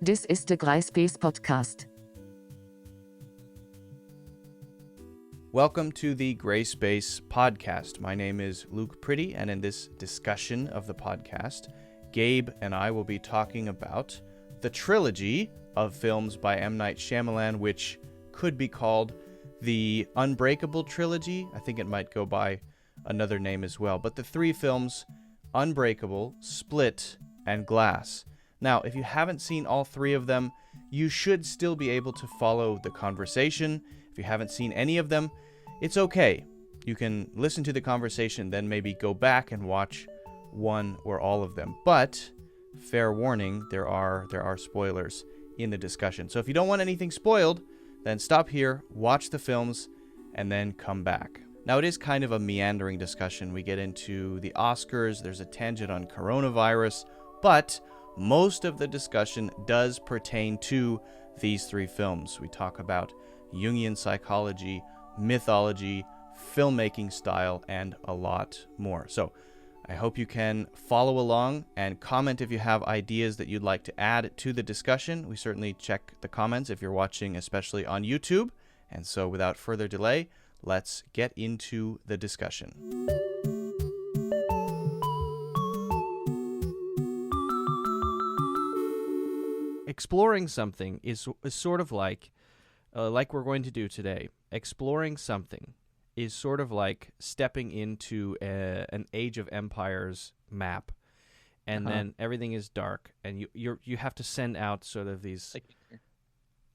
This is the Gray Space Podcast. Welcome to the Gray Space Podcast. My name is Luke Pretty, and in this discussion of the podcast, Gabe and I will be talking about the trilogy of films by M. Night Shyamalan, which could be called the Unbreakable Trilogy. I think it might go by another name as well. But the three films, Unbreakable, Split, and Glass. Now, if you haven't seen all three of them, you should still be able to follow the conversation. If you haven't seen any of them, it's okay. You can listen to the conversation, then maybe go back and watch one or all of them. But, fair warning, there are spoilers in the discussion. So if you don't want anything spoiled, then stop here, watch the films, and then come back. Now, it is kind of a meandering discussion. We get into the Oscars, there's a tangent on coronavirus, but most of the discussion does pertain to these three films. We talk about Jungian psychology, mythology, filmmaking style, and a lot more. So I hope you can follow along and comment if you have ideas that you'd like to add to the discussion. We certainly check the comments if you're watching, especially on YouTube. And so without further delay, let's get into the discussion. Exploring something is sort of like we're going to do today. Exploring something is sort of like stepping into an Age of Empires map, and then everything is dark, and you have to send out sort of these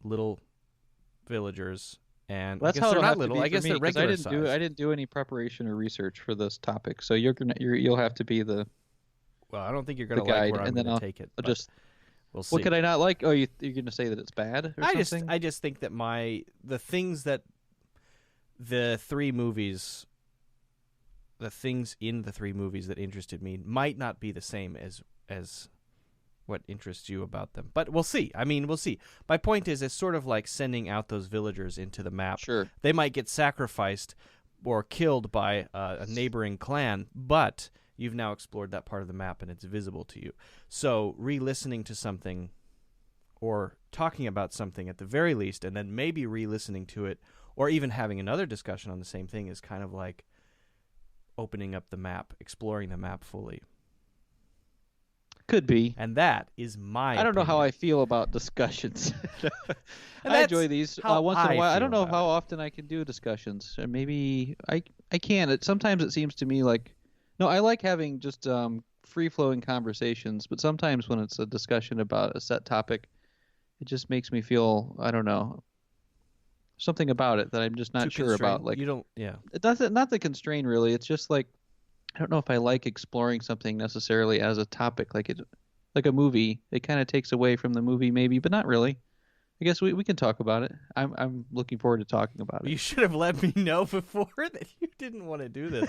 little villagers, and well, that's I guess how they're it'll not have little. To be I guess me, they're regular I size. I didn't do any preparation or research for this topic, so you'll have to be the Well, I don't think you're going to guide, like where I'm and then going I'll to take it. I'll but just. We'll see. What could I not like? Oh, you're going to say that it's bad or something? I just think that the things in the three movies that interested me might not be the same as what interests you about them. But we'll see. I mean, we'll see. My point is, it's sort of like sending out those villagers into the map. Sure. They might get sacrificed or killed by a neighboring clan, but you've now explored that part of the map and it's visible to you. So re-listening to something or talking about something at the very least, and then maybe re-listening to it or even having another discussion on the same thing is kind of like opening up the map, exploring the map fully. Could be. And that is my I don't know how I opinion. feel about discussions. And I that's enjoy these how once in a I while. I feel don't know about how it. often I can do discussions. Or maybe I can. Sometimes it seems to me like... No, I like having just free-flowing conversations, but sometimes when it's a discussion about a set topic, it just makes me feel, I don't know, something about it that I'm just not Too sure about. constrained. Like, You don't, yeah. it doesn't, not the constraint really. It's just like, I don't know if I like exploring something necessarily as a topic. Like a movie, it kind of takes away from the movie maybe, but not really. I guess we can talk about it. I'm looking forward to talking about it. You should have let me know before that you didn't want to do this.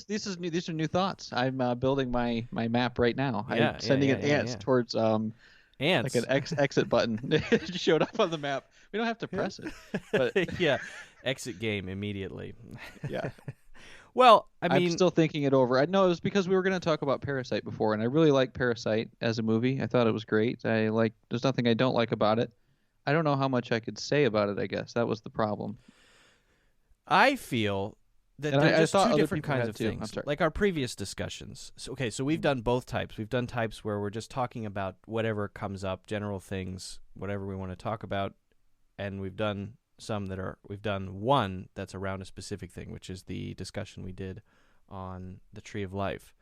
These are new thoughts. I'm building my map right now. Yeah, I'm sending ants yeah. towards Ants. like an exit button. It just showed up on the map. We don't have to press it. But Yeah, exit game immediately. yeah. Well, I'm still thinking it over. I know it was because we were going to talk about Parasite before, and I really like Parasite as a movie. I thought it was great. There's nothing I don't like about it. I don't know how much I could say about it, I guess. That was the problem. I feel that And there are I just thought two other different people kinds had of too. I'm things. sorry. Like our previous discussions. So we've done both types. We've done types where we're just talking about whatever comes up, general things, whatever we want to talk about, and we've done one that's around a specific thing, which is the discussion we did on the Tree of Life.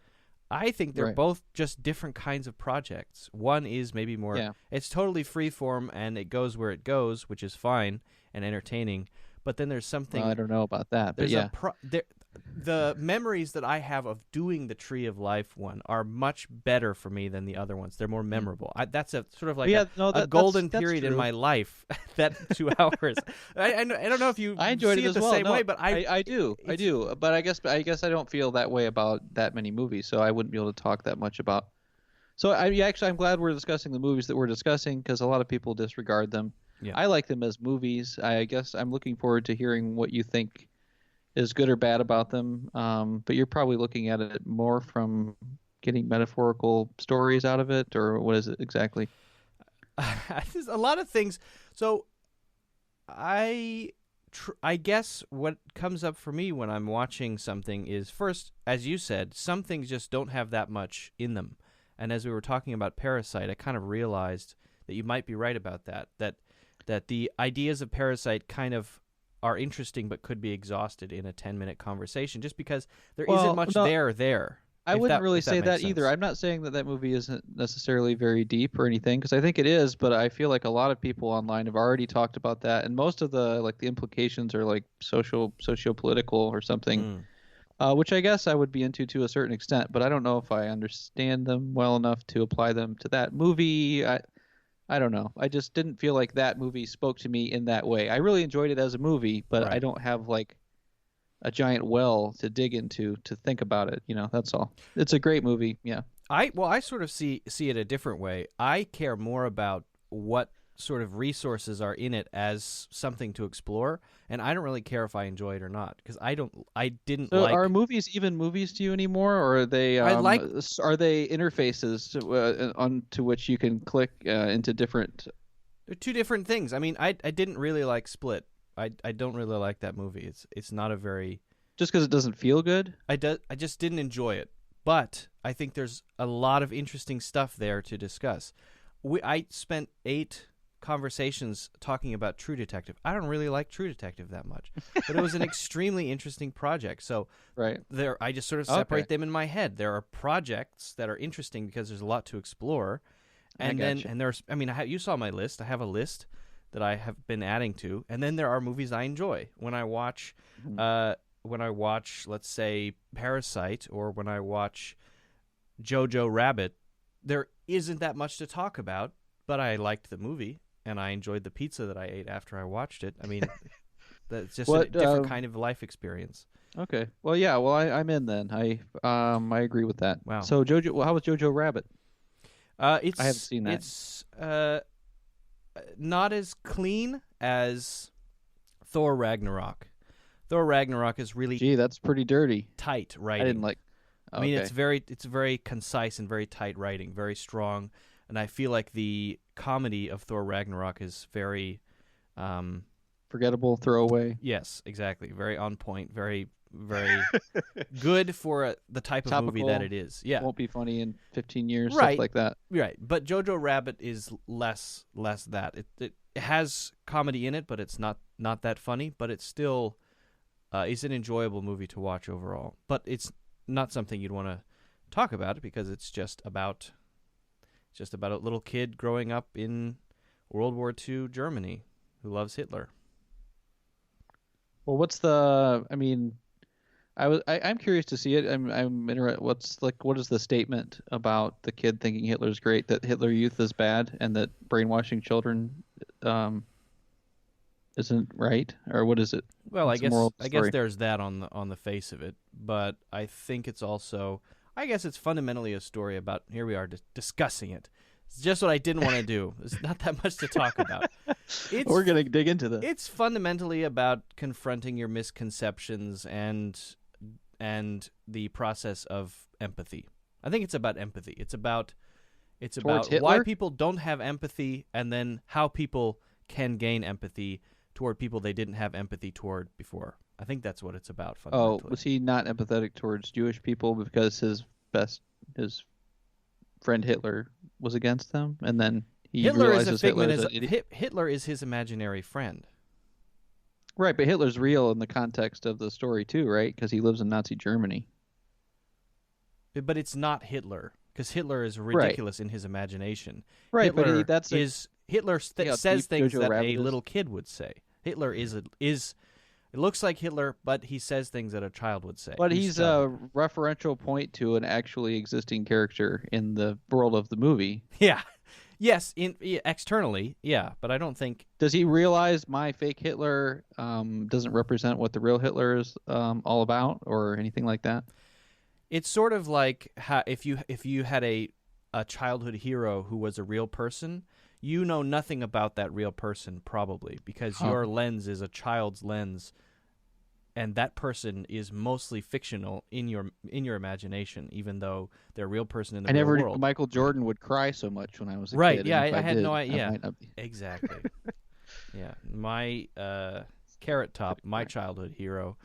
I think they're Right. both just different kinds of projects. One is maybe more, it's totally freeform and it goes where it goes, which is fine and entertaining. But then there's something. Well, I don't know about that, but There's yeah. the memories that I have of doing the Tree of Life one are much better for me than the other ones. They're more memorable. That's a sort of like a golden period in my life. That 2 hours. I don't know if you I enjoyed see it it as the well. same No, way, but I do. But I guess I don't feel that way about that many movies, so I wouldn't be able to talk that much about. So I'm glad we're discussing the movies that we're discussing because a lot of people disregard them. Yeah. I like them as movies. I guess I'm looking forward to hearing what you think is good or bad about them. But you're probably looking at it more from getting metaphorical stories out of it, or what is it exactly? There's a lot of things. So I guess what comes up for me when I'm watching something is, first, as you said, some things just don't have that much in them. And as we were talking about Parasite, I kind of realized that you might be right about that. That the ideas of Parasite kind of are interesting but could be exhausted in a 10-minute conversation just because there isn't much there. I wouldn't really say that either. I'm not saying that movie isn't necessarily very deep or anything, because I think it is, but I feel like a lot of people online have already talked about that, and most of the implications are like socio-political or something, which I guess I would be into to a certain extent, but I don't know if I understand them well enough to apply them to that movie. I don't know. I just didn't feel like that movie spoke to me in that way. I really enjoyed it as a movie, but Right. I don't have a giant well to dig into to think about it. That's all. It's a great movie. Yeah. I sort of see it a different way. I care more about what sort of resources are in it as something to explore, and I don't really care if I enjoy it or not, because I didn't So like. are movies even movies to you anymore, or are they are they interfaces onto which you can click into different? They're two different things. I mean, I didn't really like Split. I don't really like that movie. It's not a very. Just because it doesn't feel good? I just didn't enjoy it. But I think there's a lot of interesting stuff there to discuss. I spent 8 conversations talking about True Detective. I don't really like True Detective that much, but it was an extremely interesting project. So right there, I just sort of separate them in my head. There are projects that are interesting because there's a lot to explore, and there's. I mean, you saw my list. I have a list that I have been adding to, and then there are movies I enjoy when I watch. Let's say, Parasite, or when I watch Jojo Rabbit, there isn't that much to talk about, but I liked the movie, and I enjoyed the pizza that I ate after I watched it. I mean, that's just a different kind of life experience. Okay. Well, yeah. Well, I'm in then. I agree with that. Wow. So Jojo, how was Jojo Rabbit? I haven't seen that. It's not as clean as Thor Ragnarok. Thor Ragnarok is really that's pretty dirty. Tight writing. I didn't like. I mean, it's very concise and very tight writing, very strong, and I feel like the comedy of Thor Ragnarok is very forgettable, throwaway. Yes, exactly. Very on point, very good for the type of movie that it is. Yeah, won't be funny in 15 years, right. Stuff like that. Right, but Jojo Rabbit is less that. It has comedy in it, but it's not that funny. But it's still is an enjoyable movie to watch overall. But it's not something you'd want to talk about because it's just about a little kid growing up in World War II Germany who loves Hitler. Well, what's the? I mean, I'm curious to see it. I'm interested. What is the statement about the kid thinking Hitler's great, that Hitler Youth is bad, and that brainwashing children isn't right, or what is it? Well, I guess there's that on the face of it, but I think it's also, I guess it's fundamentally a story about, here we are discussing it. It's just what I didn't want to do. There's not that much to talk about. We're gonna dig into this. It's fundamentally about confronting your misconceptions and the process of empathy. I think it's about empathy. It's about why people don't have empathy, and then how people can gain empathy toward people they didn't have empathy toward before. I think that's what it's about fundamentally. Oh, was he not empathetic towards Jewish people because his friend Hitler was against them, and then he realizes Hitler is his imaginary friend. Right, but Hitler's real in the context of the story too, right? Because he lives in Nazi Germany. But it's not Hitler, because Hitler is ridiculous in his imagination. Right, Hitler but Hitler says things that a little kid would say. Hitler is it looks like Hitler, but he says things that a child would say. But he's a referential point to an actually existing character in the world of the movie. Yeah. Yes, externally, yeah, but I don't think... Does he realize my fake Hitler doesn't represent what the real Hitler is all about, or anything like that? It's sort of like if you had a childhood hero who was a real person, you know nothing about that real person, probably, because your lens is a child's lens that person is mostly fictional in your imagination, even though they're a real person in the real world. Michael Jordan would cry so much when I was a right, kid. Yeah, and if I had did, no idea. I might not be. Exactly. Yeah, my Carrot Top, my childhood hero,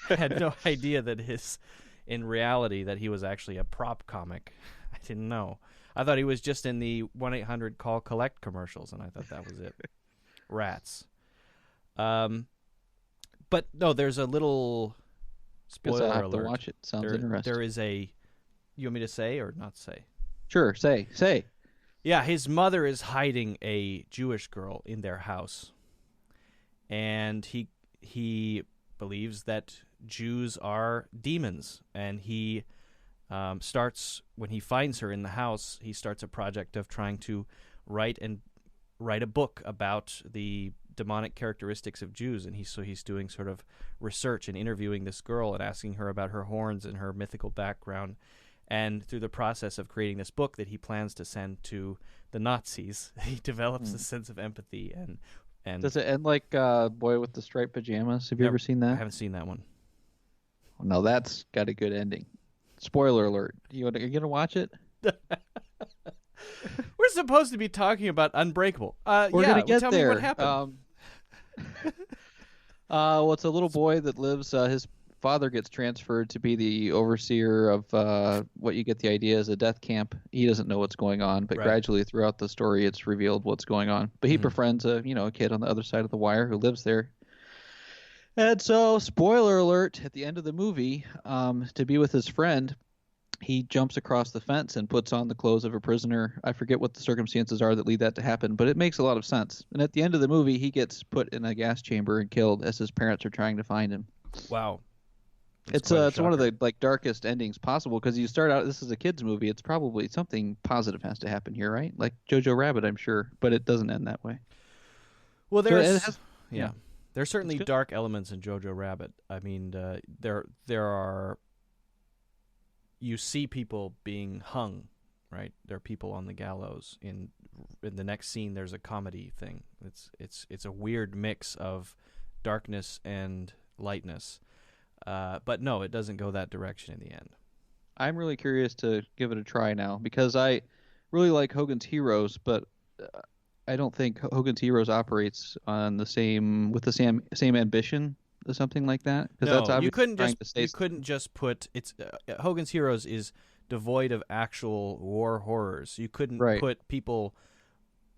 had no idea that in reality, that he was actually a prop comic. I didn't know. I thought he was just in the 1-800 call collect commercials, and I thought that was it. Rats. But no, there's a little spoiler I have alert. to watch it. Sounds interesting. There is a. You want me to say or not say? Sure, say. Yeah, his mother is hiding a Jewish girl in their house, and he believes that Jews are demons, and he starts, when he finds her in the house, he starts a project of trying to write a book about the demonic characteristics of Jews, and he's doing sort of research and interviewing this girl and asking her about her horns and her mythical background. And through the process of creating this book that he plans to send to the Nazis, he develops a sense of empathy and does it end like Boy with the Striped Pajamas? Have you ever seen that? I haven't seen that one. No, that's got a good ending. Spoiler alert. You gonna watch it? We're supposed to be talking about Unbreakable. We're gonna get tell there. Me what happened. Well, it's a little boy that lives. His father gets transferred to be the overseer of what you get the idea is a death camp. He doesn't know what's going on, but gradually throughout the story, it's revealed what's going on. But he befriends a kid on the other side of the wire who lives there. And so, spoiler alert: at the end of the movie, to be with his friend, he jumps across the fence and puts on the clothes of a prisoner. I forget what the circumstances are that lead that to happen, but it makes a lot of sense. And at the end of the movie, he gets put in a gas chamber and killed as his parents are trying to find him. Wow. It's one of the darkest endings possible, because you start out, this is a kid's movie. It's probably something positive has to happen here, right? Like Jojo Rabbit, I'm sure, but it doesn't end that way. Well, there's certainly dark elements in Jojo Rabbit. I mean, there are. You see people being hung, right? There are people on the gallows. In the next scene, there's a comedy thing. It's a weird mix of darkness and lightness. But no, it doesn't go that direction in the end. I'm really curious to give it a try now, because I really like Hogan's Heroes, but I don't think Hogan's Heroes operates on the same ambition or something like that. No, that's you couldn't just put it's Hogan's Heroes is devoid of actual war horrors. You couldn't put people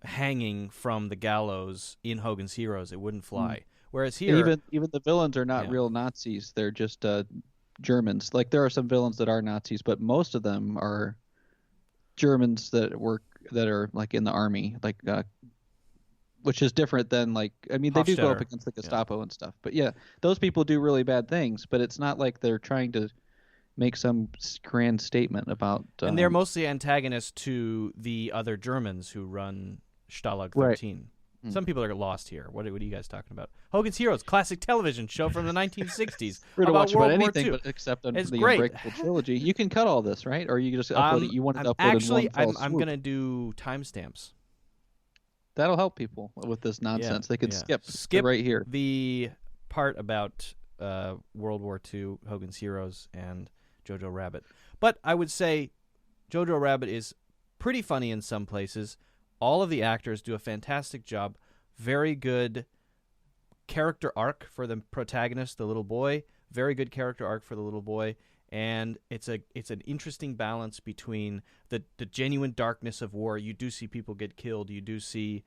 hanging from the gallows in Hogan's Heroes. It wouldn't fly. Whereas here, even the villains are not real Nazis. They're just Germans. Like, there are some villains that are Nazis, but most of them are Germans that are like in the army, like which is different than they do go up against the Gestapo and stuff. But yeah, those people do really bad things, but it's not like they're trying to make some grand statement about. And they're mostly antagonists to the other Germans who run Stalag 13. Right. Some people are lost here. What are you guys talking about? Hogan's Heroes, classic television show from the 1960s. We're to watch about anything but except the Unbreakable Trilogy. You can cut all this, right? Or you just upload it. You want it uploaded in one fell swoop. I'm going to do timestamps. That'll help people with this nonsense. They can skip right here. The part about World War II, Hogan's Heroes, and Jojo Rabbit. But I would say Jojo Rabbit is pretty funny in some places. All of the actors do a fantastic job. Very good character arc for the protagonist, the little boy. Very good character arc for the little boy. And it's an interesting balance between the genuine darkness of war. You do see people get killed. You do see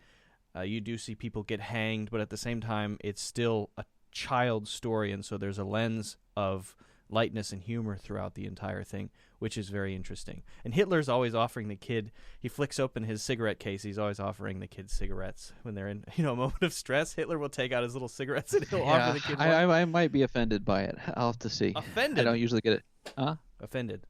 people get hanged. But at the same time, it's still a child's story, and so there's a lens of lightness and humor throughout the entire thing, which is very interesting. And Hitler's always offering the kid. He flicks open his cigarette case. He's always offering the kids cigarettes when they're in a moment of stress. Hitler will take out his little cigarettes and he'll offer the kid one. I might be offended by it. I'll have to see. Offended? I don't usually get it. Huh? Offended.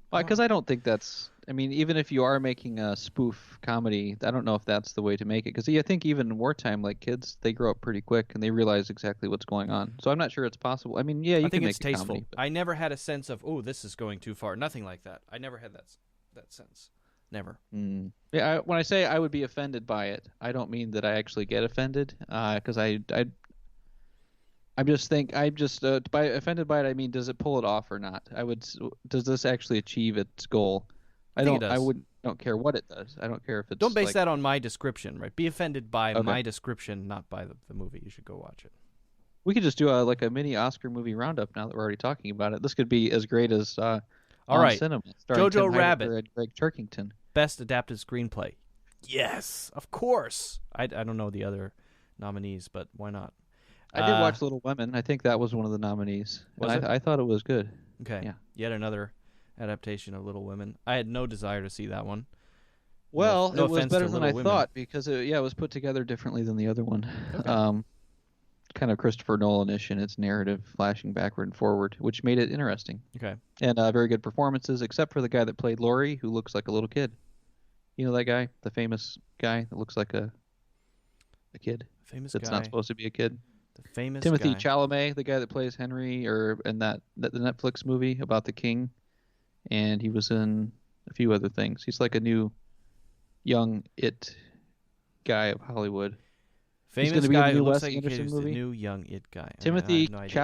Well, because I don't think that's. I mean, even if you are making a spoof comedy, I don't know if that's the way to make it. Because I think even in wartime, like kids, they grow up pretty quick and they realize exactly what's going on. So I'm not sure it's possible. I mean, yeah, you can make it tasteful. Comedy, but... I never had a sense of, oh, this is going too far. Nothing like that. I never had that sense. Never. Yeah, when I say I would be offended by it, I don't mean that I actually get offended. Because I by offended by it, I mean, does it pull it off or not? Does this actually achieve its goal? I think it does. Don't care what it does. I don't care if it's. Don't base that on my description, right? Be offended by Okay. my description, not by the movie. You should go watch it. We could just do a mini Oscar movie roundup now that we're already talking about it. This could be as great as All right. Cinema, starring Jojo Tim Rabbit. Heidecker and Greg Turkington. Best adapted screenplay. Yes, of course. I don't know the other nominees, but why not? I did watch Little Women. I think that was one of the nominees. Was it? I thought it was good. Okay. Yeah. Yet another adaptation of Little Women. I had no desire to see that one. Well, No it was offense to better than Little I Women. thought because it was put together differently than the other one. Okay. Kind of Christopher Nolan-ish in its narrative, flashing backward and forward, which made it interesting. Okay. And very good performances, except for the guy that played Laurie, who looks like a little kid. You know that guy, the famous guy that looks like a kid. Famous That's guy. not supposed to be a kid. The famous Timothy guy. Chalamet, the guy that plays Henry, in the Netflix movie about the king, and he was in a few other things. He's like a new, young guy of Hollywood. Famous gonna be in guy the who new looks Wes like a kid Anderson who's the movie? new young it guy. I have Timothy no idea.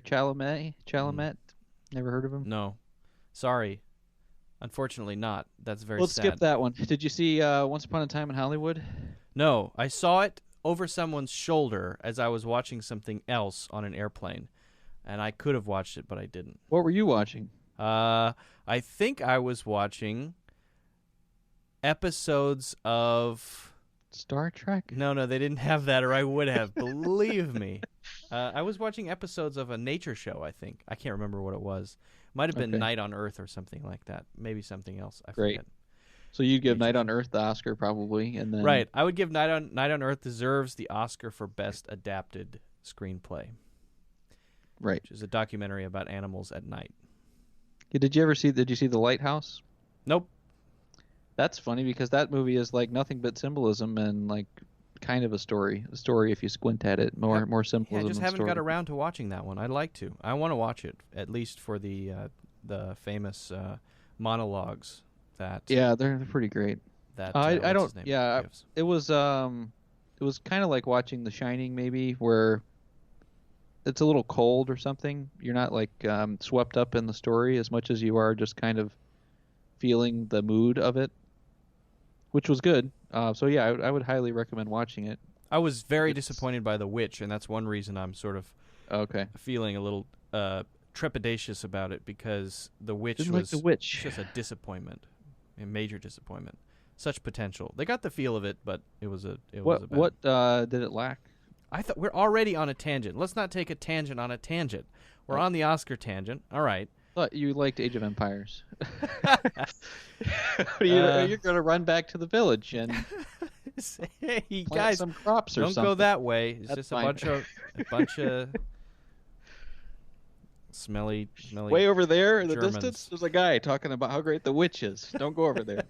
Chalamet. Never heard of him. No. Sorry. Unfortunately not. That's very Let's sad. skip that one. Did you see Once Upon a Time in Hollywood? No, I saw it over someone's shoulder as I was watching something else on an airplane, and I could have watched it, but I didn't. What were you watching? I think I was watching episodes of... Star Trek? No, they didn't have that, or I would have. Believe me. I was watching episodes of a nature show, I think. I can't remember what it was. Might have been Okay. Night on Earth or something like that. Maybe something else. I Great. forget. So you'd give Night on Earth the Oscar probably, and then Right. I would give Night on Earth deserves the Oscar for Best Adapted Screenplay, Right. which is a documentary about animals at night. Yeah, Did you see The Lighthouse? Nope. That's funny because that movie is like nothing but symbolism and like kind of a story. A story if you squint at it, more Yeah, symbolism. I just than haven't story. got around to watching that one. I'd like to. I want to watch it, at least for the famous monologues that Yeah, they're pretty great. that I what's don't. his name Yeah, gives. it was kind of like watching The Shining maybe, where it's a little cold or something. You're not like swept up in the story as much as you are just kind of feeling the mood of it, which was good. So yeah, I would highly recommend watching it. I was very It's- disappointed by The Witch, and that's one reason I'm sort of Okay. feeling a little trepidatious about it, because The Witch Didn't like was The Witch. just a disappointment, a major disappointment. Such potential. They got the feel of it, but it was a bad. What did it lack? I thought we're already on a tangent. Let's not take a tangent on a tangent. We're on the Oscar tangent. All right. Thought you liked Age of Empires. You're going to run back to the village and Hey plant guys, some crops or don't something. go that way. It's That's just fine. a bunch of smelly. Way over there in the Germans. distance, there's a guy talking about how great the witch is. Don't go over there.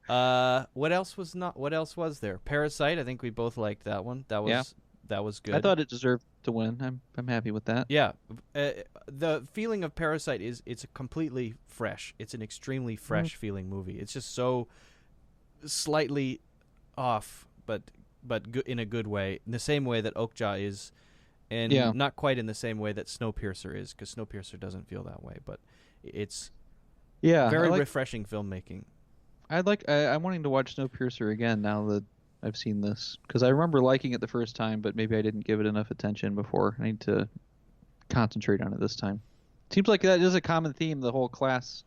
What else was there? Parasite. I think we both liked that one. That was good. I thought it deserved to win. I'm happy with that. Yeah, the feeling of Parasite is it's a completely fresh. It's an extremely fresh feeling movie. It's just so slightly off, but in a good way. In the same way that Okja is, and Yeah. not quite in the same way that Snowpiercer is, because Snowpiercer doesn't feel that way. But it's Yeah, very refreshing filmmaking. I'm wanting to watch Snowpiercer again now that I've seen this, because I remember liking it the first time, but maybe I didn't give it enough attention before. I need to concentrate on it this time. Seems like that is a common theme. The whole class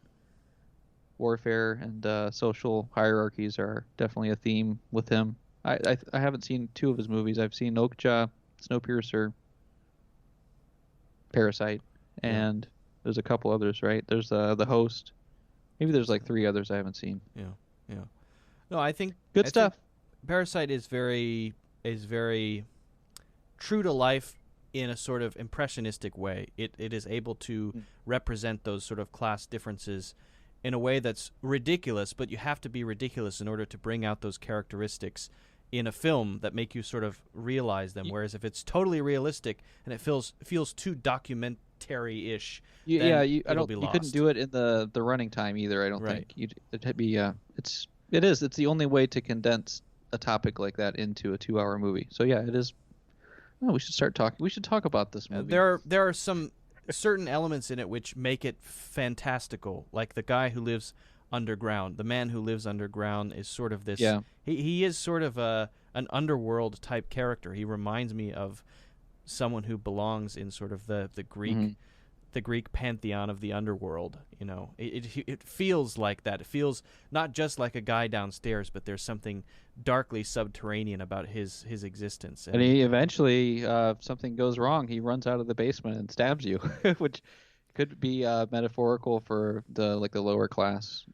warfare and social hierarchies are definitely a theme with him. I haven't seen two of his movies. I've seen Okja, Snowpiercer, Parasite, and there's a couple others, right? There's The Host. Maybe there's like three others I haven't seen. Yeah. No, I think Good stuff. Parasite is very true to life in a sort of impressionistic way. It is able to represent those sort of class differences in a way that's ridiculous, but you have to be ridiculous in order to bring out those characteristics in a film that make you sort of realize them. Whereas if it's totally realistic and it feels too documentary-ish, You it'll be you lost. couldn't do it in the running time either. I don't Right. think it'd be it's the only way to condense a topic like that into a 2-hour movie. So yeah, it is Oh, we should start talking. We should talk about this movie. There are some certain elements in it which make it fantastical, like the guy who lives underground. The man who lives underground is sort of this. Yeah. He is sort of an underworld type character. He reminds me of someone who belongs in sort of the Greek. Mm-hmm. The Greek pantheon of the underworld, you know, it feels like that. It feels not just like a guy downstairs, but there's something darkly subterranean about his existence. And he eventually, something goes wrong. He runs out of the basement and stabs you, which could be metaphorical for the lower class.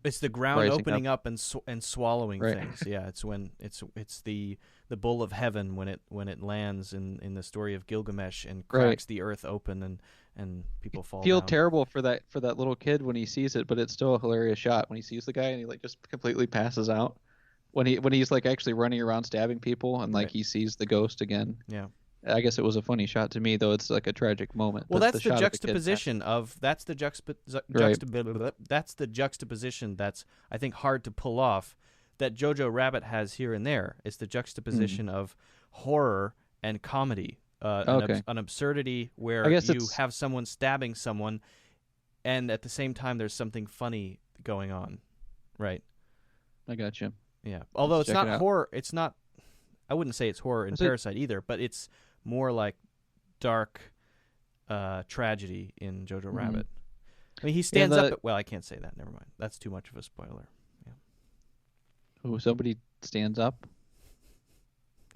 It's the ground opening up and swallowing right. things. Yeah, it's when it's the bull of heaven when it lands in the story of Gilgamesh and cracks right. the earth open and people fall Feel down. terrible for that little kid when he sees it, but it's still a hilarious shot when he sees the guy and he just completely passes out when he's actually running around stabbing people and right. he sees the ghost again. Yeah. I guess it was a funny shot to me, though it's a tragic moment. Well, but that's the juxtaposition that's the juxtaposition that's I think hard to pull off that Jojo Rabbit has here and there. It's the juxtaposition of horror and comedy, an absurdity where you have someone stabbing someone, and at the same time there's something funny going on, right? I got you. Yeah, although it's not horror. It's not. I wouldn't say it's horror in Parasite either, but it's more like dark tragedy in Jojo Rabbit. I mean, he stands up. Well, I can't say that. Never mind. That's too much of a spoiler. Yeah. Oh, somebody stands up?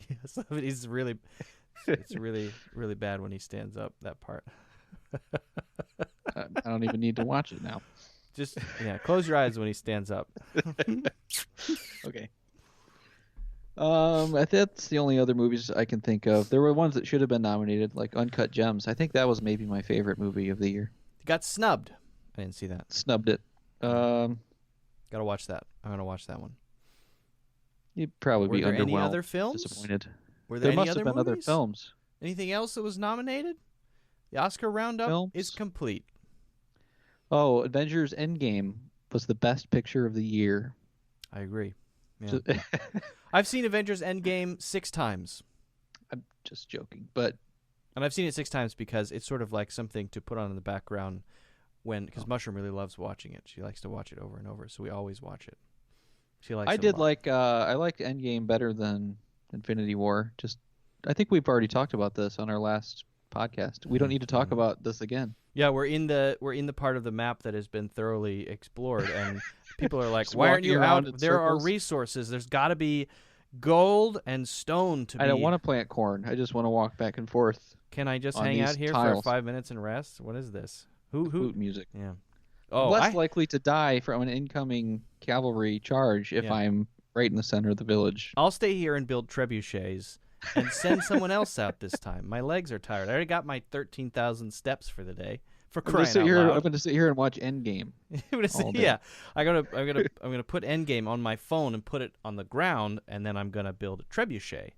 Yeah, somebody's really. It's really, really bad when he stands up. That part. I don't even need to watch it now. Just close your eyes when he stands up. Okay. That's the only other movies I can think of. There were ones that should have been nominated, like Uncut Gems. I think that was maybe my favorite movie of the year. It got snubbed. I didn't see that. Snubbed it. Gotta watch that. I'm gonna watch that one. You'd probably be underwhelmed. Any other films? Disappointed. Were there any must other have been movies? other films. Anything else that was nominated? The Oscar roundup is complete. Oh, Avengers Endgame was the best picture of the year. I agree. Yeah. I've seen Avengers Endgame 6 times. I'm just joking, but... And I've seen it 6 times because it's sort of like something to put on in the background because Mushroom really loves watching it. She likes to watch it over and over, so we always watch it. She likes. I liked Endgame better than Infinity War. I think we've already talked about this on our last podcast. We don't need to talk about this again. Yeah, we're in the part of the map that has been thoroughly explored, and people are like, "Why aren't you out? There are resources. There's got to be gold and stone to be." I don't want to plant corn. I just want to walk back and forth. Can I just hang out here for 5 minutes and rest? What is this? Who? Flute music. Yeah. Oh, less likely to die from an incoming cavalry charge if I'm right in the center of the village. I'll stay here and build trebuchets and send someone else out this time. My legs are tired. I already got my 13,000 steps for the day. For crying out loud. I'm going to sit here and watch Endgame. I'm gonna put Endgame on my phone and put it on the ground, and then I'm gonna build a trebuchet.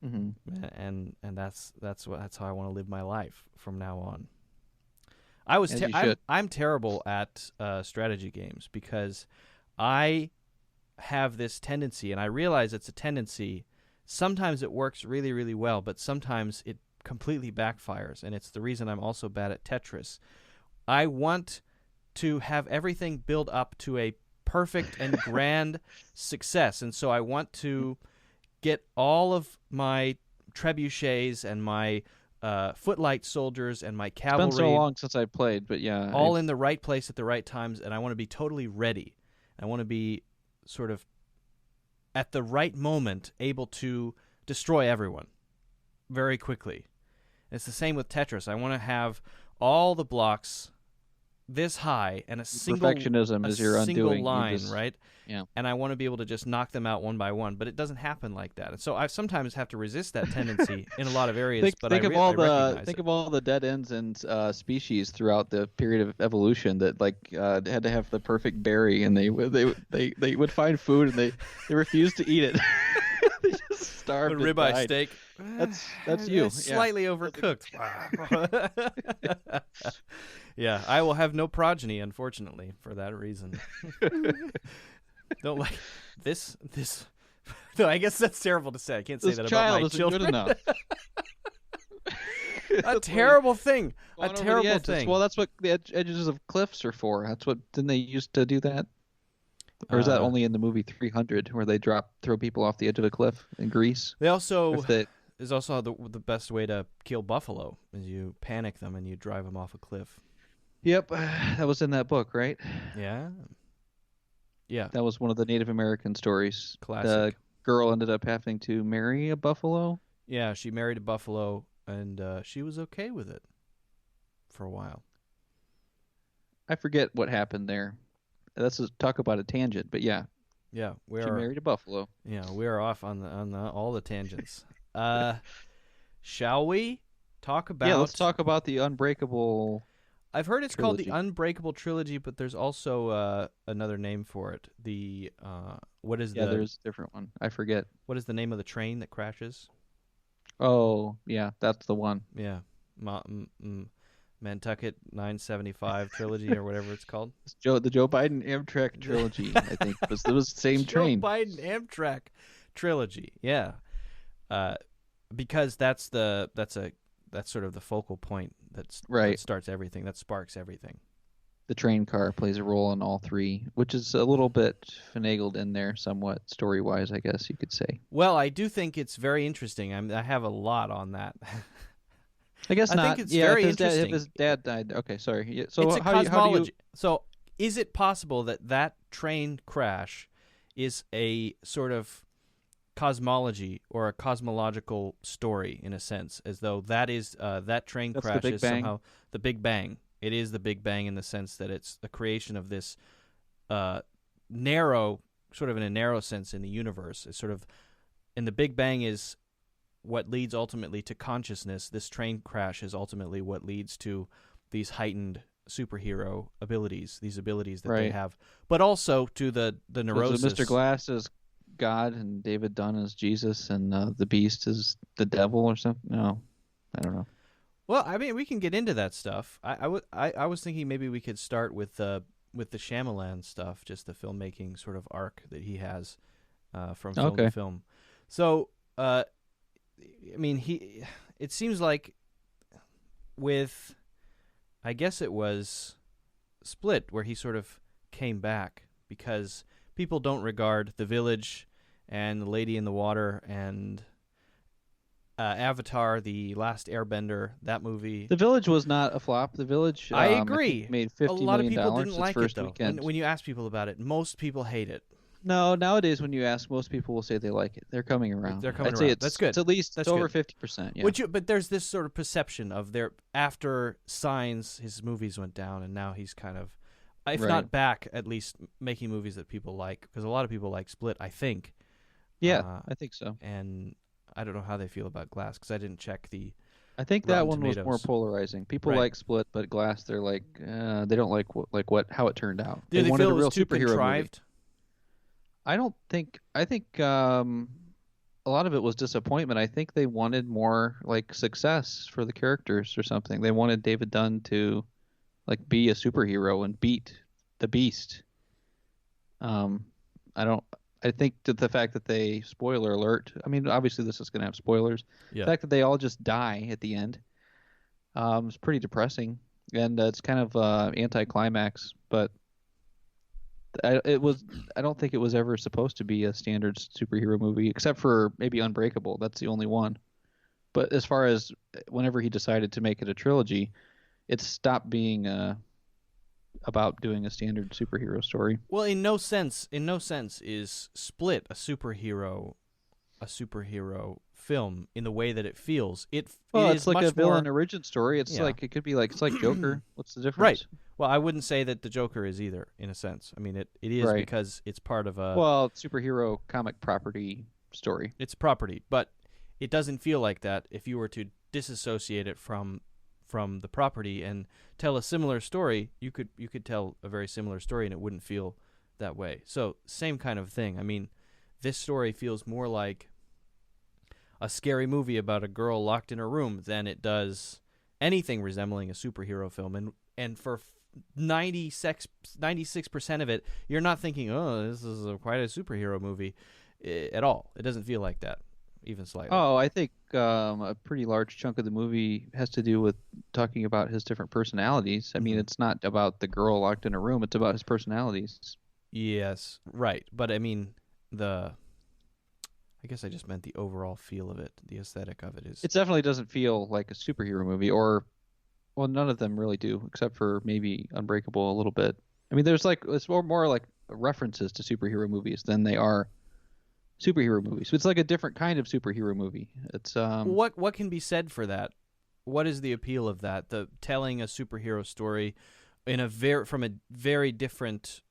Mm-hmm. And that's how I want to live my life from now on. I'm terrible at strategy games because I have this tendency, and I realize it's a tendency. Sometimes it works really, really well, but sometimes it completely backfires, and it's the reason I'm also bad at Tetris. I want to have everything build up to a perfect and grand success, and so I want to get all of my trebuchets and my footlight soldiers and my cavalry. It's been so long since I played, but yeah. All in the right place at the right times, and I want to be totally ready. I want to be sort of at the right moment able to destroy everyone very quickly. And it's the same with Tetris. I want to have all the blocks this high and a single line, right? Yeah. And I want to be able to just knock them out one by one, but it doesn't happen like that. And so I sometimes have to resist that tendency in a lot of areas. Think of all the dead ends and species throughout the period of evolution that had to have the perfect berry, and they would find food and they refused to eat it. They just starved. Ribeye steak. That's you. Slightly overcooked. Yeah, I will have no progeny, unfortunately, for that reason. Don't like this No, I guess that's terrible to say. I can't say This that about child my isn't children. good enough. A terrible thing. A Going over the terrible edges. thing. Well, that's what the edges of cliffs are for. That's what didn't they used to do that? Or is that only in the movie 300 where they throw people off the edge of a cliff in Greece? They also is also the best way to kill buffalo is you panic them and you drive them off a cliff. Yep, that was in that book, right? Yeah. Yeah. That was one of the Native American stories. Classic. The girl ended up having to marry a buffalo. Yeah, she married a buffalo, and she was okay with it for a while. I forget what happened there. Let's talk about a tangent, but yeah. Yeah, she married a buffalo. Yeah, we are off on all the tangents. Shall we talk about? Yeah, let's talk about the Unbreakable. I've heard it's Trilogy. called the Unbreakable Trilogy, but there's also another name for it. The what is there's a different one. I forget. What is the name of the train that crashes? Oh, yeah, that's the one. Yeah, Nantucket 975 trilogy or whatever it's called. The Joe Biden Amtrak trilogy, I think. It was the same train. Joe Biden Amtrak trilogy. Yeah. Because that's sort of the focal point that starts everything, that sparks everything. The train car plays a role in all three, which is a little bit finagled in there somewhat story-wise, I guess you could say. Well, I do think it's very interesting. I have a lot on that. I guess not. I think it's very interesting. If his dad died. Okay, sorry. So it's a cosmology. How do you... So is it possible that train crash is a sort of cosmology or a cosmological story in a sense, as though that is that train crash is somehow the Big Bang? It is the Big Bang in the sense that it's the creation of this narrow, sort of in a narrow sense in the universe. It's sort of, and the Big Bang is what leads ultimately to consciousness. This train crash is ultimately what leads to these heightened superhero abilities, these abilities that they have, but also to the neurosis. So Mr. Glass is God and David Dunn is Jesus and the Beast is the devil or something? No, I don't know. Well, I mean, we can get into that stuff. I was thinking maybe we could start with the Shyamalan stuff, just the filmmaking sort of arc that he has from film to film. So, I mean, it seems like with, I guess it was Split where he sort of came back because people don't regard The Village and The Lady in the Water and Avatar, The Last Airbender, that movie. The Village was not a flop. The Village, I agree, made $50 million. A lot of people didn't like it, though. Weekend. When you ask people about it, most people hate it. No, nowadays when you ask, most people will say they like it. They're coming around. I'd say around. That's good. It's at least That's over good. 50%. Yeah. But there's this sort of perception of after Signs, his movies went down, and now he's kind of, if not back, at least making movies that people like, because a lot of people like Split, I think. Yeah, I think so. And I don't know how they feel about Glass because I didn't check the. I think that Rotten one Tomatoes. was more polarizing. People like Split, but Glass, they're like they don't like how it turned out. Do they wanted feel a it real was too superhero contrived? movie. I don't think. I think a lot of it was disappointment. I think they wanted more like success for the characters or something. They wanted David Dunn to like be a superhero and beat the Beast. I think that the fact that they, spoiler alert, I mean, obviously this is going to have spoilers. Yeah. The fact that they all just die at the end is pretty depressing. And it's kind of anticlimax, but I don't think it was ever supposed to be a standard superhero movie, except for maybe Unbreakable. That's the only one. But as far as whenever he decided to make it a trilogy, it stopped being about doing a standard superhero story. Well, in no sense is Split a superhero film in the way that it feels. It's like a villain more... origin story. It's like it could be like Joker. What's the difference? Right. Well, I wouldn't say that the Joker is either, in a sense. I mean, it is because it's part of a superhero comic property story. It's property, but it doesn't feel like that if you were to disassociate it from the property and tell a similar story. You could tell a very similar story and it wouldn't feel that way. So same kind of thing. I mean, this story feels more like a scary movie about a girl locked in her room than it does anything resembling a superhero film. And for 96% of it, you're not thinking, oh, this is quite a superhero movie. at all. It doesn't feel like that, even slightly. Oh, I think a pretty large chunk of the movie has to do with talking about his different personalities. I mean, it's not about the girl locked in a room. It's about his personalities. Yes, right. But I mean, I guess I just meant the overall feel of it, the aesthetic of it is. It definitely doesn't feel like a superhero movie, or, well, none of them really do, except for maybe Unbreakable a little bit. I mean, it's more like references to superhero movies than they are superhero movies. It's like a different kind of superhero movie. It's What can be said for that? What is the appeal of that? The telling a superhero story from a very different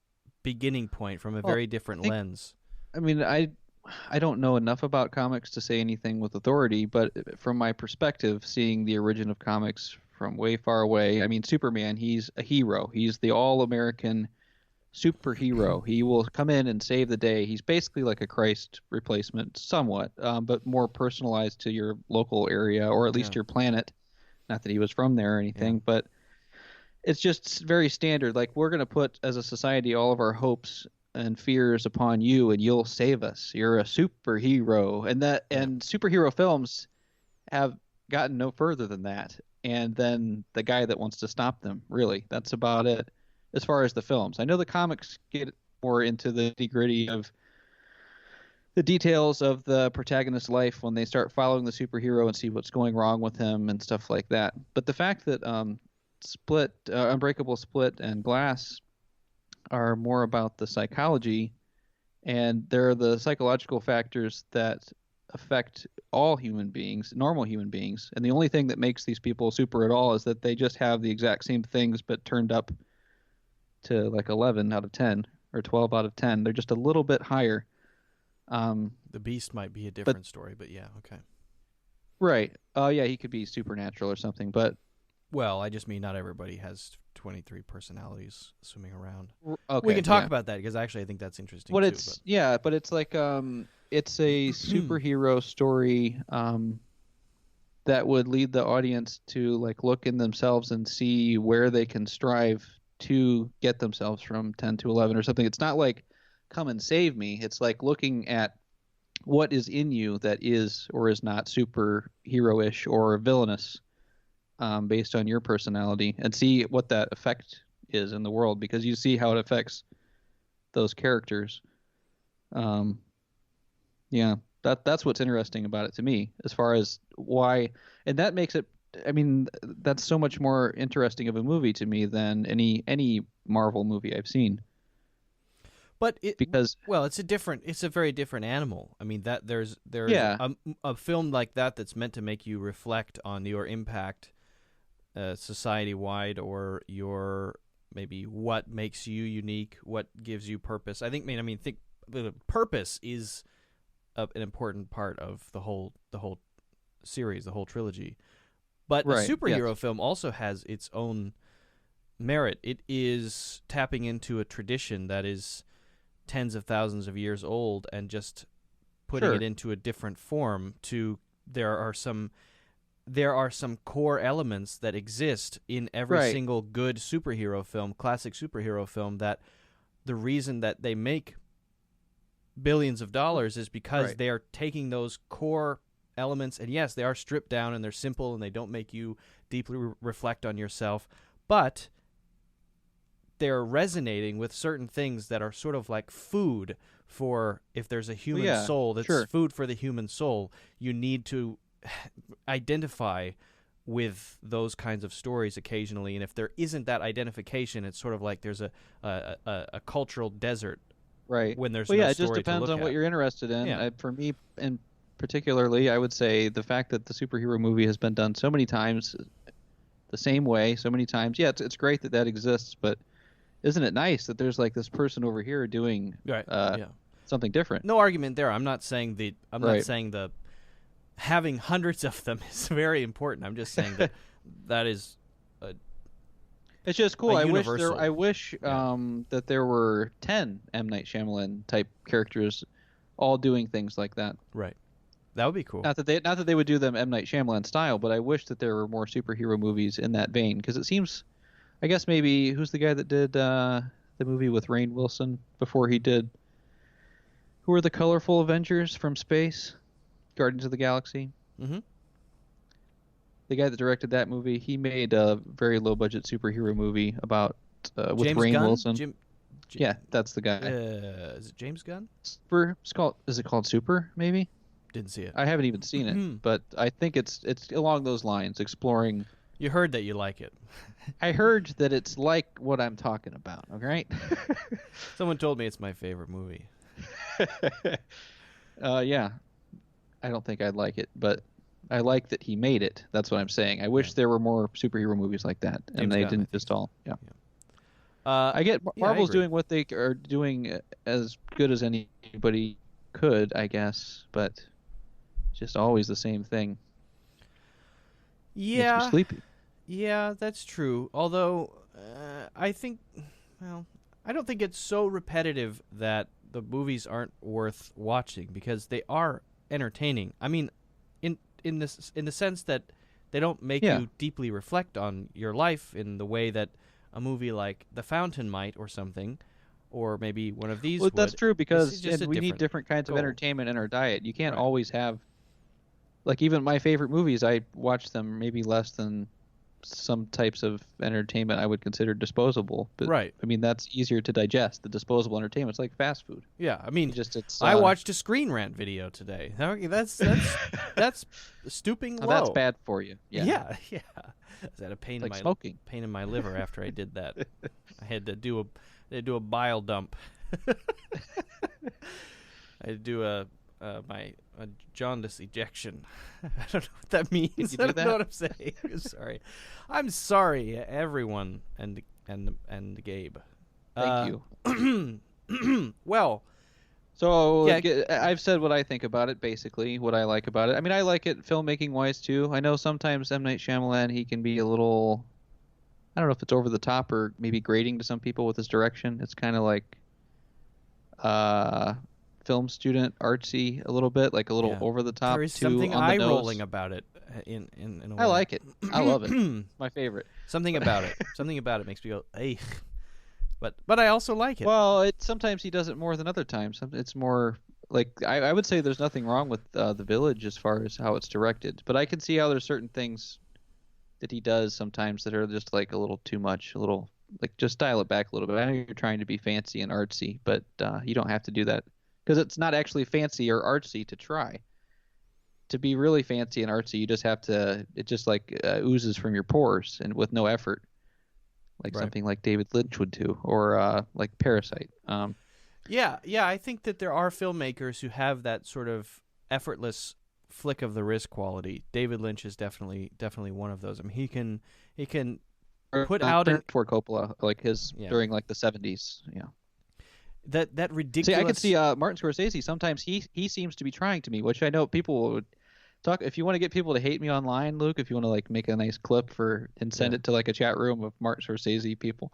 beginning point, from a very different lens. I mean, I don't know enough about comics to say anything with authority, but from my perspective, seeing the origin of comics from way far away, I mean, Superman, he's a hero. He's the all-American superhero. He will come in and save the day. He's basically like a Christ replacement, somewhat, but more personalized to your local area, or at least your planet. Not that he was from there or anything, but it's just very standard. Like, we're going to put, as a society, all of our hopes and fears upon you, and you'll save us. You're a superhero. And superhero films have gotten no further than that. And then the guy that wants to stop them, really. That's about it as far as the films. I know the comics get more into the nitty-gritty of the details of the protagonist's life when they start following the superhero and see what's going wrong with him and stuff like that. But the fact that Unbreakable, Split, and Glass are more about the psychology, and they're the psychological factors that affect all human beings, normal human beings, and the only thing that makes these people super at all is that they just have the exact same things but turned up to like 11 out of 10 or 12 out of 10. They're just a little bit higher. The Beast might be a different story, but yeah, okay. Right. Yeah, he could be supernatural or something, but well, I just mean not everybody has 23 personalities swimming around. Okay, we can talk about that, because actually I think that's interesting but too. But it's like it's a superhero story that would lead the audience to like look in themselves and see where they can strive to get themselves from 10 to 11 or something. It's not like come and save me. It's like looking at what is in you that is or is not superhero-ish or villainous, based on your personality, and see what that effect is in the world, because you see how it affects those characters. That's what's interesting about it to me, as far as why, and that makes it, I mean, that's so much more interesting of a movie to me than any Marvel movie I've seen. But because it's a very different animal. I mean, that there's a film like that's meant to make you reflect on your impact society-wide, or your maybe what makes you unique, what gives you purpose. I think the purpose is an important part of the whole series, the whole trilogy. But a superhero film also has its own merit. It is tapping into a tradition that is tens of thousands of years old and just putting it into a different form. There are some core elements that exist in every single good superhero film, classic superhero film, that the reason that they make billions of dollars is because they are taking those core elements, and yes, they are stripped down and they're simple and they don't make you deeply reflect on yourself, but they're resonating with certain things that are sort of like food for, if there's a human soul, that's food for the human soul. You need to identify with those kinds of stories occasionally, and if there isn't that identification, it's sort of like there's a cultural desert. Right. When there's it just depends on what you're interested in. Yeah. For me, and particularly, I would say the fact that the superhero movie has been done so many times, the same way, so many times. Yeah, it's great that exists, but isn't it nice that there's like this person over here doing something different? No argument there. I'm not saying not saying the having hundreds of them is very important. I'm just saying that is. It's just cool. I wish that there were 10 M. Night Shyamalan type characters all doing things like that. Right. That would be cool. Not that they would do them M. Night Shyamalan style, but I wish that there were more superhero movies in that vein, because it seems, I guess maybe, who's the guy that did the movie with Rainn Wilson before he did, Who are the colorful Avengers from space? Guardians of the Galaxy. Mm-hmm. The guy that directed that movie, he made a very low-budget superhero movie about with James Rainn Gunn? Wilson. Yeah, that's the guy. Is it James Gunn? Super. Is it called Super? Maybe. Didn't see it. I haven't even seen it, but I think it's along those lines, exploring. You heard that you like it. I heard that it's like what I'm talking about. All right. Someone told me it's my favorite movie. Yeah. I don't think I'd like it, but I like that he made it. That's what I'm saying. I wish there were more superhero movies like that, and James they Gunn, didn't just all. Yeah. I I get Marvel's agree. doing what they are doing as good as anybody could, I guess, but it's just always the same thing. Makes Yeah. me sleepy. Yeah, that's true. Although, I think, well, I don't think it's so repetitive that the movies aren't worth watching because they are entertaining. I mean, in the sense that they don't make you deeply reflect on your life in the way that a movie like The Fountain might or something, or maybe one of these. Well, that's true because just a we need different kinds goal. of entertainment in our diet. You can't Right. always have, like, even my favorite movies, I watch them maybe less than some types of entertainment I would consider disposable. But, Right. I mean, that's easier to digest. The disposable entertainment, it's like fast food. Yeah, I mean, It's I watched a Screen Rant video today. Okay, that's stooping low. That's bad for you. Yeah. I had a pain Like in my smoking. pain in my liver after I did that. I had to do a bile dump. I had to do a jaundice ejection. I don't know what that means. Did you I do don't know what I'm saying. I'm sorry, everyone, and Gabe. Thank you. Well, So Yeah. I've said what I think about it, basically, what I like about it. I mean, I like it filmmaking-wise, too. I know sometimes M. Night Shyamalan, he can be a little, I don't know if it's over the top or maybe grating to some people with his direction. It's kind of like film student artsy a little bit, like a little over the top. there is too something on the eye-rolling nose. about it in a way. I like it. I love it. It's my favorite. Something about it makes me go, "Hey." But I also like it. Well, sometimes he does it more than other times. It's more like I would say there's nothing wrong with The Village as far as how it's directed, but I can see how there's certain things that he does sometimes that are just like a little too much, a little like just dial it back a little bit. I know you're trying to be fancy and artsy, but you don't have to do that because it's not actually fancy or artsy to try. To be really fancy and artsy, you just have to. It just like oozes from your pores and with no effort. Like Right. something like David Lynch would do, or like Parasite. Yeah, I think that there are filmmakers who have that sort of effortless flick of the wrist quality. David Lynch is definitely one of those. I mean, he can put out for Coppola, like his during like the 70s. Yeah. That ridiculous. See, I could see Martin Scorsese. Sometimes he seems to be trying to me, which I know people would talk. If you want to get people to hate me online, Luke, if you want to like make a nice clip and send it to like a chat room of Martin Scorsese people.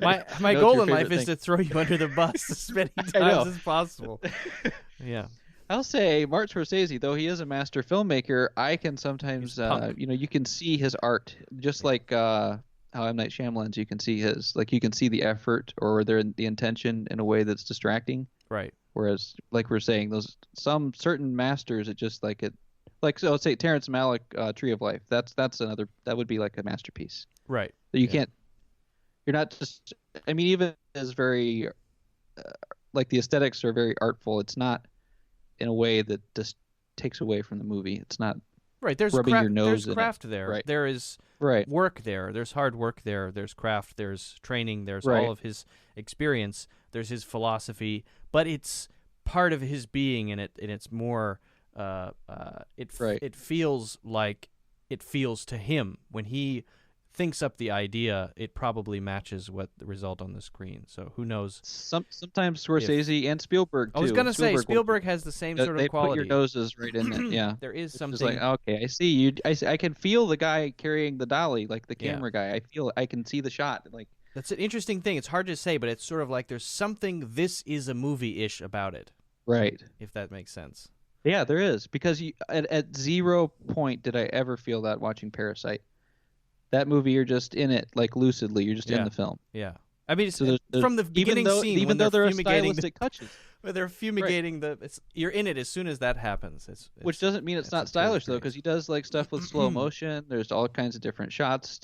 My goal in life is to throw you under the bus as many times as possible. Yeah. I'll say Martin Scorsese, though he is a master filmmaker, I can sometimes, you can see his art, just like how M. Night Shyamalan's. You can see you can see the effort or the intention in a way that's distracting. Right. Whereas, like we're saying, some certain masters, it just like it. Like, so let's say Terrence Malick, Tree of Life. That would be like a masterpiece. Right. So you're not just. I mean, even as very, like the aesthetics are very artful. It's not in a way that just takes away from the movie. It's not. Right. There's rubbing your nose there's craft there. Right. There is work there. There's hard work there. There's craft. There's training. There's all of his experience. There's his philosophy. But it's part of his being, and it's more. It feels like it feels to him when he thinks up the idea. It probably matches what the result on the screen. So who knows? Sometimes Scorsese and Spielberg too. I was gonna say Spielberg has the same sort of they quality. Put your noses right in it. Yeah, there is it's something. Just like, okay, I see you. I can feel the guy carrying the dolly, like the camera guy. I can see the shot. Like that's an interesting thing. It's hard to say, but it's sort of like there's something. This is a movie-ish about it. Right. If that makes sense. Yeah, there is, because at 0 point did I ever feel that watching Parasite. That movie, you're just in it, like lucidly. You're just in the film. Yeah, I mean, so there's, from the beginning scene, even though there are stylistic touches. But they're fumigating you're in it as soon as that happens. Which doesn't mean it's not stylish though, because he does like stuff with slow motion. There's all kinds of different shots,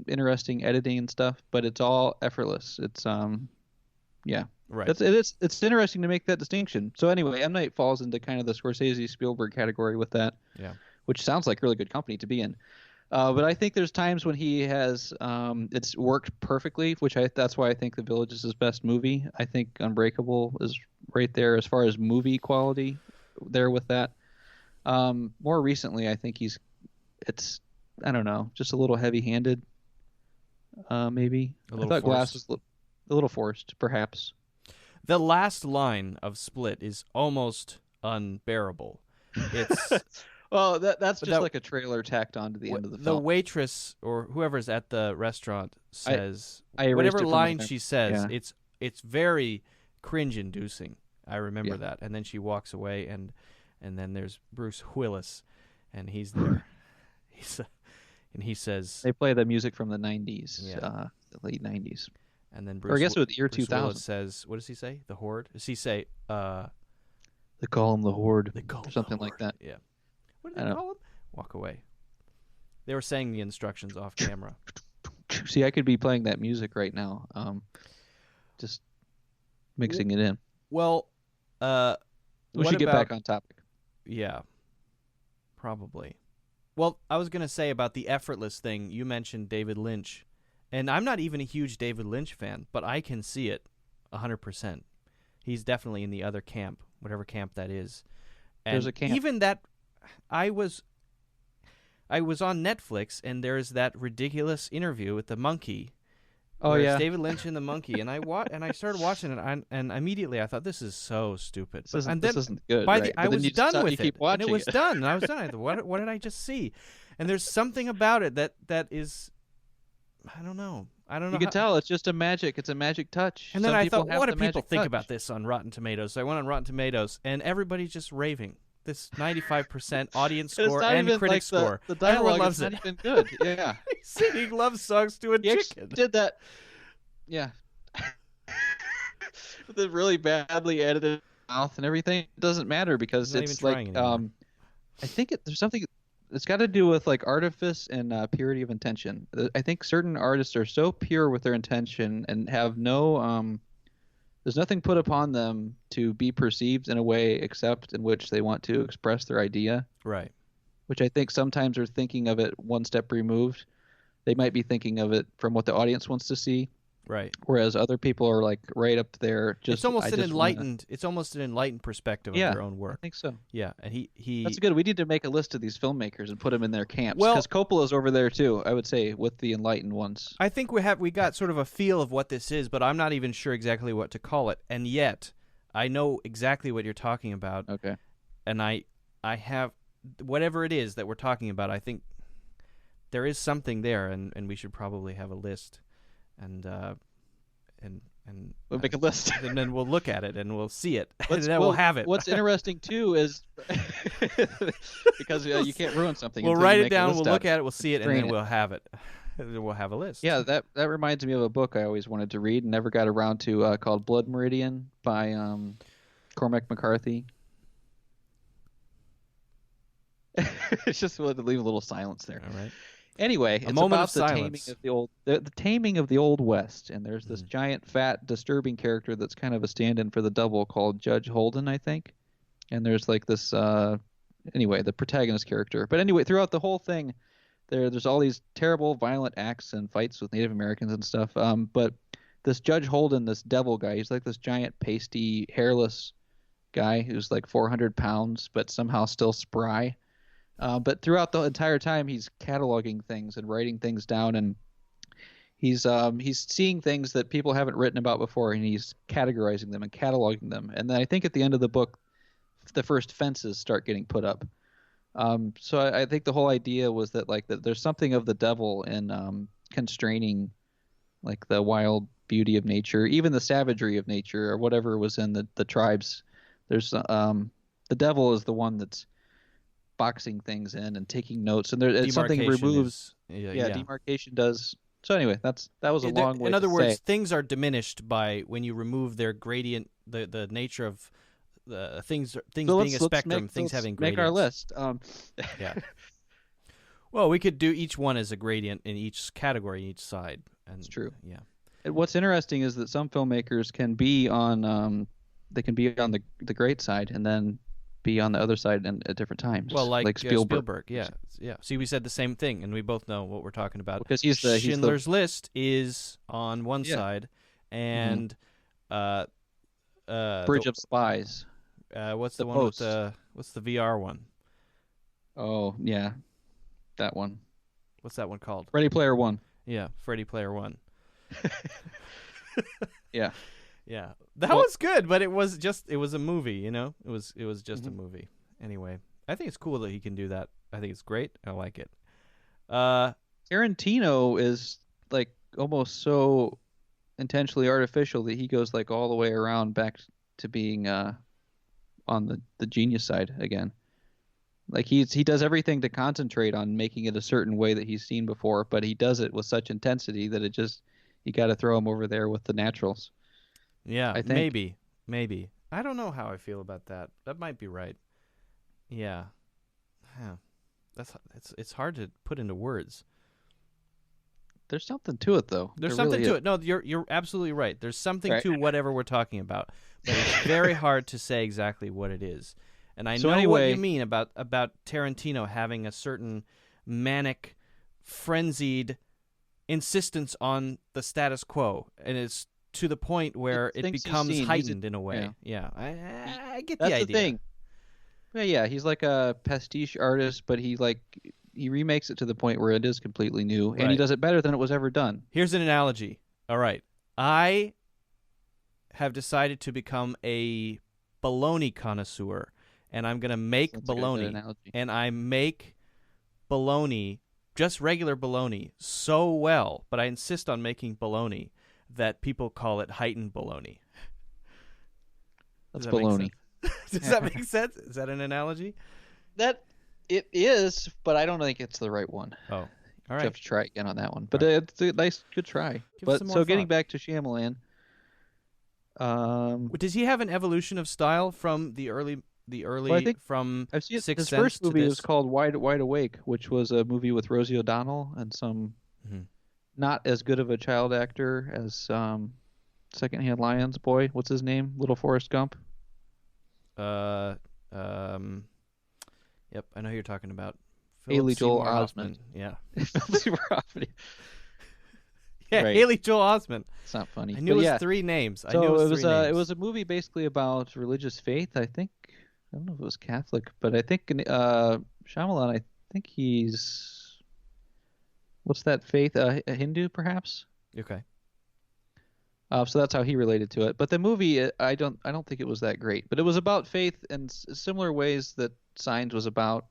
interesting editing and stuff, but it's all effortless. It's yeah. Right. It's interesting to make that distinction. So anyway, M. Night falls into kind of the Scorsese Spielberg category with that. Yeah. Which sounds like really good company to be in. But I think there's times when he has it's worked perfectly, that's why I think The Village is his best movie. I think Unbreakable is right there as far as movie quality there with that. More recently, I think it's I don't know, just a little heavy-handed. Maybe I thought Glass was a little forced, perhaps. The last line of Split is almost unbearable. It's well, that's just like a trailer tacked onto the end of the film. The waitress or whoever's at the restaurant says I whatever line she says, it's very cringe-inducing. I remember that. And then she walks away, and then there's Bruce Willis, and he's there. And he says they play the music from the 90s, the late 90s. And then or I guess it was the year Bruce 2000. Willis says, what does he say? The Horde? Does he say they call him the Horde or something like that? Yeah. What did they call him? Walk away. They were saying the instructions off camera. See, I could be playing that music right now. Just mixing it in. Well, we should get back on topic. Yeah. Probably. Well, I was going to say about the effortless thing, you mentioned David Lynch. And I'm not even a huge David Lynch fan, but I can see it 100%. He's definitely in the other camp, whatever camp that is. And there's a camp. Even that, I was on Netflix, and there's that ridiculous interview with the monkey. Oh yeah, David Lynch and the monkey, and I started watching it, and immediately I thought, this is so stupid. This isn't good. I was done with it. Keep watching and it was done. And I was done. I thought, what did I just see? And there's something about it that is, I don't know. You can tell it's just a magic. It's a magic touch. And then I thought, what do people think about this on Rotten Tomatoes? So I went on Rotten Tomatoes, and everybody's just raving. This 95% audience score and critic score. The dialogue loves is not even good. Yeah. He's singing love songs to a chicken. Did that. Yeah. With a really badly edited mouth and everything. It doesn't matter because it's like I think there's something. It's got to do with like artifice and purity of intention. I think certain artists are so pure with their intention and have no there's nothing put upon them to be perceived in a way except in which they want to express their idea. Right. Which I think sometimes are thinking of it one step removed. They might be thinking of it from what the audience wants to see. Right. Whereas other people are like right up there. It's almost an enlightened perspective of their own work. I think so. Yeah, and he. That's good. We need to make a list of these filmmakers and put them in their camps. Because Coppola's over there too. I would say with the enlightened ones. I think we got sort of a feel of what this is, but I'm not even sure exactly what to call it. And yet, I know exactly what you're talking about. Okay. And I have whatever it is that we're talking about. I think there is something there, and we should probably have a list. And we'll make a list, and then we'll look at it and we'll see it, and then we'll have it. What's interesting too is because you can't ruin something. We'll write it down. We'll look at it. We'll see it, and then we'll have it. We'll have a list. Yeah, that reminds me of a book I always wanted to read and never got around to, called Blood Meridian by Cormac McCarthy. It's just wanted to leave a little silence there. All right. Anyway, it's about the taming of the old West, and there's this giant, fat, disturbing character that's kind of a stand-in for the devil called Judge Holden, I think. And there's like this, the protagonist character. But anyway, throughout the whole thing, there's all these terrible, violent acts and fights with Native Americans and stuff. But this Judge Holden, this devil guy, he's like this giant, pasty, hairless guy who's like 400 pounds, but somehow still spry. But throughout the entire time, he's cataloging things and writing things down, and he's seeing things that people haven't written about before, and he's categorizing them and cataloging them. And then I think at the end of the book, the first fences start getting put up. So I think the whole idea was that that there's something of the devil in constraining like the wild beauty of nature, even the savagery of nature, or whatever was in the tribes. There's the devil is the one that's boxing things in and taking notes, and it's something removes. Demarcation does. So anyway, that was a long way. In other to words, say. things are diminished by when you remove their gradient the nature of the things So being a spectrum, things let's having make gradients. our list. Yeah. Well, we could do each one as a gradient in each category, each side. And, It's true. Yeah. And what's interesting is that some filmmakers can be on they can be on the great side and then be on the other side at different times. Well, like Spielberg. yeah. See, we said the same thing, and we both know what we're talking about. Because he's the Schindler's List is on one Yeah. side, and Bridge of Spies. what's The the one Post. with what's the VR one? Oh yeah, that one. What's that one called? Ready Player One. Yeah, Ready Player One. Yeah. Yeah, that was good, but it was a movie, you know. It was just a Mm-hmm. movie. Anyway, I think it's cool that he can do that. I think it's great. I like it. Tarantino is like almost so intentionally artificial that he goes like all the way around back to being on the genius side again. Like he does everything to concentrate on making it a certain way that he's seen before, but he does it with such intensity that you got to throw him over there with the naturals. Yeah, I think. maybe. I don't know how I feel about that. That might be right. Yeah. Huh. It's hard to put into words. There's something to it though. There's There something really to is. it. No, you're absolutely right. There's something Right. to whatever we're talking about, but it's very hard to say exactly what it is. And I So know what anyway- you mean about Tarantino having a certain manic, frenzied insistence on the status quo, and it's to the point where He it thinks he's becomes seen. heightened in a way. Yeah, I get the That's idea. the thing. Yeah, he's like a pastiche artist, but he remakes it to the point where it is completely new, and he Right. does it better than it was ever done. Here's an analogy. All right. I have decided to become a bologna connoisseur, and I'm going to make That's a good bologna. analogy. And I make bologna, just regular bologna, so well, but I insist on making bologna that people call it heightened bologna. That's Does that make baloney. sense? Does that make sense? Is that an analogy? That it is, but I don't think it's the right one. Oh, all You right. have to try again on that one. But Right. it's a good try. Give it But some so more getting thought. back to Shyamalan, Does he have an evolution of style from the early Well, I think from I've seen Sixth his Sense first to movie this? was called Wide Awake, which was a movie with Rosie O'Donnell and some Mhm. not as good of a child actor as Secondhand Lions boy. What's his name? Little Forrest Gump. Yep, I know who you're talking about. Haley Philip Joel Seymour Hoffman. Osment. Yeah. Yeah, Right. Haley Joel Osment. It's not funny. I knew But his yeah. three names. I So knew his it was three names. it was a movie basically about religious faith. I think I don't know if it was Catholic, but I think Shyamalan. I think he's what's that faith? A Hindu, perhaps. Okay. So that's how he related to it. But the movie, I don't think it was that great. But it was about faith in similar ways that Signs was about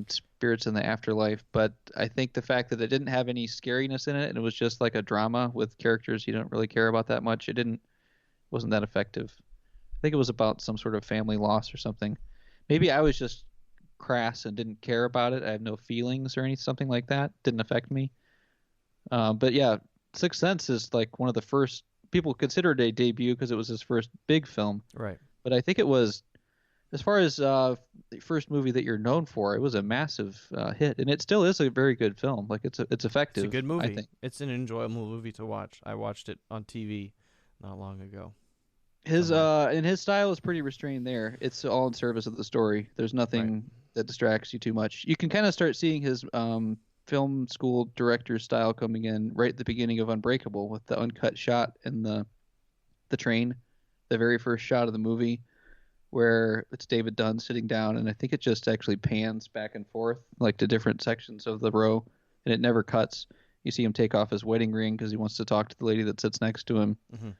spirits in the afterlife. But I think the fact that it didn't have any scariness in it, and it was just like a drama with characters you don't really care about that much, wasn't that effective. I think it was about some sort of family loss or something. Maybe I was just crass and didn't care about it. I have no feelings or something like that. Didn't affect me. But yeah, Sixth Sense is like one of the first people considered a debut because it was his first big film. Right. But I think it was, as far as the first movie that you're known for, it was a massive hit, and it still is a very good film. Like it's effective. It's a good movie. I think. It's an enjoyable movie to watch. I watched it on TV not long ago. His and his style is pretty restrained there. It's all in service of the story. There's nothing that distracts you too much. You can kind of start seeing his film school director style coming in right at the beginning of Unbreakable with the uncut shot in the train, the very first shot of the movie where it's David Dunn sitting down, and I think it just actually pans back and forth like to different sections of the row, and it never cuts. You see him take off his wedding ring because he wants to talk to the lady that sits next to him. Mm-hmm.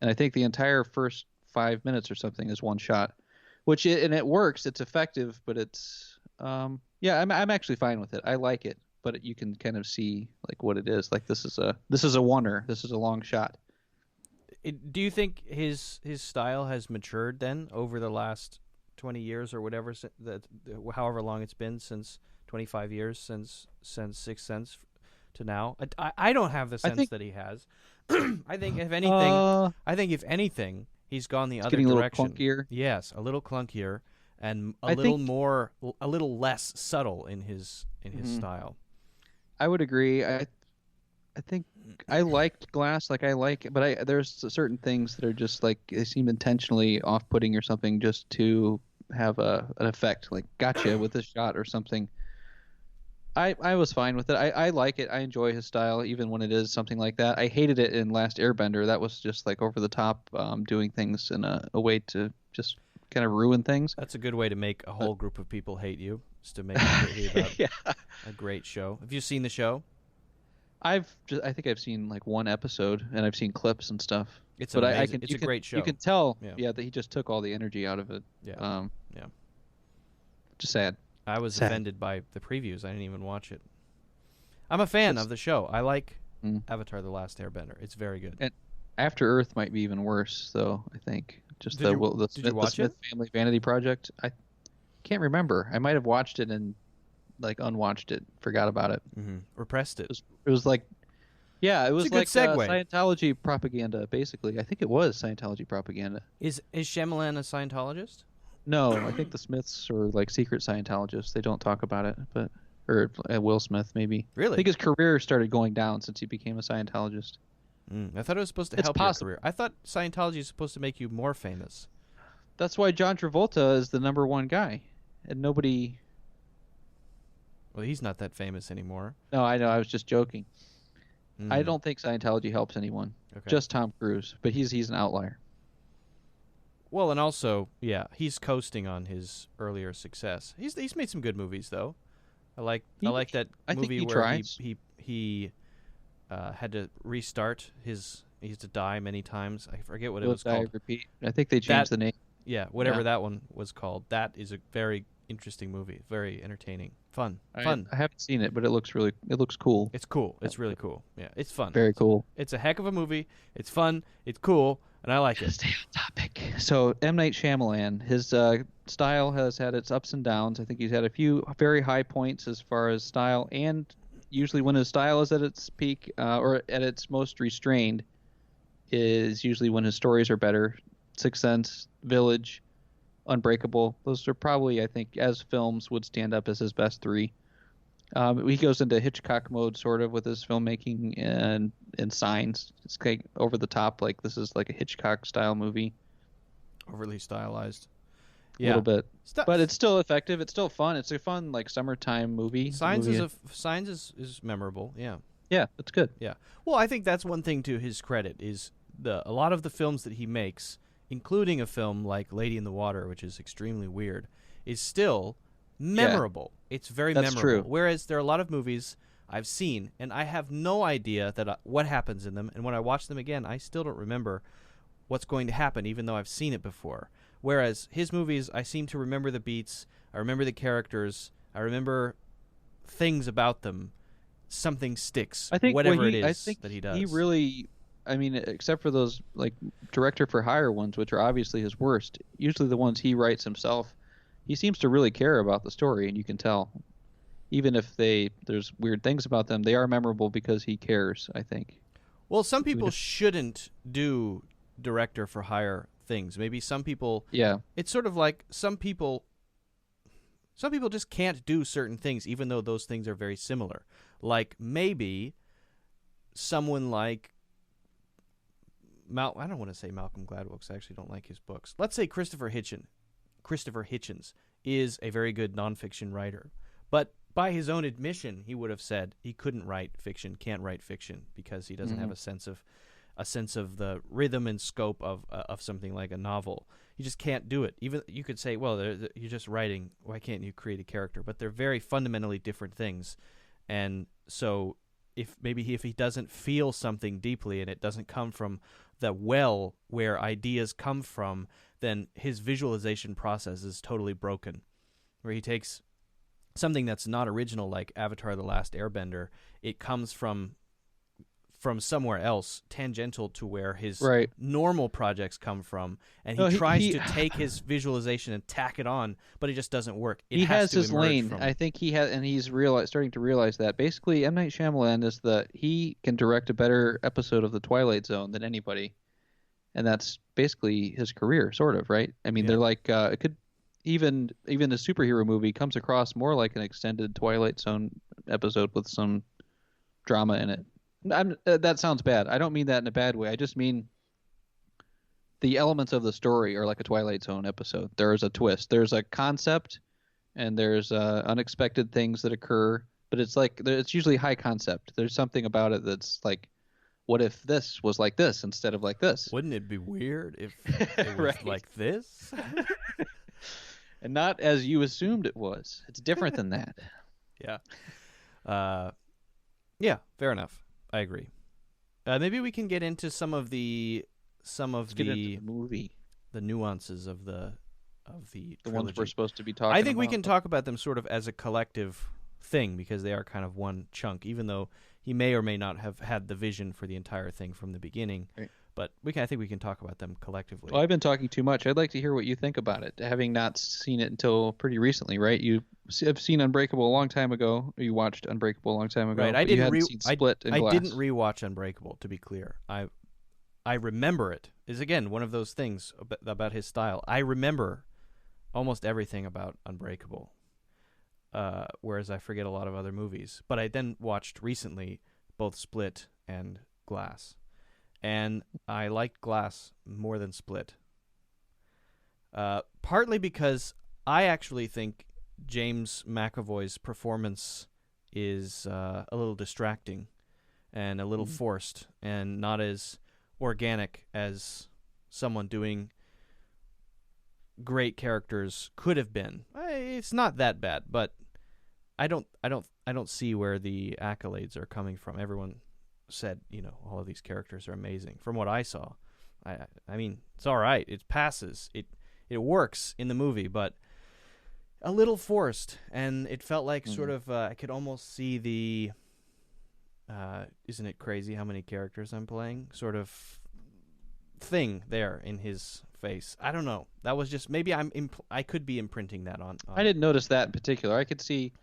And I think the entire first 5 minutes or something is one shot, and it works. It's effective, but it's I'm actually fine with it. I like it, but you can kind of see like what it is. Like this is a oneer. This is a long shot. Do you think his style has matured then over the last 20 years or whatever, however long it's been, since 25 years since Sixth Sense to now? I don't have the sense that he has. I think if anything, He's gone the other getting direction. A little clunkier. Yes, a little clunkier and a little less subtle in his style. I would agree. I think I liked Glass, but there's certain things that are just like they seem intentionally off-putting or something just to have an effect, like gotcha with this shot or something. I was fine with it. I like it. I enjoy his style, even when it is something like that. I hated it in Last Airbender. That was just like over the top, doing things in a way to just kind of ruin things. That's a good way to make a whole group of people hate you, is to make a movie about a great show. Have you seen the show? I think I've seen like one episode, and I've seen clips and stuff. It's amazing. It's a great show. You can tell, that he just took all the energy out of it. Yeah. Just sad. I was offended by the previews. I didn't even watch it. I'm a fan of the show. I like Avatar: The Last Airbender. It's very good. And After Earth might be even worse, though. I think just the Smith Family Vanity Project. I can't remember. I might have watched it and like unwatched it, forgot about it, repressed it. It was like, it was like segue. Scientology propaganda. Basically, I think it was Scientology propaganda. Is Shyamalan a Scientologist? No, I think the Smiths are like secret Scientologists. They don't talk about it, or Will Smith maybe. Really? I think his career started going down since he became a Scientologist. I thought it was supposed to help your career. I thought Scientology is supposed to make you more famous. That's why John Travolta is the #1 guy, and nobody. Well, he's not that famous anymore. No, I know. I was just joking. I don't think Scientology helps anyone. Okay. Just Tom Cruise, but he's an outlier. Well, and also, he's coasting on his earlier success. He's made some good movies, though. I like that movie where he had to restart his. He used to die many times. I forget what it was called. Repeat. I think they changed the name. Yeah, whatever that one was called. That is a very interesting movie. Very entertaining. Fun. I haven't seen it, but it looks cool. It's cool. It's really cool. Yeah, it's fun. Very cool. It's a heck of a movie. It's fun. It's cool. And I like it. Stay on topic. So M. Night Shyamalan, his style has had its ups and downs. I think he's had a few very high points as far as style, and usually when his style is at its peak or at its most restrained is usually when his stories are better. Sixth Sense, Village, Unbreakable. Those are probably, I think, as films would stand up as his best three. He goes into Hitchcock mode sort of with his filmmaking and Signs. It's like over the top, like this is like a Hitchcock style movie. Overly stylized. A little bit. But it's still effective. It's still fun. It's a fun like summertime movie. Signs is memorable. Yeah. Yeah, it's good. Yeah. Well, I think that's one thing to his credit is a lot of the films that he makes, including a film like Lady in the Water, which is extremely weird, is still memorable. It's very memorable. True. Whereas there are a lot of movies I've seen, and I have no idea what happens in them. And when I watch them again, I still don't remember what's going to happen, even though I've seen it before. Whereas his movies, I seem to remember the beats, I remember the characters, I remember things about them. Something sticks, whatever it is that he does. He really, I mean, except for those like director for hire ones, which are obviously his worst, usually the ones he writes himself, he seems to really care about the story, and you can tell. Even if there's weird things about them, they are memorable because he cares, I think. Well, some people shouldn't do director for hire things. Maybe some people... Yeah. It's sort of like some people just can't do certain things, even though those things are very similar. Like maybe someone like... I don't want to say Malcolm Gladwell because I actually don't like his books. Let's say Christopher Hitchens is a very good nonfiction writer. But by his own admission, he would have said he couldn't write fiction, can't write fiction, because he doesn't have a sense of the rhythm and scope of something like a novel. He just can't do it. Even you could say, well, you're just writing. Why can't you create a character? But they're very fundamentally different things. And so if he doesn't feel something deeply and it doesn't come from the well where ideas come from, then his visualization process is totally broken. Where he takes something that's not original, like Avatar: The Last Airbender, it comes from somewhere else, tangential to where his normal projects come from, and he tries to take his visualization and tack it on, but it just doesn't work. He has his lane. I think he has, and he's starting to realize that. Basically, M. Night Shyamalan he can direct a better episode of The Twilight Zone than anybody. and that's basically his career, sort of, right? I mean, Yeah. they're like it could even a superhero movie comes across more like an extended Twilight Zone episode with some drama in it. That sounds bad. I don't mean that in a bad way. I just mean the elements of the story are like a Twilight Zone episode. There's a twist. There's a concept, and there's unexpected things that occur. But it's usually high concept. There's something about it that's like, what if this was like this instead of like this? Wouldn't it be weird if it was Right. like this? And not as you assumed it was. It's different than that. Yeah. Yeah, fair enough. I agree. Maybe we can get into some of the Let's get into the movie. the nuances of the The trilogy. ones we're supposed to be talking about. I think we can talk about them sort of as a collective thing because they are kind of one chunk, even though he may or may not have had the vision for the entire thing from the beginning. Right. But I think we can talk about them collectively. Well, I've been talking too much. I'd like to hear what you think about it, having not seen it until pretty recently, right? You have seen Unbreakable a long time ago. Or you watched Unbreakable a long time ago. Right. But you hadn't seen Split and I Glass. didn't rewatch Unbreakable, to be clear. I remember it. Is again one of those things about his style. I remember almost everything about Unbreakable, whereas I forget a lot of other movies. But I then watched recently both Split and Glass, and I liked Glass more than Split. Partly because I actually think James McAvoy's performance is a little distracting and a little forced and not as organic as someone doing great characters could have been. It's not that bad, but I don't see where the accolades are coming from. Everyone said, all of these characters are amazing. From what I saw, I mean, it's all right. It passes. It works in the movie, but a little forced, and it felt like sort of I could almost see the isn't it crazy how many characters I'm playing sort of thing there in his face. I don't know. That was just maybe I could be imprinting that on. I didn't notice that in particular. I could see,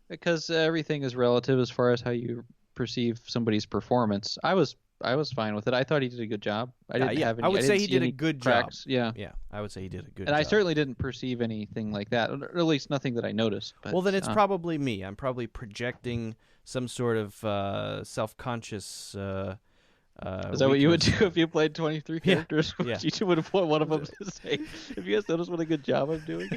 because everything is relative as far as how you perceive somebody's performance. I was fine with it. I thought he did a good job. I didn't have any. I would say didn't he see did any a good cracks. job. Yeah. I would say he did a good And job. I certainly didn't perceive anything like that, or at least nothing that I noticed. But, well, then it's probably me. I'm probably projecting some sort of self-conscious. Is that what you would do if you played 23 characters? Yeah. You would have put one of them to say, "Have you guys noticed what a good job I'm doing?"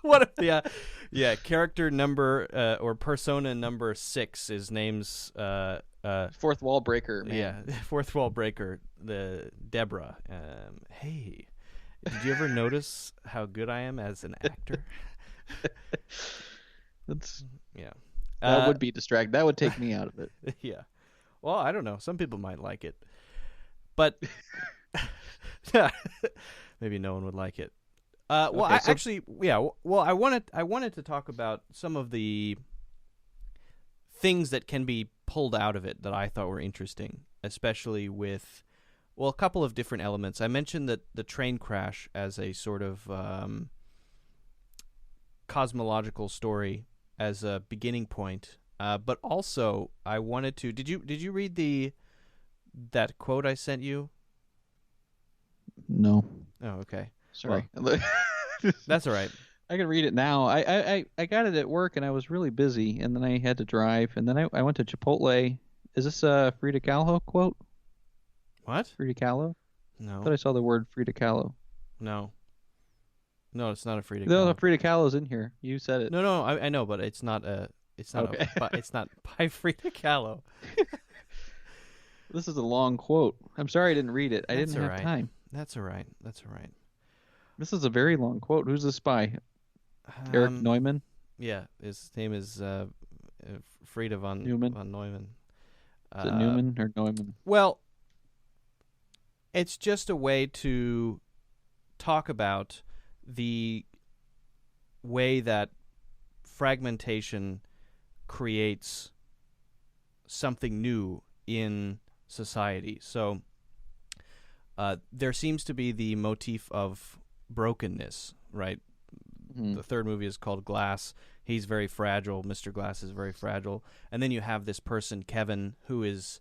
What if character number or persona number 6 is name's Fourth wall breaker, man. Yeah, fourth wall breaker, the Deborah. Hey, did you ever notice how good I am as an actor? That's Yeah. that would be distracting. That would take me out of it. Yeah. Well, I don't know. Some people might like it, but maybe no one would like it. Well, Okay, Well, I wanted to talk about some of the things that can be pulled out of it that I thought were interesting, especially with, well, a couple of different elements. I mentioned that the train crash as a sort of cosmological story as a beginning point, but also I wanted to. Did you read that quote I sent you? No. Oh, okay. Sorry. That's all right. I can read it now. I got it at work, and I was really busy, and then I had to drive, and then I went to Chipotle. Is this a Frida Kahlo quote? What? Frida Kahlo? No. I thought I saw the word Frida Kahlo. No, it's not a Frida No, Kahlo. Frida Kahlo's in here. You said it. No, I know, but it's not Okay. it's not by Frida Kahlo. This is a long quote. I'm sorry I didn't read it. I That's didn't all have right. time. That's all right. This is a very long quote. Who's this by? Eric Neumann? Yeah, his name is Frida von Neumann? von Neumann. Is it Newman or Neumann? Well, it's just a way to talk about the way that fragmentation creates something new in society. So there seems to be the motif of brokenness, right? Mm-hmm. The third movie is called Glass. He's very fragile. Mr. Glass is very fragile. And then you have this person, Kevin, who is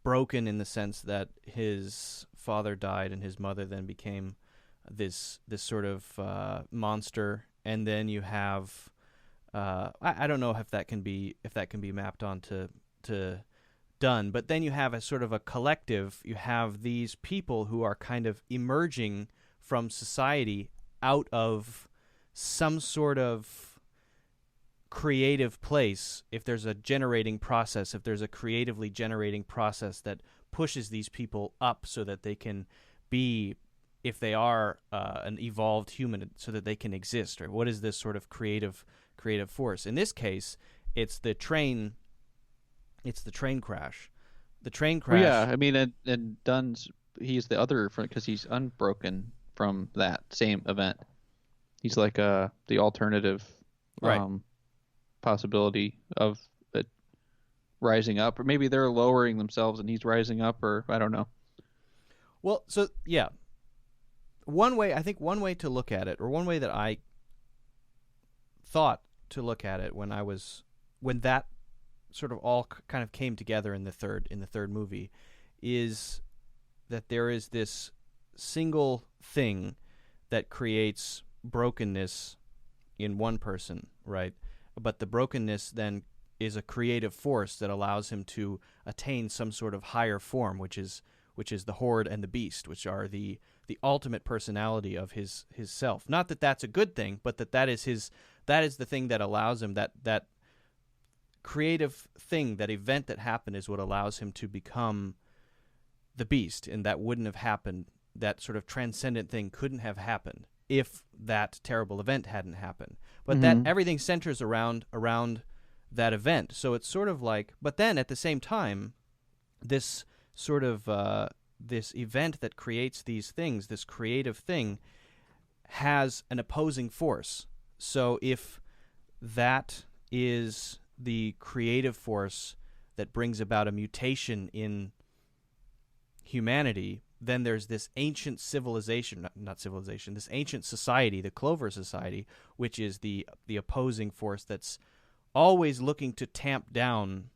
broken in the sense that his father died and his mother then became this sort of monster, and then you have I don't know if that can be mapped onto to Dunn, but then you have a sort of a collective. You have these people who are kind of emerging from society out of some sort of creative place. If there's a generating process, if there's a creatively generating process that pushes these people up so that they can be, if they are an evolved human, so that they can exist, right? What is this sort of creative force? In this case, it's the train crash. The train crash. Well, yeah, I mean, and Dunn's, he's the other, because he's unbroken from that same event. He's like the alternative possibility of it rising up, or maybe they're lowering themselves and he's rising up, or I don't know. Well, so yeah, one way to look at it, or one way that I thought to look at it when that sort of all kind of came together in the third movie, is that there is this single thing that creates brokenness in one person, right? But the brokenness then is a creative force that allows him to attain some sort of higher form, which is the horde and the beast, which are the ultimate personality of his self. Not that that's a good thing, but that is the thing that allows him, that creative thing, that event that happened is what allows him to become the beast, and that wouldn't have happened. That sort of transcendent thing couldn't have happened if that terrible event hadn't happened. But that everything centers around that event. So it's sort of like, but then at the same time, this sort of this event that creates these things, this creative thing, has an opposing force. So if that is the creative force that brings about a mutation in humanity, then there's this ancient civilization, this ancient society, the Clover Society, which is the opposing force that's always looking to tamp down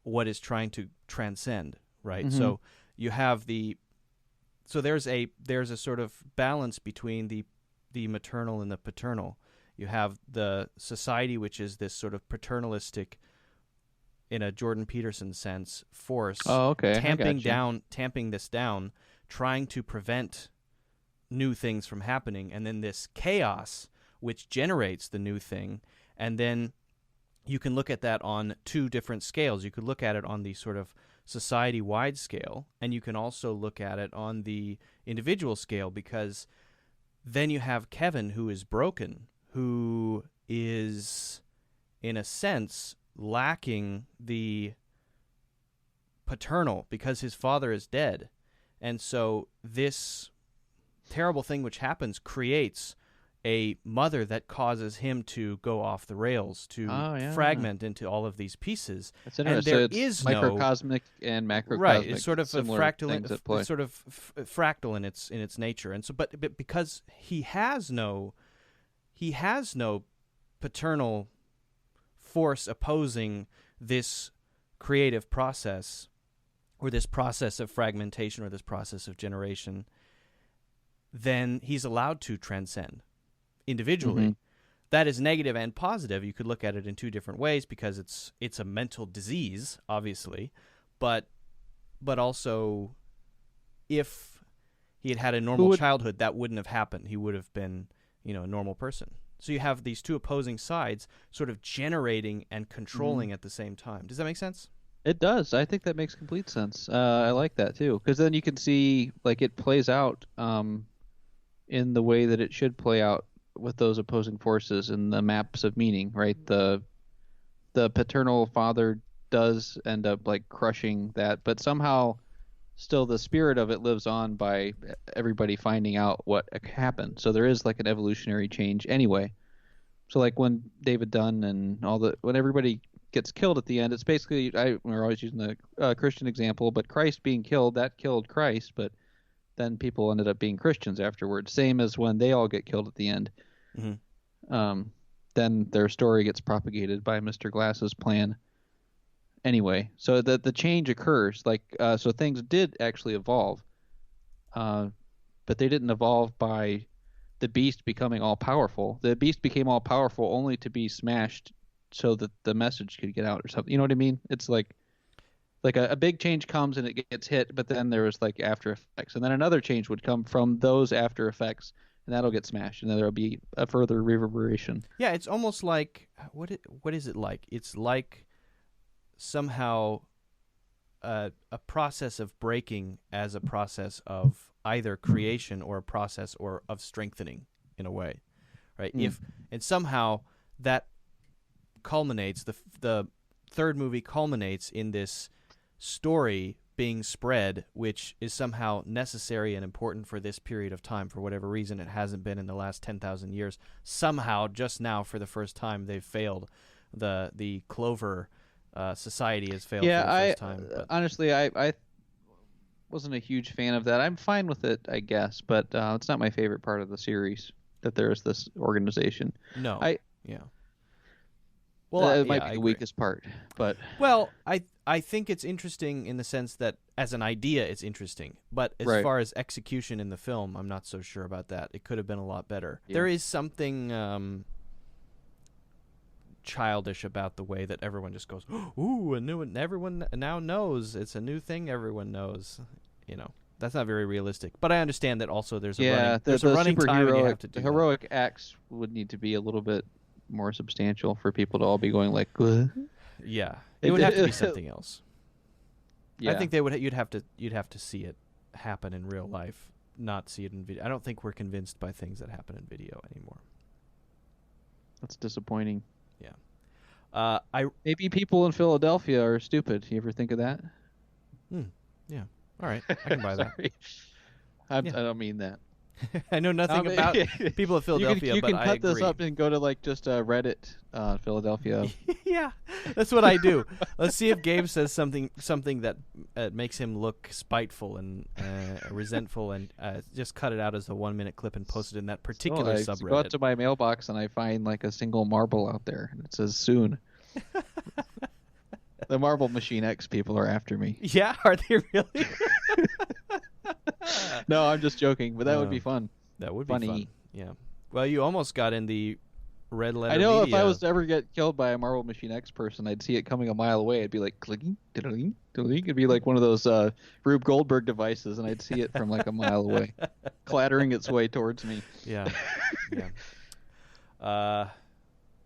what is trying to transcend, right? Mm-hmm. So you have there's a sort of balance between the maternal and the paternal. You have the society, which is this sort of paternalistic, in a Jordan Peterson sense, force. Oh, okay. Tamping this down, trying to prevent new things from happening, and then this chaos, which generates the new thing. And then you can look at that on two different scales. You could look at it on the sort of society-wide scale, and you can also look at it on the individual scale, because then you have Kevin, who is broken, who is, in a sense, lacking the paternal because his father is dead. And so this terrible thing which happens creates a mother that causes him to go off the rails, to fragment into all of these pieces. That's interesting. And there so it's is microcosmic and macrocosmic. Right, it's sort of fractal in its nature. And so, but because he has no paternal force opposing this creative process, or this process of fragmentation, or this process of generation, then he's allowed to transcend individually. Mm-hmm. That is negative and positive. You could look at it in two different ways, because it's a mental disease, obviously, but also, if he had a normal childhood, that wouldn't have happened. He would have been, a normal person. So you have these two opposing sides sort of generating and controlling at the same time. Does that make sense? It does. I think that makes complete sense. I like that too, because then you can see like it plays out in the way that it should play out with those opposing forces and the maps of meaning, right? The paternal father does end up like crushing that, but somehow still the spirit of it lives on by everybody finding out what happened. So there is like an evolutionary change anyway. So like when David Dunn and when everybody gets killed at the end, it's basically, we're always using the Christian example, but Christ being killed, that killed Christ, but then people ended up being Christians afterwards. Same as when they all get killed at the end. Mm-hmm. Then their story gets propagated by Mr. Glass's plan. anyway. So the change occurs. Like so things did actually evolve, but they didn't evolve by the beast becoming all powerful. The beast became all powerful only to be smashed so that the message could get out or something. You know what I mean? It's like a big change comes and it gets hit, but then there was like after effects, and then another change would come from those after effects, and that'll get smashed, and then there'll be a further reverberation. Yeah, it's almost like what is it like? It's like somehow a process of breaking as a process of either creation or a process or of strengthening in a way, right? And somehow that culminates, the third movie culminates in this story being spread, which is somehow necessary and important for this period of time. For whatever reason, it hasn't been in the last 10,000 years. Somehow, just now, for the first time, they've failed. The Clover society has failed for the first time. But honestly, I wasn't a huge fan of that. I'm fine with it, I guess, but it's not my favorite part of the series that there's this organization. No. Yeah. Well, it might be the weakest part, but well, I think it's interesting in the sense that as an idea, it's interesting, but as far as execution in the film, I'm not so sure about that. It could have been a lot better. Yeah. There is something childish about the way that everyone just goes, "Ooh, a new one!" Everyone now knows it's a new thing. Everyone knows, That's not very realistic, but I understand that also there's a running time and you have to do the heroic acts would need to be a little bit more substantial for people to all be going like, "What?" Yeah, it would have to be something else. Yeah. I think you'd have to see it happen in real life, not see it in video. I don't think we're convinced by things that happen in video anymore. That's disappointing. Yeah. Maybe people in Philadelphia are stupid. You ever think of that? Yeah. All right, I can buy that. I don't mean that. I know nothing about people in Philadelphia, you but can cut this agree. up and go to like just Reddit, Philadelphia. Yeah, that's what I do. Let's see if Gabe says something that makes him look spiteful and resentful, and just cut it out as a 1-minute clip and post it in that particular subreddit. I go out to my mailbox and I find like a single marble out there, and it says "soon." The Marble Machine X people are after me. Yeah, are they really? No, I'm just joking, but that would be fun. That would be fun. Yeah. Well, you almost got in the red letter. I know media. If I was to ever get killed by a Marble Machine X person, I'd see it coming a mile away. I'd be like clicking, diddling, diddling. It'd be like one of those Rube Goldberg devices, and I'd see it from like a mile away, clattering its way towards me. Yeah.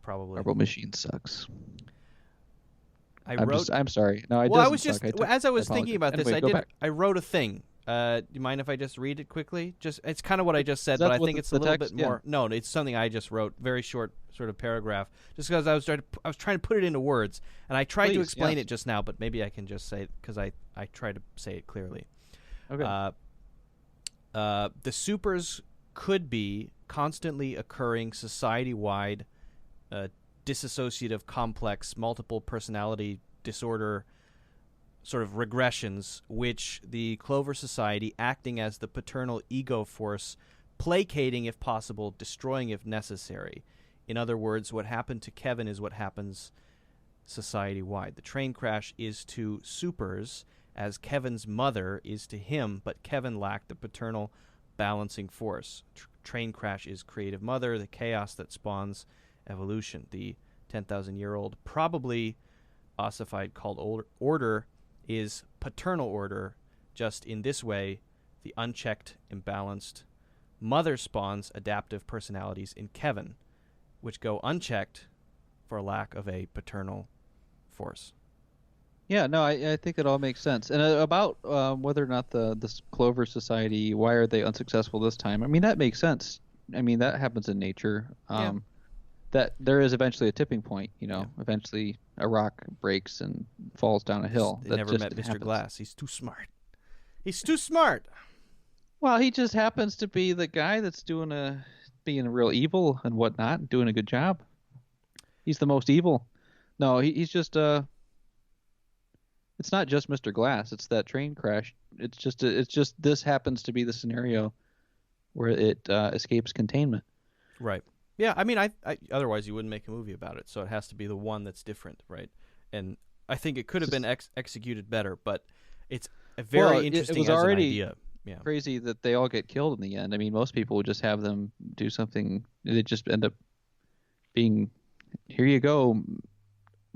Probably. Marble Machine sucks. I'm sorry. No, I was just as I was thinking about this, I wrote a thing. Do you mind if I just read it quickly? It's kind of what I just said, but I think it's a little bit more. No, it's something I just wrote, very short sort of paragraph, just because I was trying to put it into words, and I tried to explain it just now, but maybe I can just say it because I tried to say it clearly. Okay. The supers could be constantly occurring society-wide dissociative complex multiple personality disorder sort of regressions, which the Clover Society, acting as the paternal ego force, placating if possible, destroying if necessary. In other words, what happened to Kevin is what happens society-wide. The train crash is to supers as Kevin's mother is to him, but Kevin lacked the paternal balancing force. Train crash is creative mother, the chaos that spawns evolution. The 10,000-year-old, probably ossified called order, is paternal order. Just in this way, the unchecked, imbalanced mother spawns adaptive personalities in Kevin, which go unchecked for lack of a paternal force. Yeah, no, I think it all makes sense. And about whether or not this Clover Society, why are they unsuccessful this time? I mean, that makes sense. I mean, that happens in nature. That there is eventually a tipping point, eventually a rock breaks and falls down a hill. They never met Mr. Glass. He's too smart. He's too smart. Well, he just happens to be the guy that's being real evil and whatnot, doing a good job. He's the most evil. No, he's just it's not just Mr. Glass. It's that train crash. It's just this happens to be the scenario where it escapes containment. Right. Yeah, I mean, I otherwise you wouldn't make a movie about it, so it has to be the one that's different, right? And I think it could have been executed better, but it's a very interesting it was as already an idea. Yeah. crazy that they all get killed in the end. I mean, most people would just have them do something. They just end up being, here you go,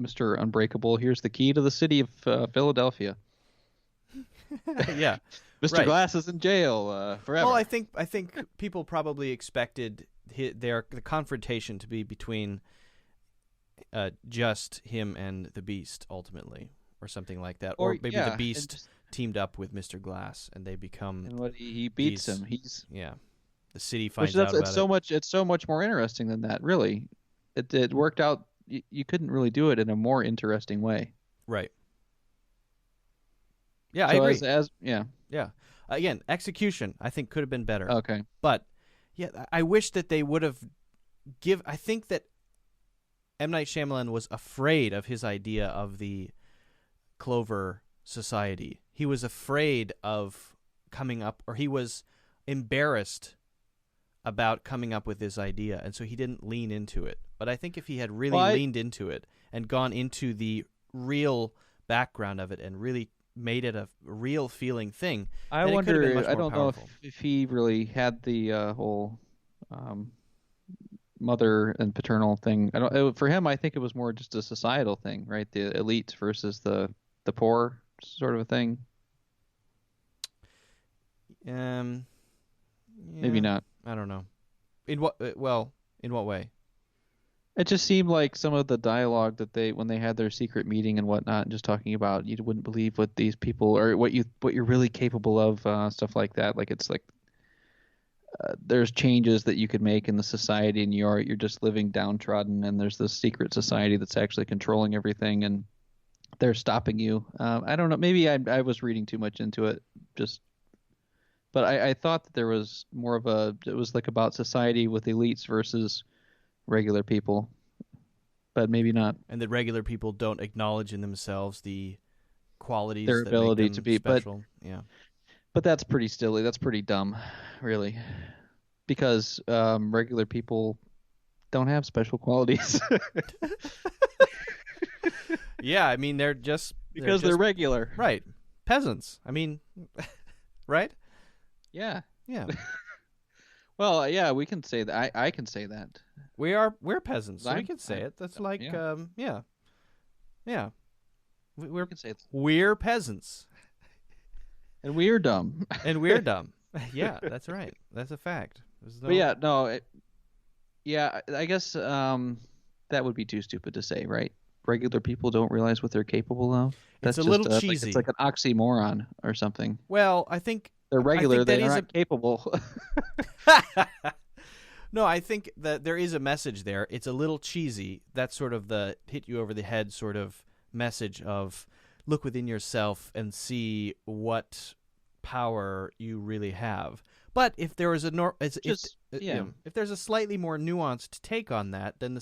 Mr. Unbreakable. Here's the key to the city of Philadelphia. Yeah. Mr. Right. Glass is in jail forever. Well, I think people probably expected the confrontation to be between just him and the Beast ultimately, or something like that, or maybe the Beast teamed up with Mr. Glass and they become. And what he beats him. The city finds out about it. It's so much more interesting than that. Really, it worked out. You couldn't really do it in a more interesting way. Right. Yeah, so I agree. Yeah. Again, execution I think could have been better. Okay. But yeah, I wish that they would have I think that M. Night Shyamalan was afraid of his idea of the Clover Society. He was afraid of coming up, or he was embarrassed about coming up with this idea, and so he didn't lean into it. But I think if he had really leaned into it and gone into the real background of it and really made it a real feeling thing, I then it could have been much I more don't powerful. know if he really had the whole mother and paternal thing. For him, I think it was more just a societal thing, right? The elites versus the poor sort of a thing. Maybe not. I don't know. In what way? It just seemed like some of the dialogue that when they had their secret meeting and whatnot, and just talking about, you wouldn't believe what these people, or what you're really capable of, stuff like that. Like, it's like there's changes that you could make in the society, and you're just living downtrodden, and there's this secret society that's actually controlling everything, and they're stopping you. I don't know. Maybe I was reading too much into it. But I thought that there was more of it was like about society with elites versus regular people, but maybe not. And that regular people don't acknowledge in themselves the qualities, their that ability make them to be special. But that's pretty silly. That's pretty dumb, really, because regular people don't have special qualities. Yeah, I mean, they're just regular, right? Peasants. I mean, right? Yeah. Well, yeah, we can say that. I can say that. We're peasants, so we can say it. That's like, yeah. We can say that. We're peasants. And we're dumb. And we're dumb. Yeah, that's right. That's a fact. I guess that would be too stupid to say, right? Regular people don't realize what they're capable of. It's a little cheesy. It's like an oxymoron or something. Well, I think they're regular. They're not capable. No, I think that there is a message there. It's a little cheesy. That's sort of the hit you over the head sort of message of look within yourself and see what power you really have. But if there is if there's a slightly more nuanced take on that, then the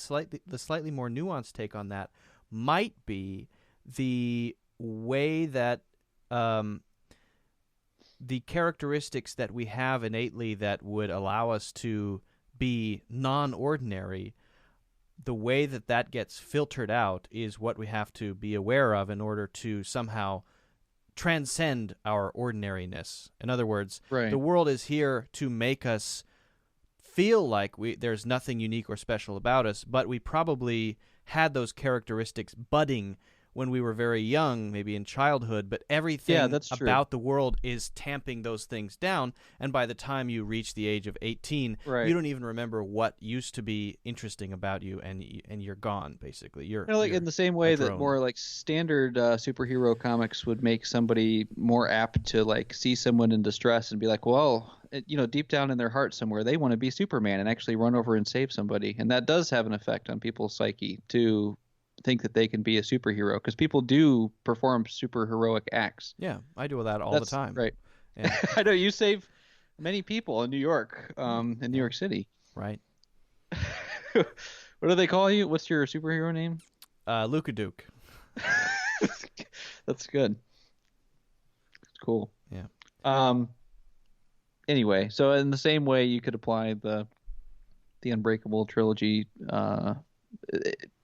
slightly more nuanced take on that might be the way that the characteristics that we have innately that would allow us to be non-ordinary, the way that gets filtered out is what we have to be aware of in order to somehow transcend our ordinariness. In other words, the world is here to make us feel like there's nothing unique or special about us, but we probably had those characteristics budding when we were very young, maybe in childhood, but everything about the world is tamping those things down, and by the time you reach the age of 18, you don't even remember what used to be interesting about you, and you're gone, basically. You're in the same way that more like standard superhero comics would make somebody more apt to like see someone in distress and be like, well, deep down in their heart somewhere, they want to be Superman and actually run over and save somebody, and that does have an effect on people's psyche to think that they can be a superhero, because people do perform super heroic acts. Yeah, I do that all the time. Right. Yeah. I know you save many people in New York, in New York City. Right. What do they call you? What's your superhero name? Luka Duke. That's good. It's cool. Yeah. Anyway, so in the same way, you could apply the Unbreakable trilogy,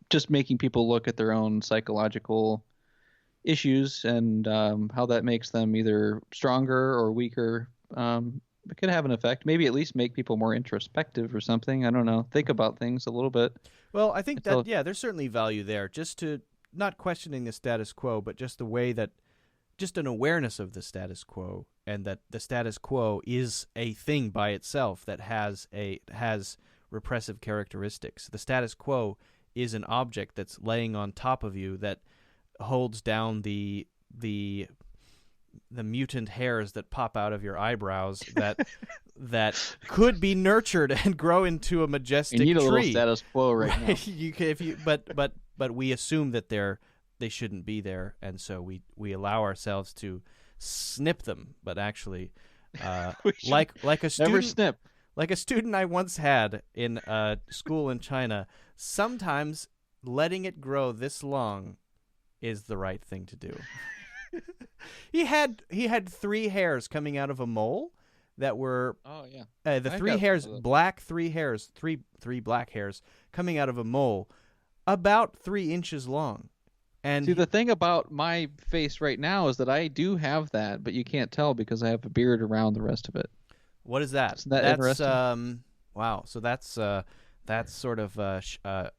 just making people look at their own psychological issues and how that makes them either stronger or weaker. It could have an effect. Maybe at least make people more introspective or something. I don't know. Think about things a little bit. Well, I think that, yeah, there's certainly value there, just to not questioning the status quo, but just the way that, just an awareness of the status quo, and that the status quo is a thing by itself that has repressive characteristics. The status quo is an object that's laying on top of you that holds down the mutant hairs that pop out of your eyebrows that could be nurtured and grow into a majestic tree. You need a little status quo right now. You can, but we assume that they shouldn't be there, and so we allow ourselves to snip them. But actually, like a student, never snip. Like a student I once had in school in China, sometimes letting it grow this long is the right thing to do. He had 3 hairs coming out of a mole that were the 3 hairs, black 3 hairs, three black hairs coming out of a mole, about 3 inches long. And see, the thing about my face right now is that I do have that, but you can't tell because I have a beard around the rest of it. What is that? Isn't that interesting? Wow. So that's sort of a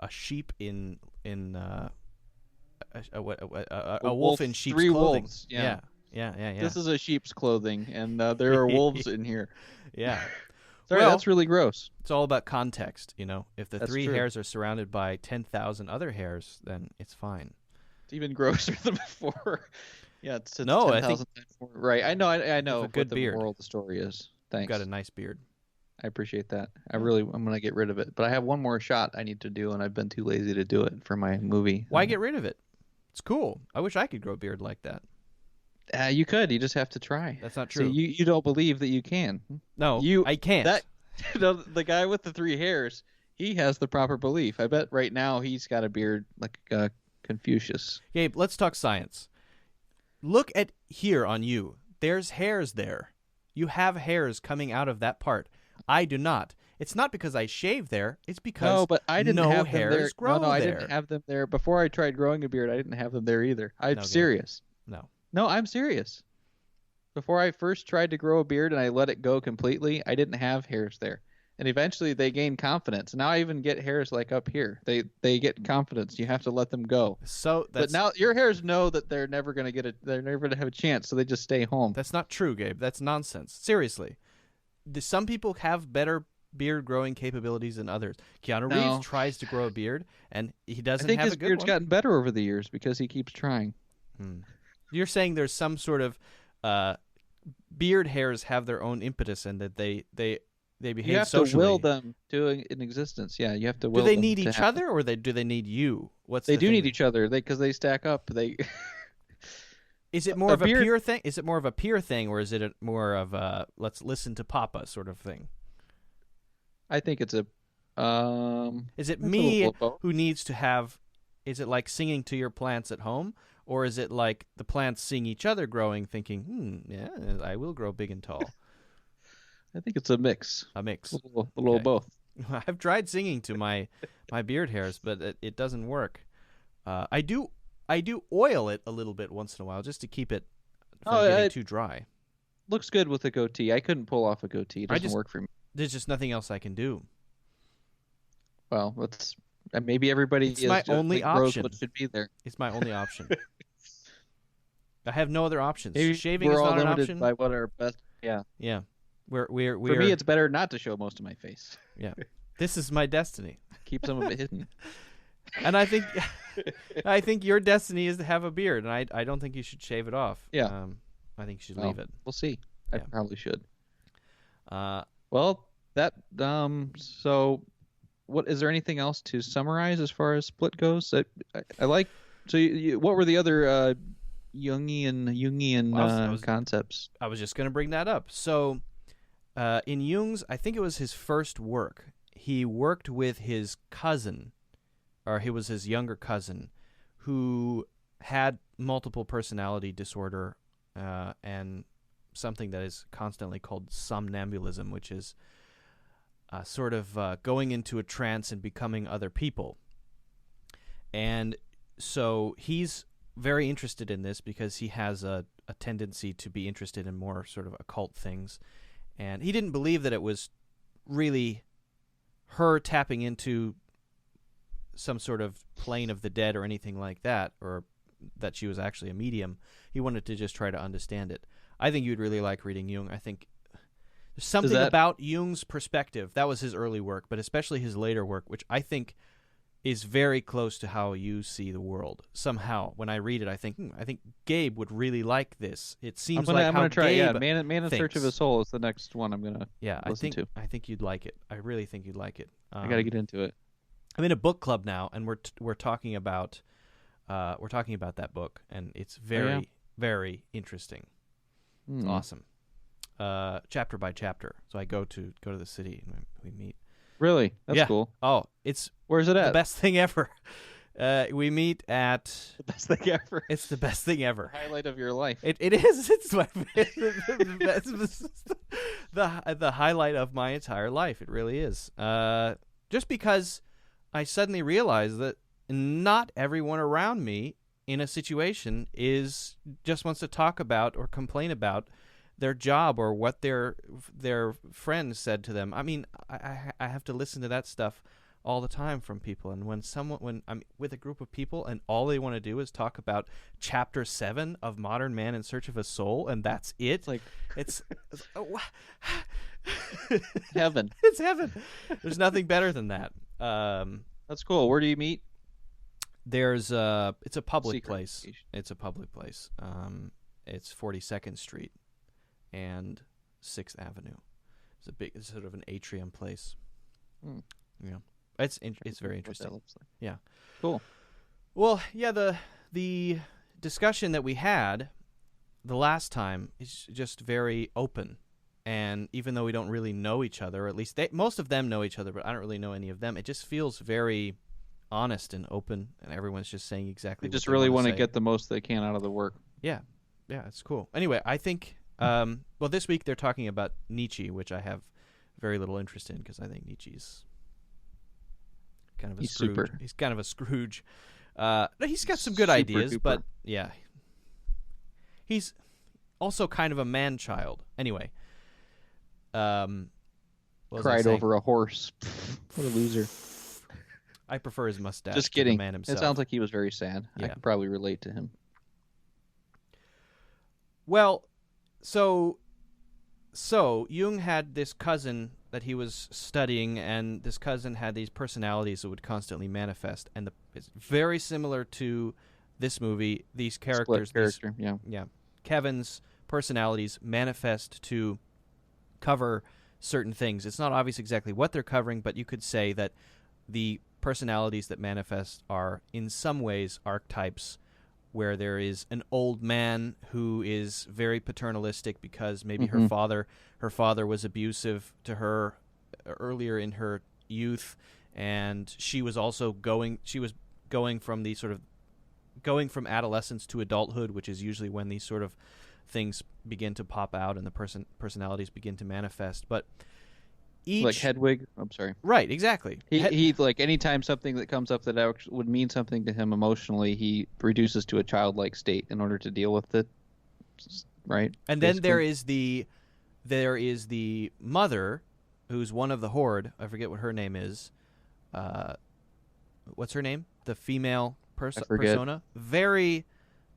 sheep in a wolf in sheep's 3 clothing. Wolves. Yeah. This is a sheep's clothing, and there are wolves in here. Yeah. Sorry, that's really gross. It's all about context, If the That's 3 true. hairs are surrounded by 10,000 other hairs, then it's fine. It's even grosser than before. Yeah, it's No, 10,000 I think times more. Right. I know. I know a good what the beard. moral of the story is. Thanks. You've got a nice beard. I appreciate that. I'm going to get rid of it. But I have one more shot I need to do, and I've been too lazy to do it for my movie. Why get rid of it? It's cool. I wish I could grow a beard like that. You could. You just have to try. That's not true. So you don't believe that you can. No, I can't. The guy with the 3 hairs, he has the proper belief. I bet right now he's got a beard like Confucius. Gabe, let's talk science. Look at here on you. There's hairs there. You have hairs coming out of that part. I do not. It's not because I shave there. It's because but I didn't have hairs them there. grow No, I there. didn't have them there. Before I tried growing a beard, I didn't have them there either. I'm serious. No. No, I'm serious. Before I first tried to grow a beard and I let it go completely, I didn't have hairs there. And eventually they gain confidence. Now I even get hairs like up here. They get confidence. You have to let them go. But now your hairs know that they're never going to have a chance, so they just stay home. That's not true, Gabe. That's nonsense. Seriously. Some people have better beard growing capabilities than others. Keanu Reeves tries to grow a beard and he doesn't have a good one. I think his beard's gotten better over the years because he keeps trying. You're saying there's some sort of beard hairs have their own impetus and that they behave you have socially. to will them to an existence. Yeah, you have to will them. Do they them need to each happen. other or do they need you? They do need each other because they stack up. Is it more of a peer thing? Is it more of a peer thing or is it more of a let's listen to Papa sort of thing? I think it's a is it me who needs to have is it like singing to your plants at home? Or is it like the plants seeing each other growing, thinking, yeah, I will grow big and tall? I think it's a mix. A mix. A little both. I've tried singing to my beard hairs, but it doesn't work. I do oil it a little bit once in a while just to keep it from getting too dry. Looks good with a goatee. I couldn't pull off a goatee. It doesn't work for me. There's just nothing else I can do. Well, maybe everybody it's my only option. What should be there. It's my only option. I have no other options. Maybe shaving is not an option. By what are best? Yeah. Yeah. For me, it's better not to show most of my face. Yeah. This is my destiny. Keep some of it hidden. And I think your destiny is to have a beard, and I don't think you should shave it off. Yeah. I think you should leave it. We'll see. I probably should. So what is there anything else to summarize as far as Split goes? I like. So what were the other Jungian concepts? I was just going to bring that up. So in Jung's, I think it was his first work. He worked with his cousin, or he was his younger cousin, who had multiple personality disorder and something that is constantly called somnambulism, which is sort of going into a trance and becoming other people. And so he's very interested in this because he has a tendency to be interested in more sort of occult things. And he didn't believe that it was really her tapping into some sort of plane of the dead or anything like that, or that she was actually a medium. He wanted to just try to understand it. I think you'd really like reading Jung. I think there's something about Jung's perspective. That was his early work, but especially his later work, which I think is very close to how you see the world. Somehow, when I read it, I think Gabe would really like this. It seems I'm gonna try. Gabe Man in Search of His Soul is the next one I'm gonna listen to. I think you'd like it. I really think you'd like it. I gotta get into it. I'm in a book club now, and we're talking about that book, and it's very very interesting. It's awesome. Chapter by chapter. So I go to the city and we meet. Really? That's cool. Oh, where's it at? The best thing ever. We meet at the best thing ever. It's the best thing ever. The highlight of your life. It is. It's my the highlight of my entire life. It really is. Just because I suddenly realized that not everyone around me in a situation just wants to talk about or complain about their job or what their friends said to them. I mean, I have to listen to that stuff all the time from people, and when I'm with a group of people and all they want to do is talk about chapter 7 of Modern Man in Search of a Soul, and that's it. It's heaven. It's heaven. There's nothing better than that. That's cool. Where do you meet? It's a public Secret place. location. It's a public place. It's 42nd Street and 6th Avenue. It's sort of an atrium place. Yeah. It's very interesting. What that looks like. Yeah. Cool. Well, yeah, the discussion that we had the last time is just very open. And even though we don't really know each other, or at least most of them know each other, but I don't really know any of them, it just feels very honest and open, and everyone's just saying exactly what they just they really want to get the most they can out of the work. Yeah. Yeah, it's cool. Anyway, I think, well, this week they're talking about Nietzsche, which I have very little interest in because I think Nietzsche's kind of a Scrooge. Super. He's kind of a Scrooge. He's got some good Super ideas, duper. but yeah. He's also kind of a man-child. Anyway. What was I Cried saying? over a horse. What a loser. I prefer his mustache. Just to the kidding. man himself. It sounds like he was very sad. I Yeah. could probably relate to him. Well, so Jung had this cousin that he was studying, and this cousin had these personalities that would constantly manifest, and it's very similar to this movie. These characters, Split character, yeah, Kevin's personalities manifest to cover certain things. It's not obvious exactly what they're covering, but you could say that the personalities that manifest are in some ways archetypes, where there is an old man who is very paternalistic because maybe her father was abusive to her earlier in her youth, and she was also going from adolescence to adulthood, which is usually when these sort of things begin to pop out and the personalities begin to manifest. But each, like Hedwig. I'm sorry. Right, exactly. He like anytime something that comes up that would mean something to him emotionally, he reduces to a childlike state in order to deal with it. Right. And basically. then there is the mother, who's one of the horde. I forget what her name is. What's her name? The female persona. Very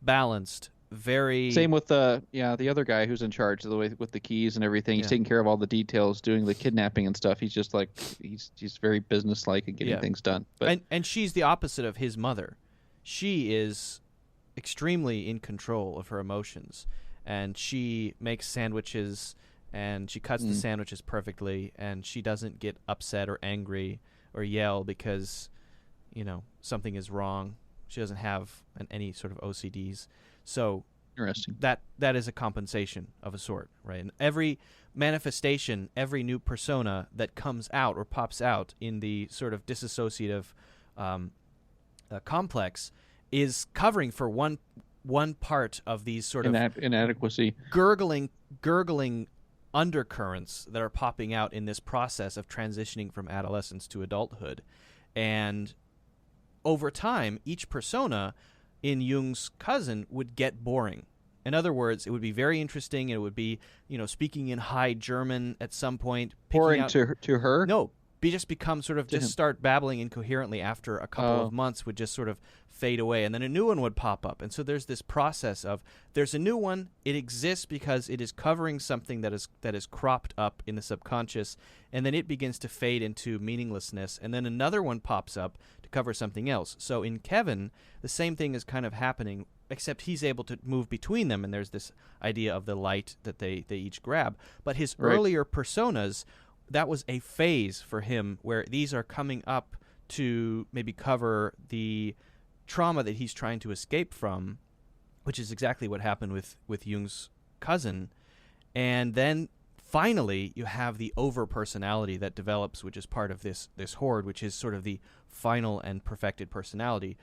balanced. Very same with the other guy who's in charge of the way with the keys and everything. He's taking care of all the details, doing the kidnapping and stuff. He's just like he's very businesslike and getting things done. But and she's the opposite of his mother. She is extremely in control of her emotions, and she makes sandwiches and she cuts the sandwiches perfectly, and she doesn't get upset or angry or yell because something is wrong. She doesn't have any sort of OCDs. So interesting. That is a compensation of a sort, right? And every manifestation, every new persona that comes out or pops out in the sort of dissociative complex is covering for one part of these sort of inadequacy, gurgling undercurrents that are popping out in this process of transitioning from adolescence to adulthood. And over time, each persona in Jung's cousin would get boring. In other words, it would be very interesting. It would be, speaking in High German at some point. Boring to her? No, just become sort of just him. start babbling incoherently after a couple of months would just sort of fade away, and then a new one would pop up. And so there's this process of there's a new one. It exists because it is covering something that is cropped up in the subconscious, and then it begins to fade into meaninglessness, and then another one pops up to cover something else. So in Kevin, the same thing is kind of happening, except he's able to move between them, and there's this idea of the light that they each grab. But his earlier personas, that was a phase for him where these are coming up to maybe cover the trauma that he's trying to escape from, which is exactly what happened with Jung's cousin. And then finally you have the over-personality that develops, which is part of this horde, which is sort of the final and perfected personality.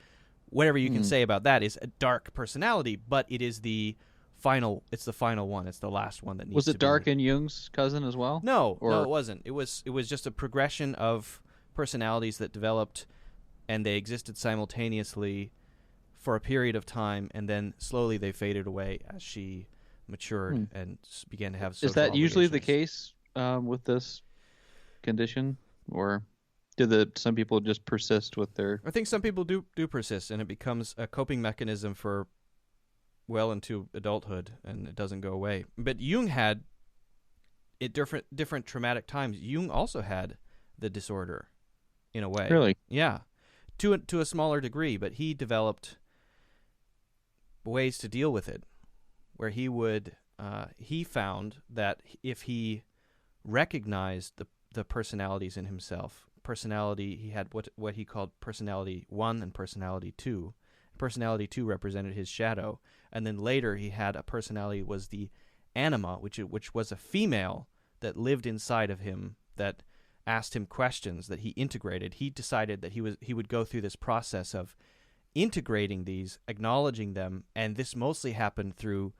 Whatever you can say about that is a dark personality, but it is it's the final one. It's the last one that needs to be. Was it dark in Jung's cousin as well? No, it wasn't. It was just a progression of personalities that developed, and they existed simultaneously for a period of time, and then slowly they faded away as she matured and began to have social Is that usually the obligations. case with this condition, or do some people just persist with their? I think some people do persist, and it becomes a coping mechanism for well into adulthood, and it doesn't go away. But Jung had, at different traumatic times, Jung also had the disorder, in a way. Really? Yeah, to a smaller degree, but he developed ways to deal with it, where he found that if he recognized the personalities in himself, he had what he called personality 1 and personality 2. Personality 2 represented his shadow, and then later he had a personality was the anima, which was a female that lived inside of him, that asked him questions that he integrated. He decided that he would go through this process of integrating these, acknowledging them, and this mostly happened through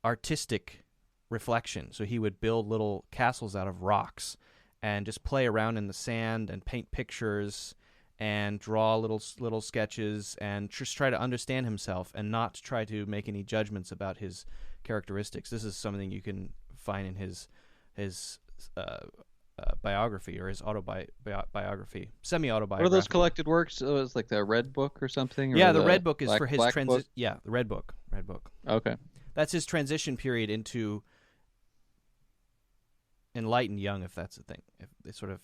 artistic reflection. So he would build little castles out of rocks and just play around in the sand and paint pictures and draw little sketches and just try to understand himself and not try to make any judgments about his characteristics. This is something you can find in his biography, or his biography, semi-autobiography. What are those collected works? Oh, it's like the Red Book or something? Yeah, the Red Book is for his transition. Yeah, the Red Book. Okay. That's his transition period into enlightened Jung, if that's the thing. If it's sort of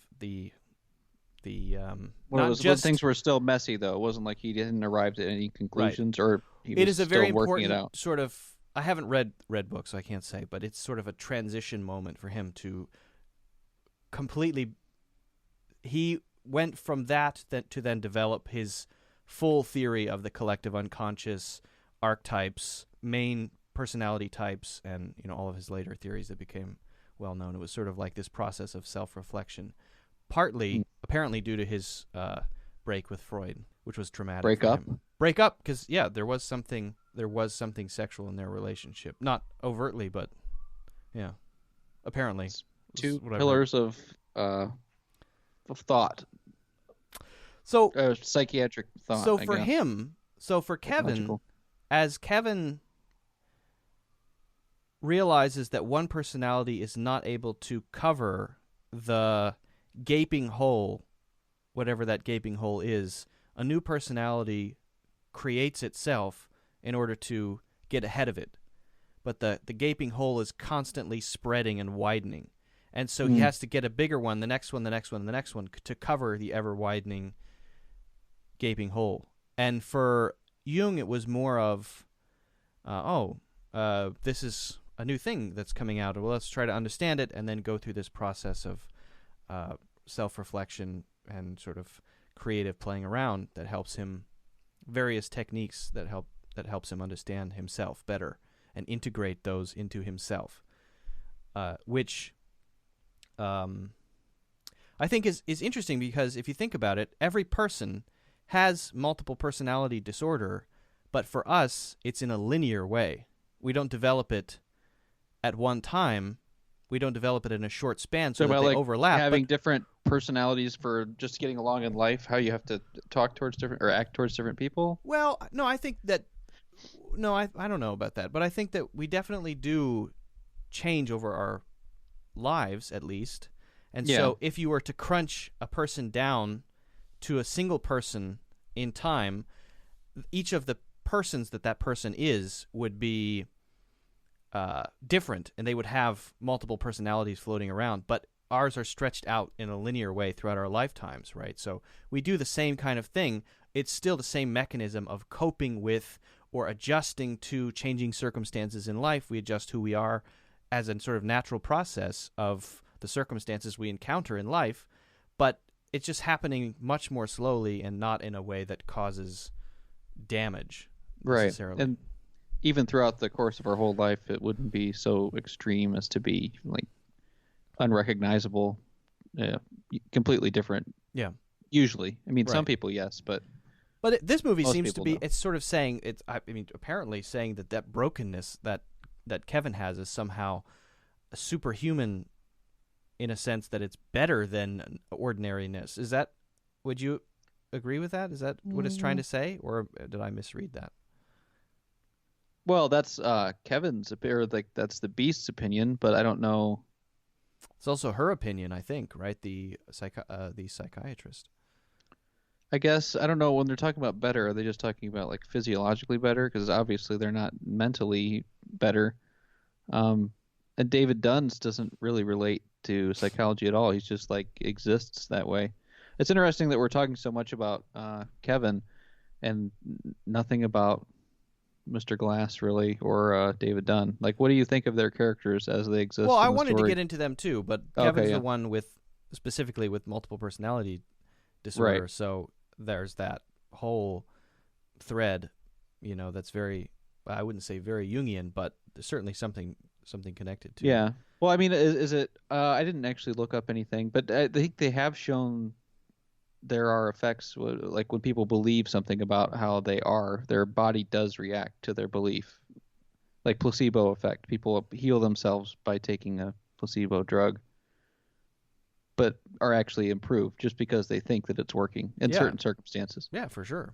when things were still messy, though. It wasn't like he didn't arrive at any conclusions, or he was it is a very still working important it out. sort of. I haven't read Red Book, so I can't say, but it's sort of a transition moment for him to completely. He went from that to then develop his full theory of the collective unconscious, archetypes, main personality types, and all of his later theories that became well known. It was sort of like this process of self-reflection, partly apparently due to his break with Freud, which was traumatic. Break up, because there was something sexual in their relationship, not overtly, but apparently. Two pillars of thought. So psychiatric thought. So for Kevin, as Kevin realizes that one personality is not able to cover the gaping hole, whatever that gaping hole is, a new personality creates itself in order to get ahead of it. But the gaping hole is constantly spreading and widening. And so he has to get a bigger one, the next one, the next one, the next one, to cover the ever-widening gaping hole. And for Jung, it was more of, this is a new thing that's coming out. Well, let's try to understand it and then go through this process of self-reflection and sort of creative playing around that helps him, various techniques that helps him understand himself better and integrate those into himself, which I think is interesting, because if you think about it, every person has multiple personality disorder, but for us, it's in a linear way. We don't develop it at one time. We don't develop it in a short span so that they overlap. Having different personalities for just getting along in life, how you have to talk towards different or act towards different people? Well, no, I think that no, I don't know about that, but I think that we definitely do change over our lives, at least. And so if you were to crunch a person down to a single person in time, each of the persons that person is would be different, and they would have multiple personalities floating around, but ours are stretched out in a linear way throughout our lifetimes, right? So we do the same kind of thing. It's still the same mechanism of coping with or adjusting to changing circumstances in life. We adjust who we are as a sort of natural process of the circumstances we encounter in life, but it's just happening much more slowly and not in a way that causes damage necessarily. Right. And even throughout the course of our whole life, it wouldn't be so extreme as to be like unrecognizable, completely different. Yeah. Usually. I mean, some people, yes, but this movie most seems to be, no. it's sort of saying, apparently saying that brokenness that Kevin has is somehow superhuman in a sense that it's better than ordinariness. Would you agree with that? Is that what it's trying to say, or did I misread that? Well, that's Kevin's opinion, like that's the Beast's opinion, but I don't know. It's also her opinion, I think, right? The psychiatrist. I guess I don't know, when they're talking about better, are they just talking about like physiologically better? Because obviously they're not mentally better. And David Dunn's doesn't really relate to psychology at all. He's just like exists that way. It's interesting that we're talking so much about Kevin and nothing about Mr. Glass really, or David Dunn. Like, what do you think of their characters as they exist? Well, in I the wanted story? to get into them too, but Kevin's the one specifically with multiple personality disorder. Right. So there's that whole thread, that's very, I wouldn't say very Jungian, but there's certainly something connected to. Yeah. Well, I mean, is it? I didn't actually look up anything, but I think they have shown there are effects, like when people believe something about how they are, their body does react to their belief, like placebo effect. People heal themselves by taking a placebo drug, but are actually improved just because they think that it's working in certain circumstances. Yeah, for sure.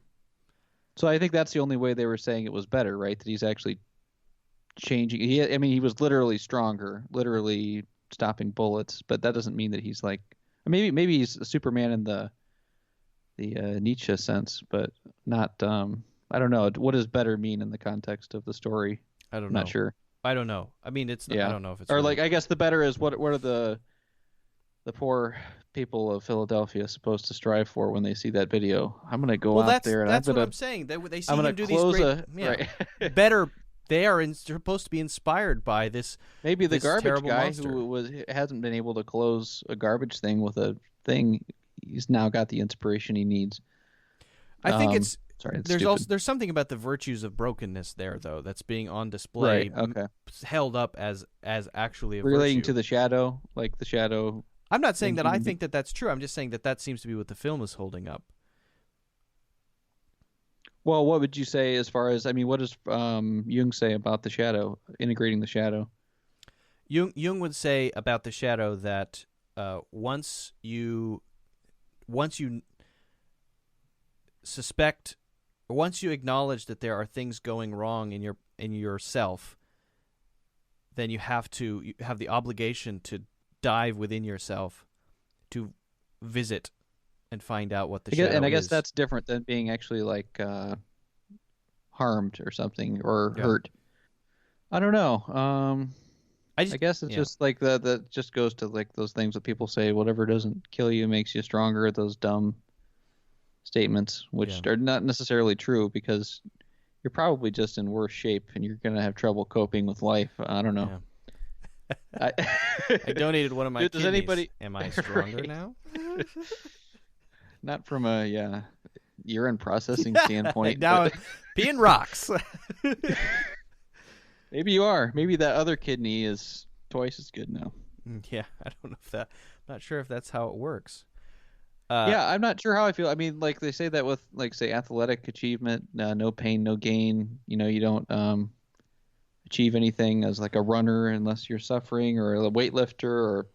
So I think that's the only way they were saying it was better, right? That he's actually changing. He was literally stronger, literally stopping bullets, but that doesn't mean that he's like, maybe he's a Superman in the Nietzsche sense, but not. I don't know. What does better mean in the context of the story? I don't I'm know. not sure. I don't know. I mean, it's. I don't know if it's. Or really... like, I guess the better is what are the poor people of Philadelphia supposed to strive for when they see that video? I'm gonna go out there and that's what I'm saying. They see him do these great. Right. Better. They are supposed to be inspired by this. Maybe the garbage guy monster who hasn't been able to close a garbage thing with a thing. He's now got the inspiration he needs. I think there's something about the virtues of brokenness there, though, that's being on display, held up as actually a relating virtue. to the shadow, like the shadow. I'm not saying that I think that that's true. I'm just saying that seems to be what the film is holding up. Well, what would you say as far as, what does Jung say about the shadow, integrating the shadow? Jung would say about the shadow that once you suspect, or once you acknowledge that there are things going wrong in yourself, then you have the obligation to dive within yourself to visit and find out what the shadow is. And I guess that's different than being actually like harmed or something or hurt. I don't know. I guess it's just like that just goes to like those things that people say, whatever doesn't kill you makes you stronger, those dumb statements, which are not necessarily true because you're probably just in worse shape and you're going to have trouble coping with life. I don't know. Yeah. I donated one of my kidneys. Anybody... Am I stronger now? Not from a urine processing standpoint. Now peeing rocks. Maybe you are. Maybe that other kidney is twice as good now. Yeah, I don't know if that. I'm not sure if that's how it works. I'm not sure how I feel. I mean, like they say that with, like, say, athletic achievement, no pain, no gain. You don't achieve anything as like a runner unless you're suffering, or a weightlifter, or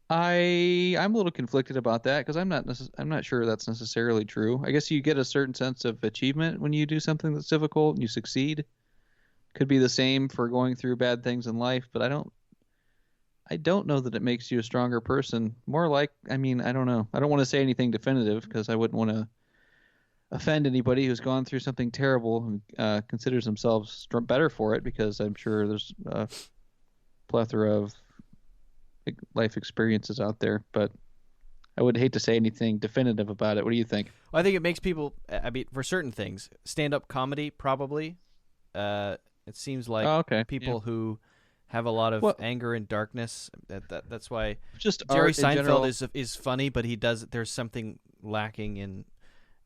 I'm a little conflicted about that because I'm not sure that's necessarily true. I guess you get a certain sense of achievement when you do something that's difficult and you succeed. Could be the same for going through bad things in life, but I don't know that it makes you a stronger person. More like, I mean, I don't know. I don't want to say anything definitive because I wouldn't want to offend anybody who's gone through something terrible and considers themselves better for it, because I'm sure there's a plethora of life experiences out there, but I would hate to say anything definitive about it. What do you think? Well, I think it makes people, I mean, for certain things, stand-up comedy probably. It seems like people who have a lot of anger and darkness. That's why just Jerry art in general Seinfeld is funny, but there's something lacking in.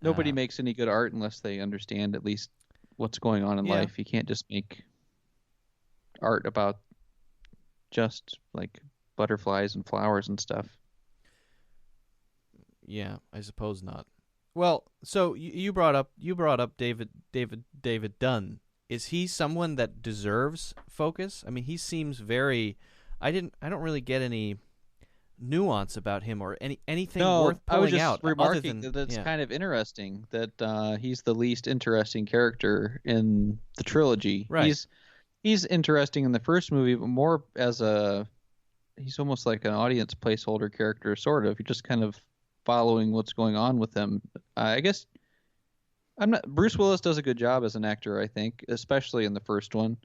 Nobody makes any good art unless they understand at least what's going on in life. You can't just make art about just like butterflies and flowers and stuff. Yeah, I suppose not. Well, so you brought up David Dunn. Is he someone that deserves focus? I mean, he seems very. I don't really get any nuance about him or anything worth pulling out. I was just remarking that it's kind of interesting that he's the least interesting character in the trilogy. Right. He's interesting in the first movie, but more as he's almost like an audience placeholder character, sort of. You're just kind of following what's going on with him. I guess Bruce Willis does a good job as an actor, I think, especially in the first one.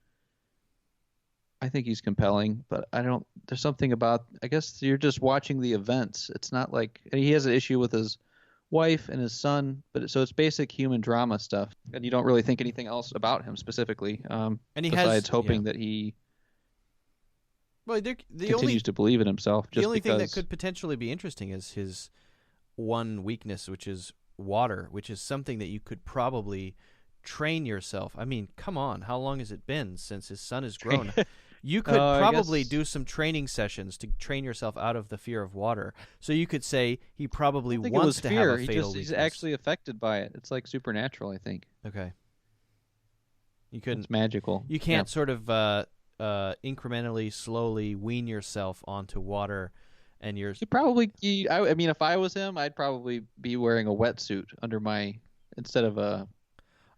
I think he's compelling, but there's something about, I guess you're just watching the events. It's not like he has an issue with his wife and his son, so it's basic human drama stuff, and you don't really think anything else about him specifically, besides hoping that he continues to believe in himself. The only thing that could potentially be interesting is his one weakness, which is water, which is something that you could probably train yourself. I mean, come on, how long has it been since his son has grown? You could probably do some training sessions to train yourself out of the fear of water. So you could say he probably wants to have a fatal weakness. He's actually affected by it. It's like supernatural, I think. Okay. You couldn't. It's magical. You can't sort of incrementally, slowly wean yourself onto water, and you're. I mean, if I was him, I'd probably be wearing a wetsuit instead of a.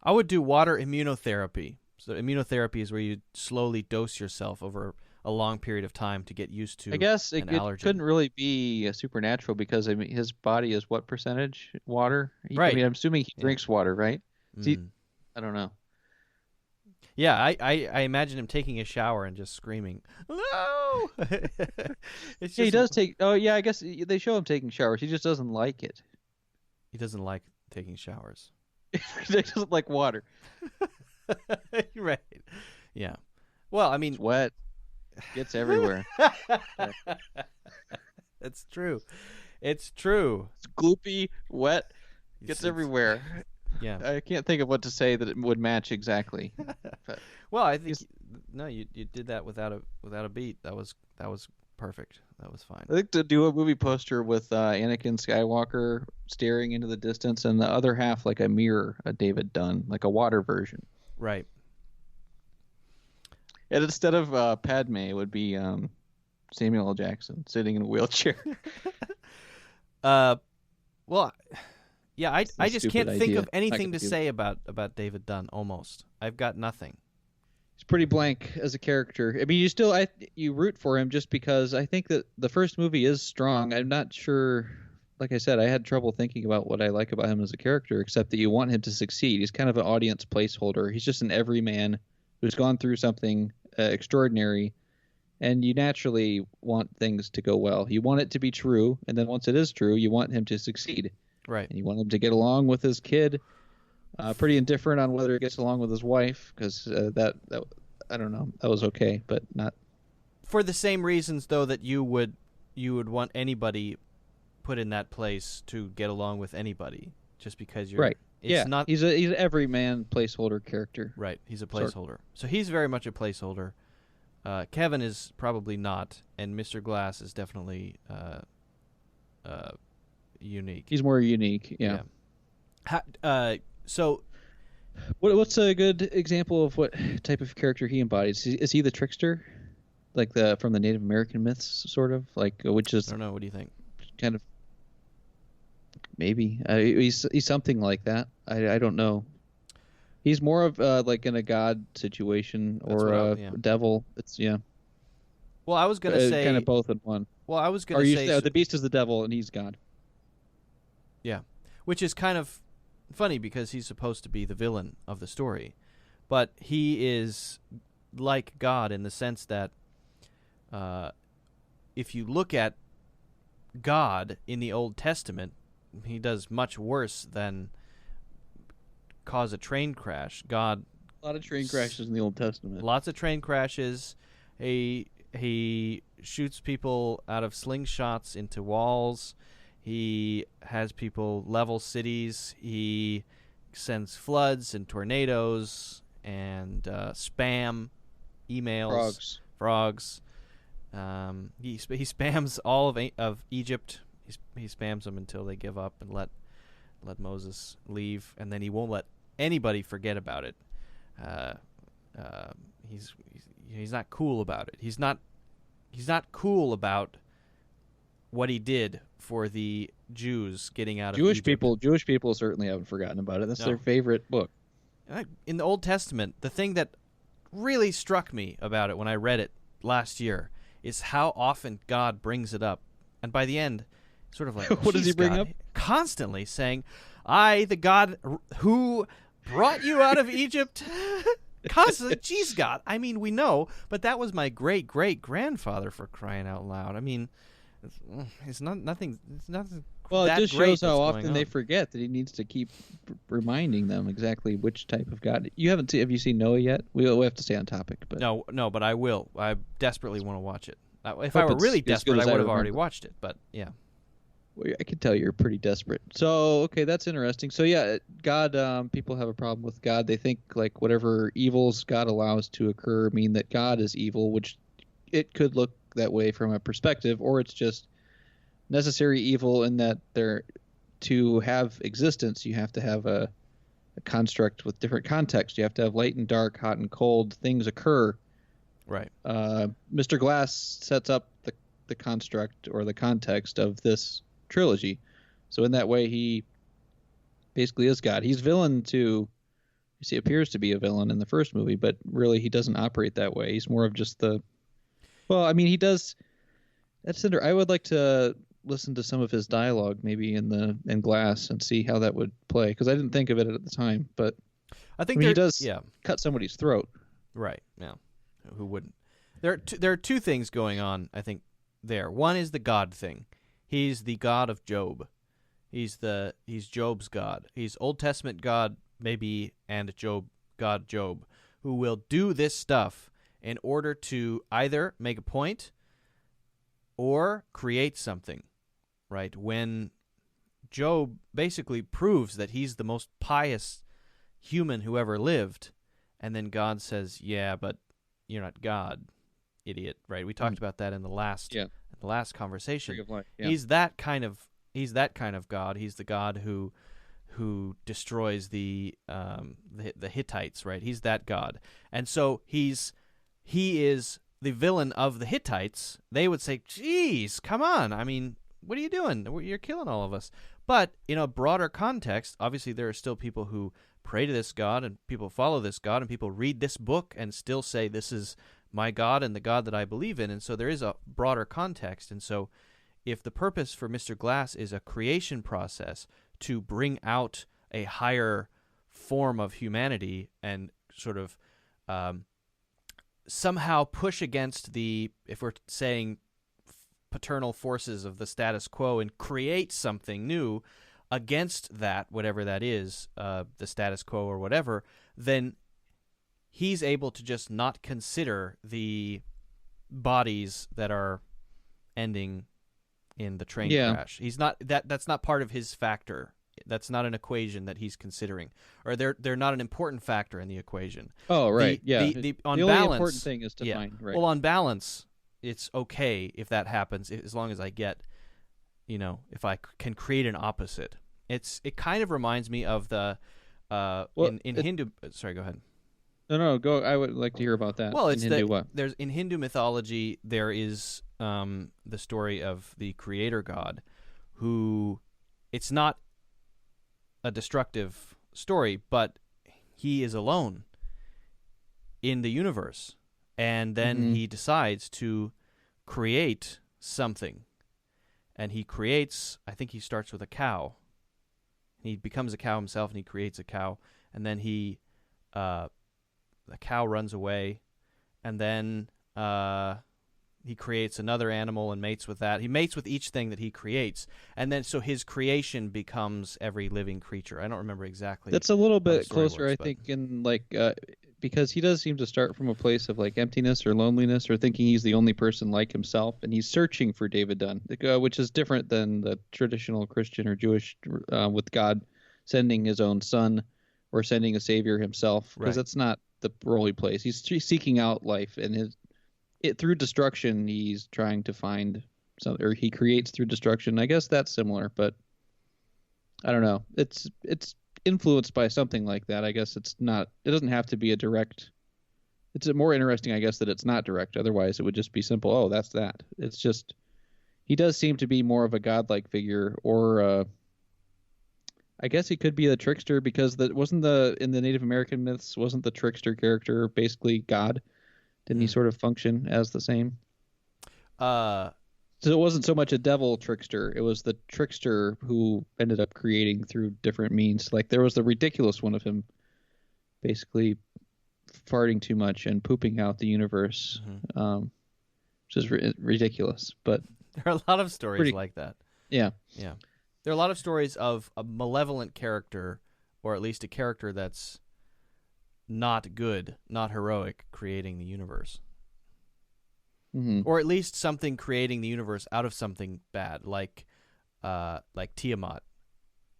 I would do water immunotherapy. So immunotherapy is where you slowly dose yourself over a long period of time to get used to. I guess it allergen. Couldn't really be supernatural because I mean his body is what percentage water? Right. I mean, I'm assuming he drinks water, right? I don't know. Yeah, I imagine him taking a shower and just screaming, "No!" He does take. Oh yeah, I guess they show him taking showers. He just doesn't like it. He doesn't like taking showers. He doesn't like water. Right. Yeah. Well, I mean, it's wet. Gets everywhere. That's true. It's true. It's gloopy, wet, gets everywhere. Yeah. I can't think of what to say that it would match exactly. Well, I think you did that without a beat. That was perfect. That was fine. I think to do a movie poster with Anakin Skywalker staring into the distance and the other half like a mirror, a David Dunn, like a water version. Right. And instead of Padme, it would be Samuel L. Jackson sitting in a wheelchair. Well, yeah, I just can't think of anything to say about David Dunn. Almost, I've got nothing. He's pretty blank as a character. I mean, you root for him just because I think that the first movie is strong. I'm not sure. Like I said, I had trouble thinking about what I like about him as a character, except that you want him to succeed. He's kind of an audience placeholder. He's just an everyman who's gone through something extraordinary, and you naturally want things to go well. You want it to be true, and then once it is true, you want him to succeed. Right. And you want him to get along with his kid. Pretty indifferent on whether he gets along with his wife, because that I don't know, that was okay, but not for the same reasons though that you would want anybody put in that place to get along with anybody, just because you're right. It's not. He's an everyman placeholder character. Right. He's a placeholder. So he's very much a placeholder. Kevin is probably not, and Mr. Glass is definitely unique. He's more unique. Yeah. So, what's a good example of what type of character he embodies? Is he the trickster, like from the Native American myths, sort of like, which is I don't know. What do you think? kind of maybe he's something like that. I don't know. He's more of like in a god situation or a devil. It's Well, I was gonna say kind of both in one. Well, I was gonna or you say the beast is the devil and he's God. Yeah, which is kind of funny because he's supposed to be the villain of the story, but he is like God in the sense that if you look at God in the Old Testament, he does much worse than cause a train crash. God, a lot of train crashes in the Old Testament. Lots of train crashes. He shoots people out of slingshots into walls. He has people level cities. He sends floods and tornadoes and spam emails. Frogs. He spams all of Egypt. He spams them until they give up and let Moses leave, and then he won't let anybody forget about it. He's not cool about it. He's not cool about what he did for the Jews getting out of Egypt. Jewish people certainly haven't forgotten about it. That's their favorite book. In the Old Testament, the thing that really struck me about it when I read it last year is how often God brings it up. And by the end, sort of like, what does he bring up? Constantly saying, I, the God who brought you out of Egypt. Constantly, geez, God. I mean, we know, but that was my great-great-grandfather, for crying out loud. I mean, it's nothing. Well, it just shows how often they forget that he needs to keep reminding them exactly which type of God. Have you seen Noah yet? We have to stay on topic, but no, but I will. I desperately want to watch it. If I were really desperate, I would have already watched it. But yeah. Well, I can tell you're pretty desperate. So, okay, that's interesting. So, yeah, God, people have a problem with God. They think, like, whatever evils God allows to occur mean that God is evil, which it could look that way from a perspective, or it's just necessary evil in that to have existence, you have to have a construct with different context. You have to have light and dark, hot and cold. Things occur. Right. Mr. Glass sets up the construct or the context of this trilogy. So in that way, he basically is God. He's villain to, he appears to be a villain in the first movie, but really he doesn't operate that way. He's more of just he does. I would like to listen to some of his dialogue maybe in Glass and see how that would play, because I didn't think of it at the time, but I think he does cut somebody's throat. Right. Yeah. Who wouldn't? There are two things going on, I think, there. One is the God thing. He's the God of Job. He's Job's God. He's Old Testament God, maybe, and God Job, who will do this stuff in order to either make a point or create something, right? When Job basically proves that he's the most pious human who ever lived, and then God says, yeah, but you're not God, idiot, right? We talked about that in the last conversation. Yeah. He's that kind of God. He's the God who destroys the Hittites, right? He's that God. And so he is the villain of the Hittites. They would say, geez, come on. I mean, what are you doing? You're killing all of us. But in a broader context, obviously there are still people who pray to this God and people follow this God and people read this book and still say this is my God and the God that I believe in. And so there is a broader context. And so if the purpose for Mr. Glass is a creation process to bring out a higher form of humanity and sort of somehow push against if we're saying paternal forces of the status quo and create something new against that, whatever that is, the status quo or whatever, then he's able to just not consider the bodies that are ending in the train crash. He's not that's not part of his factor. That's not an equation that he's considering, or they're not an important factor in the equation. Oh, right. The only important thing is to find. Right. Well, on balance, it's okay if that happens, as long as I get, if I can create an opposite. It kind of reminds me of the in Hindu. Sorry, go ahead. No, go. I would like to hear about that. Well, it's in Hindu what? there's in Hindu mythology there is the story of the creator god, who it's not a destructive story, but he is alone in the universe, and then he decides to create something, and he creates. I think he starts with a cow. He becomes a cow himself, and he creates a cow, and then the cow runs away, and then he creates another animal and mates with that. He mates with each thing that he creates, and then so his creation becomes every living creature. I don't remember exactly. That's a little bit closer, works, I think, in because he does seem to start from a place of like emptiness or loneliness or thinking he's the only person like himself, and he's searching for David Dunn, which is different than the traditional Christian or Jewish with God sending his own son or sending a savior himself, because that's not the role he plays. He's seeking out life, and through destruction he's trying to find something, or he creates through destruction. I guess that's similar, but I don't know. It's influenced by something like that. I guess it's not. It doesn't have to be a direct. It's more interesting, I guess, that it's not direct. Otherwise, it would just be simple. Oh, that's that. It's just he does seem to be more of a godlike figure, or I guess he could be a trickster, because in the Native American myths, wasn't the trickster character basically God? Didn't he sort of function as the same? So it wasn't so much a devil trickster. It was the trickster who ended up creating through different means. Like there was the ridiculous one of him basically farting too much and pooping out the universe, which is ridiculous. But there are a lot of stories like that. Yeah. Yeah. There are a lot of stories of a malevolent character, or at least a character that's not good, not heroic, creating the universe. Or at least something creating the universe out of something bad, like Tiamat,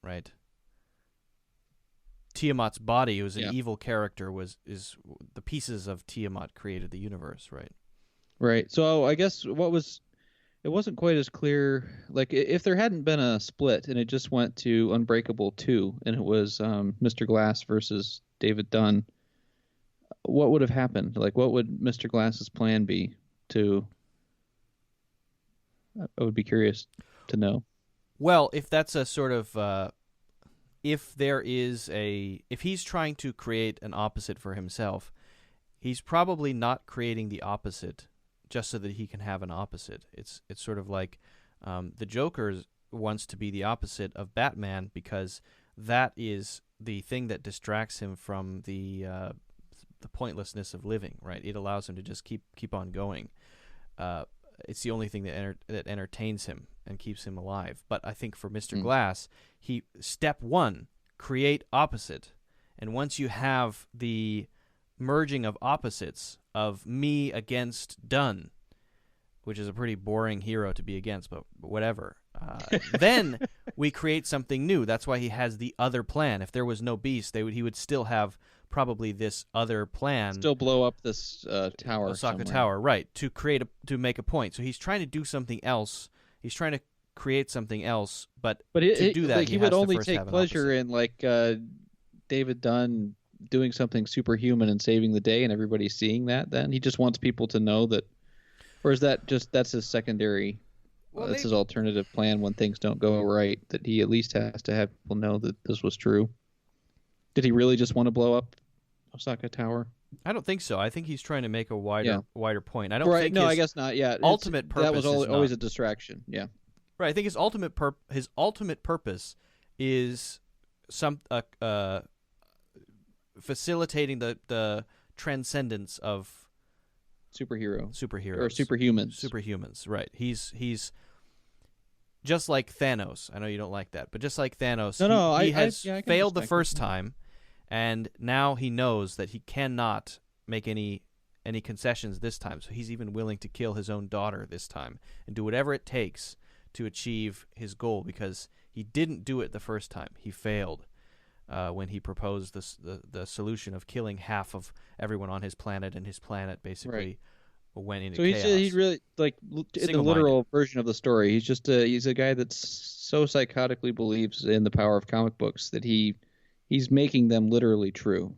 right? Tiamat's body, who was an evil character, is the pieces of Tiamat created the universe, right? Right. So I guess it wasn't quite as clear. Like if there hadn't been a split and it just went to Unbreakable 2 and it was Mr. Glass versus David Dunn, what would have happened? Like what would Mr. Glass's plan be? I would be curious to know. Well, if that's a sort of if he's trying to create an opposite for himself, he's probably not creating the opposite just so that he can have an opposite. It's sort of like the Joker wants to be the opposite of Batman, because that is the thing that distracts him from the pointlessness of living, right? It allows him to just keep on going. It's the only thing that entertains him and keeps him alive. But I think for Mr. Glass, step one, create opposite. And once you have the merging of opposites, of me against Dunn, which is a pretty boring hero to be against, but whatever, then we create something new. That's why he has the other plan. If there was no Beast, he would still have probably this other plan. Still blow up this tower. Osaka Tower, right, to make a point. So he's trying to do something else. He's trying to create something else, but to do that, he would only take pleasure in David Dunn doing something superhuman and saving the day, and everybody seeing that. Then he just wants people to know that, or is that's his secondary? That's his alternative plan when things don't go right. That he at least has to have people know that this was true. Did he really just want to blow up Osaka Tower? I don't think so. I think he's trying to make a wider point. I don't think. No, I guess not. Yeah, ultimate purpose. That was always a distraction. Yeah. Right. I think his ultimate purpose is facilitating the transcendence of superheroes or superhumans. Right. He's just like Thanos. I know you don't like that, but just like Thanos, he has failed the first time, and now he knows that he cannot make any concessions this time. So he's even willing to kill his own daughter this time and do whatever it takes to achieve his goal, because he didn't do it the first time. He failed when he proposed the solution of killing half of everyone on his planet, and his planet basically went into chaos. So he's really, like, in the literal version of the story, he's just he's a guy that so psychotically believes in the power of comic books that he's making them literally true.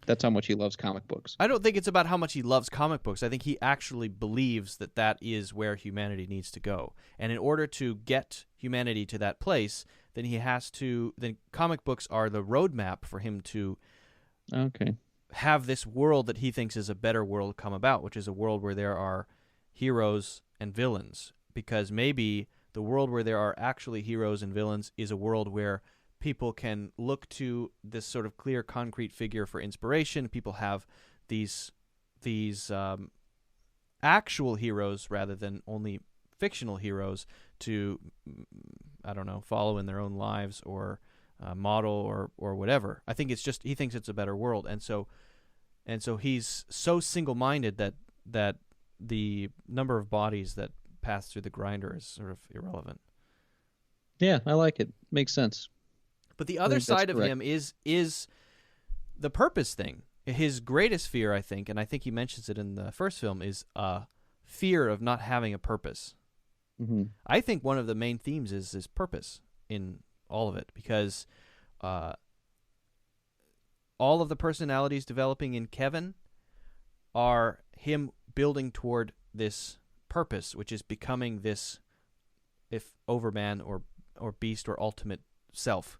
That's how much he loves comic books. I don't think it's about how much he loves comic books. I think he actually believes that that is where humanity needs to go. And in order to get humanity to that place, then then comic books are the roadmap for him to have this world that he thinks is a better world come about, which is a world where there are heroes and villains. Because maybe the world where there are actually heroes and villains is a world where people can look to this sort of clear, concrete figure for inspiration. People have these actual heroes rather than only fictional heroes to, I don't know, follow in their own lives or model or whatever. I think it's just he thinks it's a better world, and so he's so single-minded that the number of bodies that pass through the grinder is sort of irrelevant. Yeah, I like it. Makes sense. But the other side of him is the purpose thing. His greatest fear, I think, and I think he mentions it in the first film, is fear of not having a purpose. Mm-hmm. I think one of the main themes is his purpose in all of it, because all of the personalities developing in Kevin are him building toward this purpose, which is becoming this, if overman or beast or ultimate self.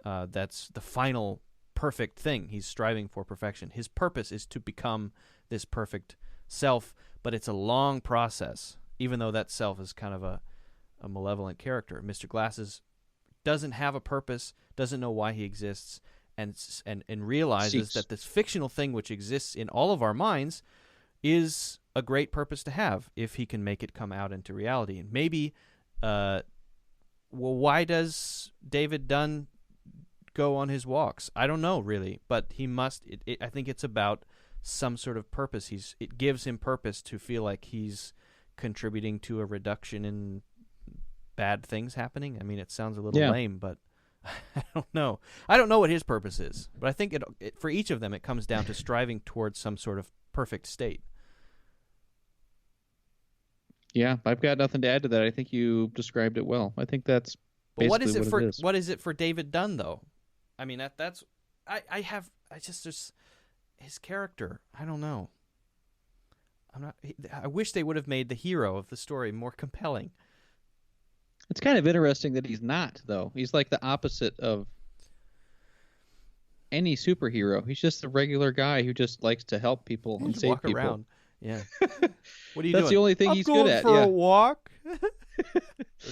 That's the final perfect thing. He's striving for perfection. His purpose is to become this perfect self, but it's a long process, even though that self is kind of a malevolent character. Mr. Glasses doesn't have a purpose, doesn't know why he exists, and realizes that this fictional thing which exists in all of our minds is a great purpose to have if he can make it come out into reality. And maybe, why does David Dunn go on his walks? I don't know, really, but he must. I think it's about some sort of purpose. It gives him purpose to feel like he's contributing to a reduction in bad things happening. I mean, it sounds a little lame, but I don't know. I don't know what his purpose is, but I think for each of them, it comes down to striving towards some sort of perfect state. Yeah, I've got nothing to add to that. I think you described it well. I think that's basically what it is. What is it for David Dunn, though? I mean, there's his character. I don't know. I wish they would have made the hero of the story more compelling. It's kind of interesting that he's not, though. He's like the opposite of any superhero. He's just a regular guy who just likes to help people and save people. Walk around. Yeah. What are you doing? That's the only thing he's good at. I'm going for a walk.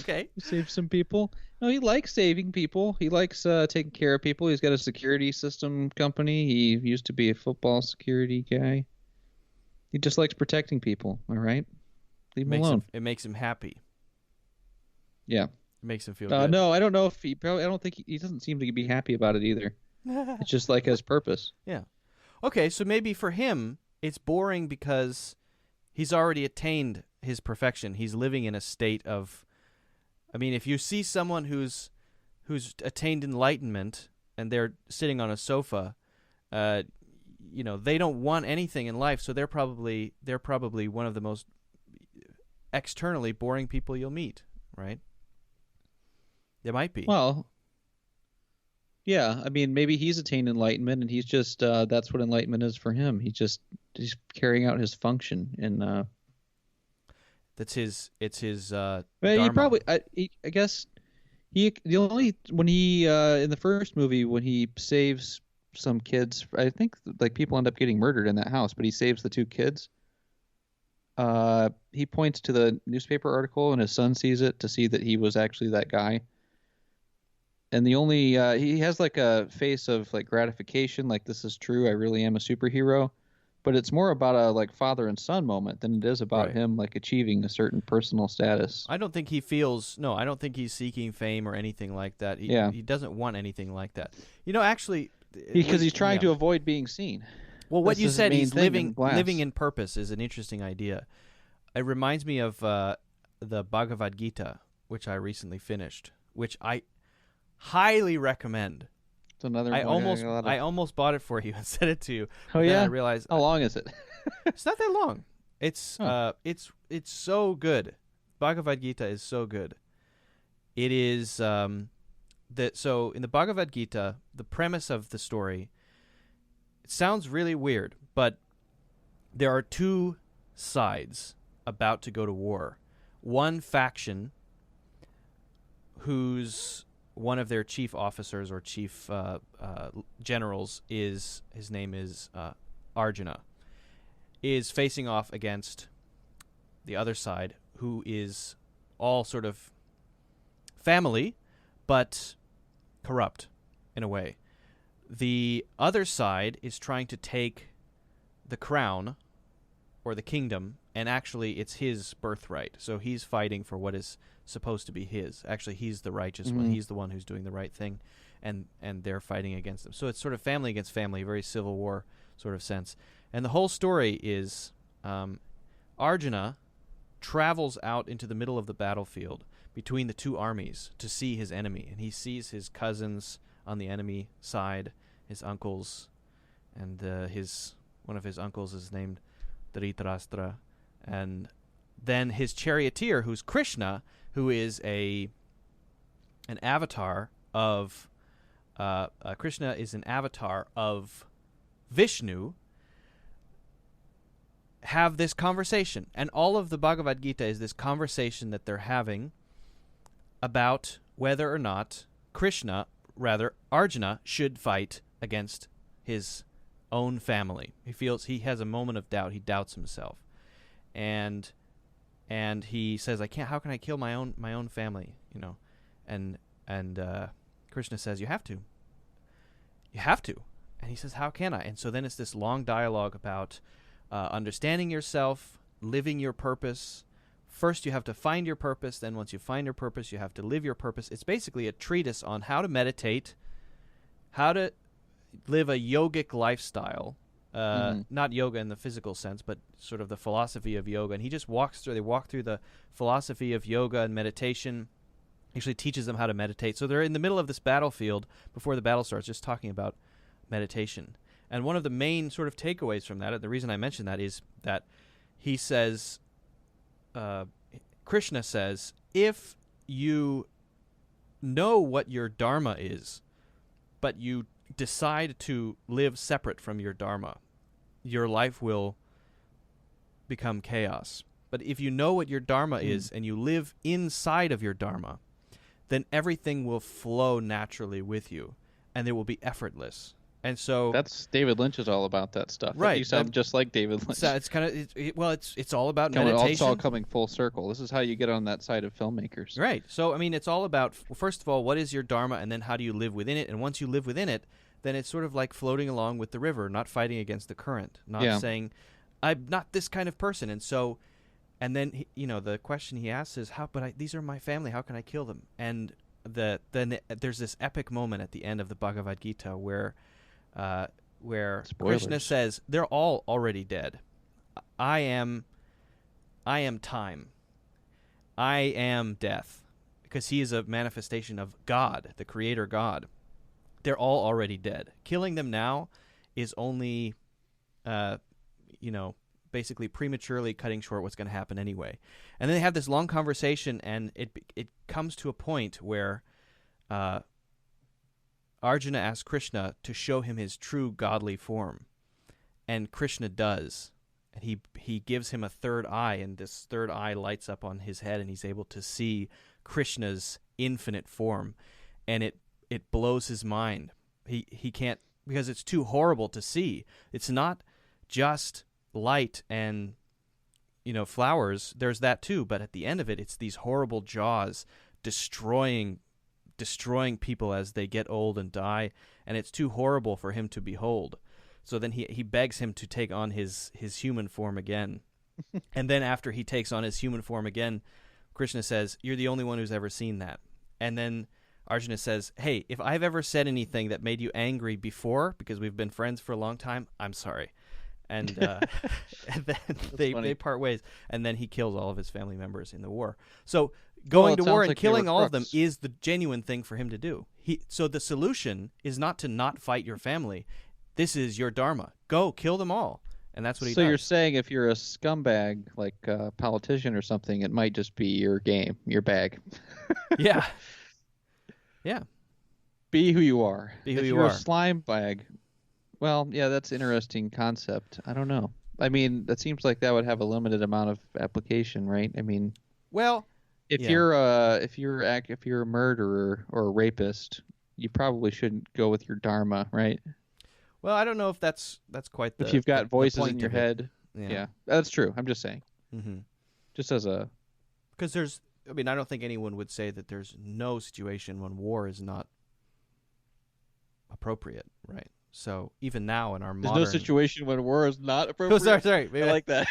Okay. Save some people. No, he likes saving people. He likes taking care of people. He's got a security system company. He used to be a football security guy. He just likes protecting people. All right, leave him alone. It makes him happy. Yeah, it makes him feel good. No, I don't know if I don't think he doesn't seem to be happy about it either. It's just like his purpose. Yeah. Okay, so maybe for him it's boring because he's already attained his perfection. He's living in a state of, I mean, if you see someone who's attained enlightenment and they're sitting on a sofa, they don't want anything in life, so they're probably one of the most externally boring people you'll meet, right? They might be. Well, yeah, I mean, maybe he's attained enlightenment, and he's just that's what enlightenment is for him. He's carrying out his function, and it's his. Well, he probably, I guess, when he in the first movie when he saves some kids, I think like people end up getting murdered in that house, but he saves the two kids. He points to the newspaper article, and his son sees it to see that he was actually that guy. And the only he has like a face of like gratification, like this is true, I really am a superhero. But it's more about a like father and son moment than it is about him like achieving a certain personal status. I don't think he feels I don't think he's seeking fame or anything like that. He doesn't want anything like that. Actually, because he's trying to avoid being seen. Well, what you said, he's living in purpose, is an interesting idea. It reminds me of the Bhagavad Gita, which I recently finished, which I highly recommend. It's another. I almost bought it for you and sent it to you. Oh yeah. I realized how long is it? It's not that long. It's it's so good. Bhagavad Gita is so good. It is so in the Bhagavad Gita, the premise of the story it sounds really weird, but there are two sides about to go to war. One faction whose one of their chief officers or chief generals his name is Arjuna, is facing off against the other side, who is all sort of family, but corrupt in a way. The other side is trying to take the crown or the kingdom, and actually it's his birthright. So he's fighting for what is supposed to be his. Actually, he's the righteous one. He's the one who's doing the right thing, and they're fighting against him. So it's sort of family against family, very Civil War sort of sense. And the whole story is Arjuna travels out into the middle of the battlefield between the two armies to see his enemy, and he sees his cousins on the enemy side, his uncles, and one of his uncles is named Dhritarashtra, and then his charioteer, who's Krishna, who is an avatar of Krishna is an avatar of Vishnu, have this conversation. And all of the Bhagavad Gita is this conversation that they're having about whether or not Arjuna should fight against his own family. He feels he has a moment of doubt. He doubts himself. And he says, how can I kill my own family, And Krishna says, you have to. And he says, how can I? And so then it's this long dialogue about understanding yourself, living your purpose. First, you have to find your purpose. Then once you find your purpose, you have to live your purpose. It's basically a treatise on how to meditate, how to live a yogic lifestyle. Not yoga in the physical sense, but sort of the philosophy of yoga. And he just walk through the philosophy of yoga and meditation, actually teaches them how to meditate. So they're in the middle of this battlefield before the battle starts, just talking about meditation. And one of the main sort of takeaways from that, and the reason I mention that, is that he says, Krishna says, if you know what your dharma is, but you decide to live separate from your dharma, your life will become chaos. But if you know what your dharma is and you live inside of your dharma, then everything will flow naturally with you, and it will be effortless. And so that's David Lynch is all about that stuff. Right. You sound just like David Lynch. So it's kind of it's all about meditation. It's all coming full circle. This is how you get on that side of filmmakers. Right. So I mean, it's all about, first of all, what is your dharma, and then how do you live within it? And once you live within it, then it's sort of like floating along with the river, not fighting against the current, not saying, I'm not this kind of person. And so, and then the question he asks is, these are my family. How can I kill them? And then there's this epic moment at the end of the Bhagavad Gita where Spoilers. Krishna says, they're all already dead. I am time. I am death, because he is a manifestation of God, the creator God. They're all already dead. Killing them now is only, basically prematurely cutting short what's going to happen anyway. And then they have this long conversation, and it comes to a point where Arjuna asks Krishna to show him his true godly form, and Krishna does. And he gives him a third eye, and this third eye lights up on his head, and he's able to see Krishna's infinite form, and it blows his mind. He can't, because it's too horrible to see. It's not just light and flowers. There's that too, but at the end of it, it's these horrible jaws destroying people as they get old and die, and it's too horrible for him to behold. So then he begs him to take on his human form again. And then after he takes on his human form again, Krishna says, you're the only one who's ever seen that. And then Arjuna says, hey, if I've ever said anything that made you angry before, because we've been friends for a long time, I'm sorry. And, and then they part ways, and then he kills all of his family members in the war. So going to war and killing all of them is the genuine thing for him to do. So the solution is not to not fight your family. This is your dharma. Go kill them all. And that's what he does. So you're saying if you're a scumbag, like a politician or something, it might just be your game, your bag. Yeah. Yeah. Be who you are. Be who if you you're are. A slime bag, Well, yeah, that's an interesting concept. I don't know. I mean, that seems like that would have a limited amount of application, right? I mean, Well, if yeah. you're a murderer or a rapist, you probably shouldn't go with your dharma, right? Well, I don't know if that's quite the If you've got the voices point in your of it. head, yeah, that's true. I'm just saying, Mm-hmm. just as a Because I mean, I don't think anyone would say that there's no situation when war is not appropriate, right? So even now in our there's modern... no situation when war is not appropriate. Oh, sorry. I like that.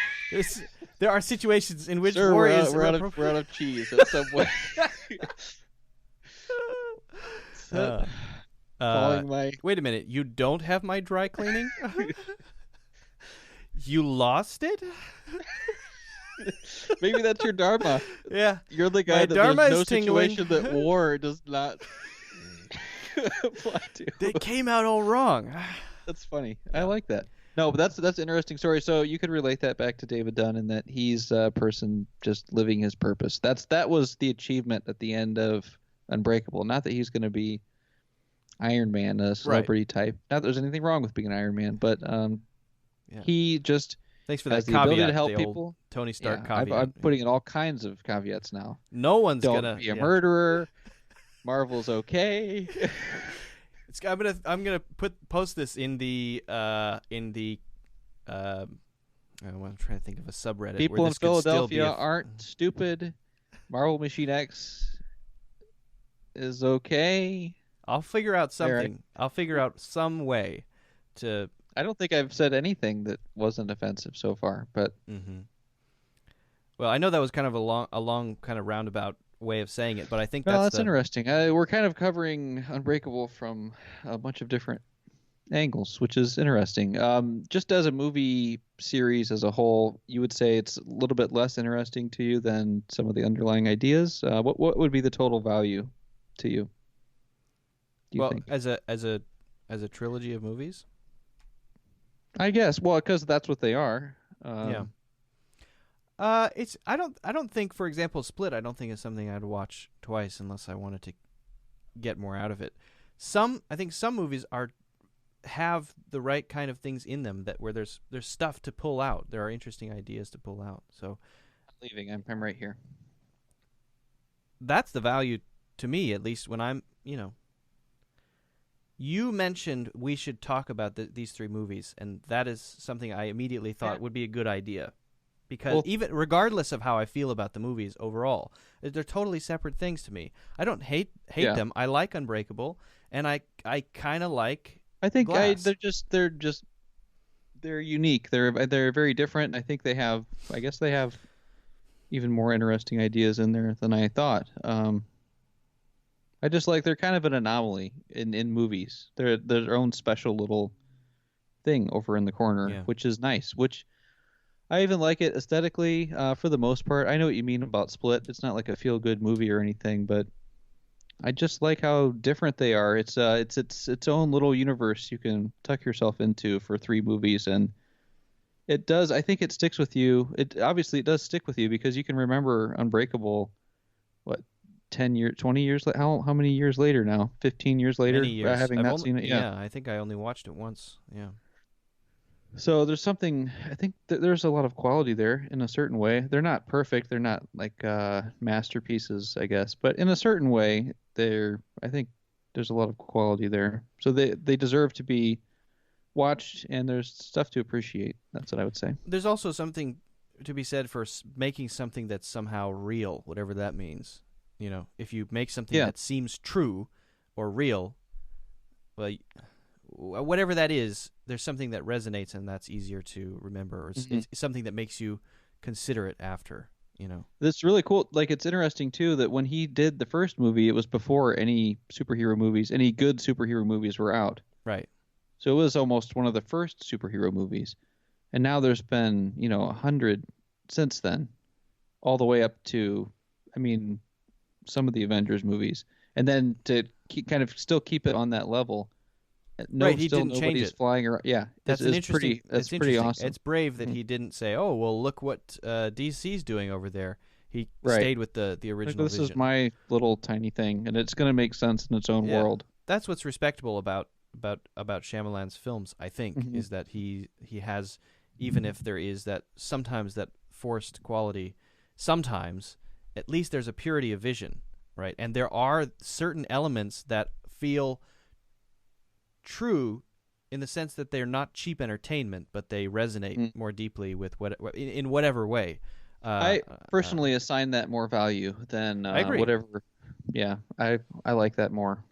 There are situations in which Sir, war we're is out of cheese at Subway. Calling my... Wait a minute. You don't have my dry cleaning? You lost it? Maybe that's your dharma. Yeah. You're the guy My that dharma there's no is tingling. situation that war does not apply to. They came out all wrong. That's funny. I like that. No, but that's an interesting story. So you could relate that back to David Dunn in that he's a person just living his purpose. That was the achievement at the end of Unbreakable. Not that he's going to be Iron Man, a celebrity type. Not that there's anything wrong with being an Iron Man, but he just Thanks for that has the ability caveat. to help The people. old Tony Stark Yeah, caveat. I'm putting in all kinds of caveats now. No one's Don't gonna be a murderer. Marvel's okay. I'm gonna post this in the I'm trying to think of a subreddit. People where in this could still be Philadelphia aren't stupid. Marvel Machine X is okay. I'll figure out something. I'll figure out some way to. I don't think I've said anything that wasn't offensive so far, but Well, I know that was kind of a long kind of roundabout way of saying it, but I think that's interesting. We're kind of covering Unbreakable from a bunch of different angles, which is interesting. Just as a movie series as a whole, you would say it's a little bit less interesting to you than some of the underlying ideas. What would be the total value to you? Do you think? as a trilogy of movies, I guess. Well, because that's what they are. yeah. It's I don't think, for example, Split. I don't think it's something I'd watch twice unless I wanted to get more out of it. I think some movies have the right kind of things in them where there's stuff to pull out. There are interesting ideas to pull out. So I'm leaving. I'm right here. that's the value to me, at least when I'm, You mentioned we should talk about these three movies, and that is something I immediately thought would be a good idea. Because even regardless of how I feel about the movies overall, they're totally separate things to me. I don't hate them. I like Unbreakable, and I kind of like I think Glass. they're unique. They're very different. I think they have even more interesting ideas in there than I thought. I just like they're kind of an anomaly in movies. They're their own special little thing over in the corner, which is nice. Which I even like it aesthetically for the most part. I know what you mean about Split. It's not like a feel-good movie or anything, but I just like how different they are. It's its own little universe you can tuck yourself into for three movies, and it does. I think it sticks with you. It does stick with you because you can remember Unbreakable. What, 10 years, 20 years? How many years later now? 15 years later, many years. having not seen it. Yeah, I think I only watched it once. Yeah. So there's something. I think there's a lot of quality there in a certain way. They're not perfect. They're not like masterpieces, I guess, but in a certain way, I think there's a lot of quality there. So they deserve to be watched, and there's stuff to appreciate. That's what I would say. There's also something to be said for making something that's somehow real, whatever that means. If you make something that seems true or real, well, whatever that is, there's something that resonates, and that's easier to remember, or it's something that makes you consider it after. That's really cool. Like, it's interesting too that when he did the first movie, it was before any good superhero movies were out. Right. So it was almost one of the first superhero movies, and now there's been 100 since then, all the way up to, some of the Avengers movies, and then to kind of still keep it on that level. Right, he didn't change it. Flying around. Yeah, that's pretty awesome. It's brave that he didn't say, "Oh, well, look what DC's doing over there." He stayed with the original this vision. is my little tiny thing, and it's going to make sense in its own world. That's what's respectable about about Shyamalan's films, I think, Mhm. is that he has, even if there is that sometimes that forced quality, sometimes at least there's a purity of vision, right? And there are certain elements that feel true in the sense that they're not cheap entertainment, but they resonate more deeply with in whatever way. I personally assign that more value than I agree. whatever. Yeah, I like that more.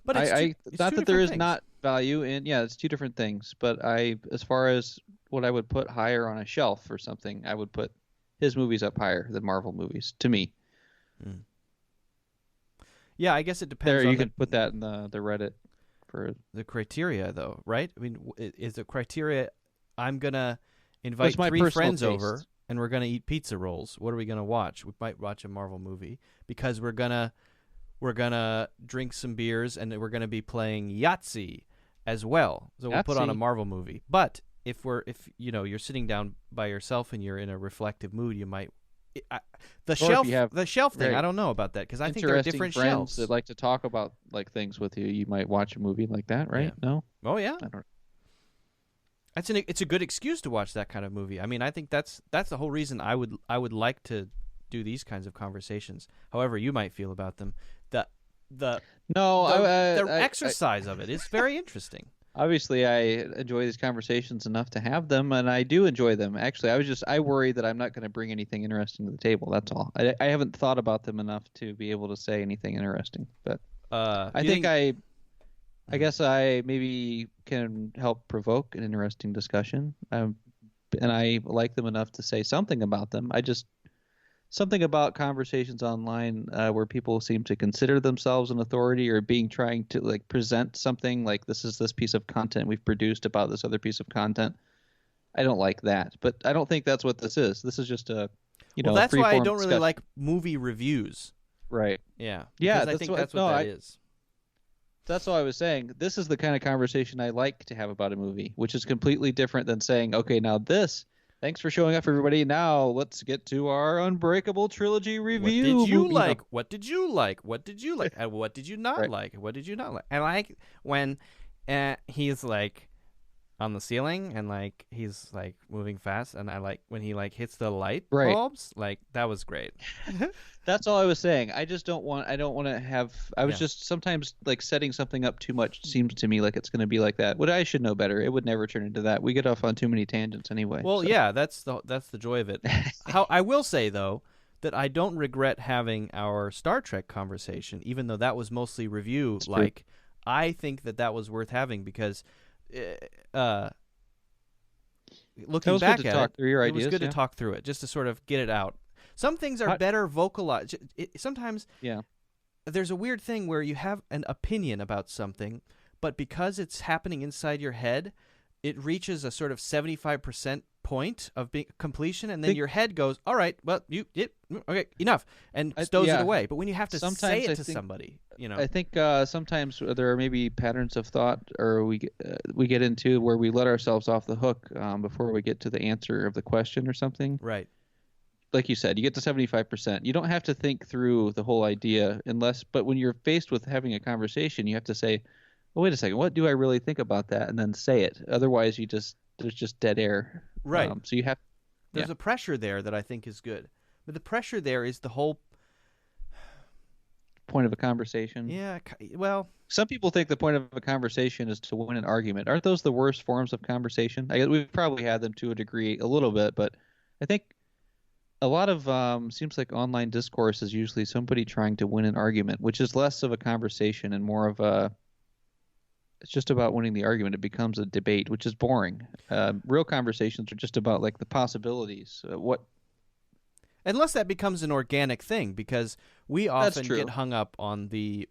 But it's not two that there different is things. not value in. Yeah, it's two different things. But as far as what I would put higher on a shelf or something, I would put his movies up higher than Marvel movies to me. Yeah, I guess it depends. There, on you could put that in the Reddit for the criteria, though, right? I mean, is the criteria? I'm gonna invite my 3 personal friends taste. over, and we're gonna eat pizza rolls. What are we gonna watch? We might watch a Marvel movie because we're gonna drink some beers, and we're gonna be playing Yahtzee as well. So we'll put on a Yahtzee. Marvel movie. But if you're sitting down by yourself and you're in a reflective mood, you might. The Or if you have shelf thing. very I don't know about that because I think there are interesting different friends shelves. that like to talk about like things with you. You might watch a movie like that, right? Yeah. No, Oh yeah. I don't. It's a good excuse to watch that kind of movie. I mean, I think that's the whole reason I would like to do these kinds of conversations. However you might feel about them, the exercise of it is very interesting. Obviously, I enjoy these conversations enough to have them, and I do enjoy them. Actually, I worry that I'm not going to bring anything interesting to the table. That's all. I haven't thought about them enough to be able to say anything interesting. But I guess I maybe can help provoke an interesting discussion, and I like them enough to say something about them. Something about conversations online where people seem to consider themselves an authority or trying to like present something like this is this piece of content we've produced about this other piece of content. I don't like that, but I don't think that's what this is. This is just a that's why I free-form don't really discussion. like movie reviews. Right. Yeah. Yeah, Because I think that's what that is. That's all I was saying. This is the kind of conversation I like to have about a movie, which is completely different than saying, okay, now thanks for showing up, everybody. Now let's get to our Unbreakable Trilogy review. What did you like? What did you like? What did you like? And what did you not Right. like? What did you not like? I like when he's like on the ceiling and like he's like moving fast, and I like when he like hits the light Right. bulbs. Like that was great. That's all I was saying. I don't want to have. I was Yeah. just sometimes like setting something up too much seems to me like it's going to be like that. What I should know better. It would never turn into that. We get off on too many tangents anyway. Well, so. yeah, that's the joy of it. How I will say though that I don't regret having our Star Trek conversation, even though that was mostly review. Like I think that was worth having because. Looking back at it was good to talk through it, just to sort of get it out. Some things are better vocalized. Sometimes there's a weird thing where you have an opinion about something, but because it's happening inside your head, it reaches a sort of 75% point of completion, and then your head goes, all right, well, okay, enough, and stows it away. But when you have to say it to somebody, I think sometimes there are maybe patterns of thought, or we get into where we let ourselves off the hook before we get to the answer of the question or something. Right. Like you said, you get to 75%. You don't have to think through the whole idea but when you're faced with having a conversation, you have to say, oh, wait a second, what do I really think about that? And then say it. Otherwise, there's just dead air. Right. So you have. There's a pressure there that I think is good. But the pressure there is the whole point of a conversation. Yeah, well, some people think the point of a conversation is to win an argument. Aren't those the worst forms of conversation? I guess we've probably had them to a degree, a little bit, but I think a lot of seems like online discourse is usually somebody trying to win an argument, which is less of a conversation and more of it's just about winning the argument. It becomes a debate, which is boring. Real conversations are just about like the possibilities. Unless that becomes an organic thing, because we often get hung up on the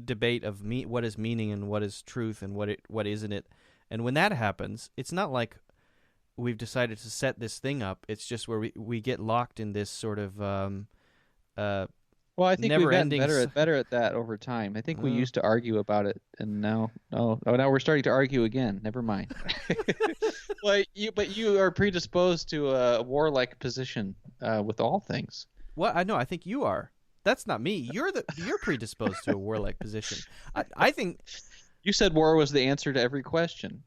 debate of what is meaning and what is truth and what isn't it. And when that happens, it's not like we've decided to set this thing up. It's just where we get locked in this sort of well, I think we've gotten better at that over time. I think we used to argue about it, and now we're starting to argue again. Never mind. But you are predisposed to a warlike position with all things. Well, I know. I think you are. That's not me. You're predisposed to a warlike position. I think You said war was the answer to every question.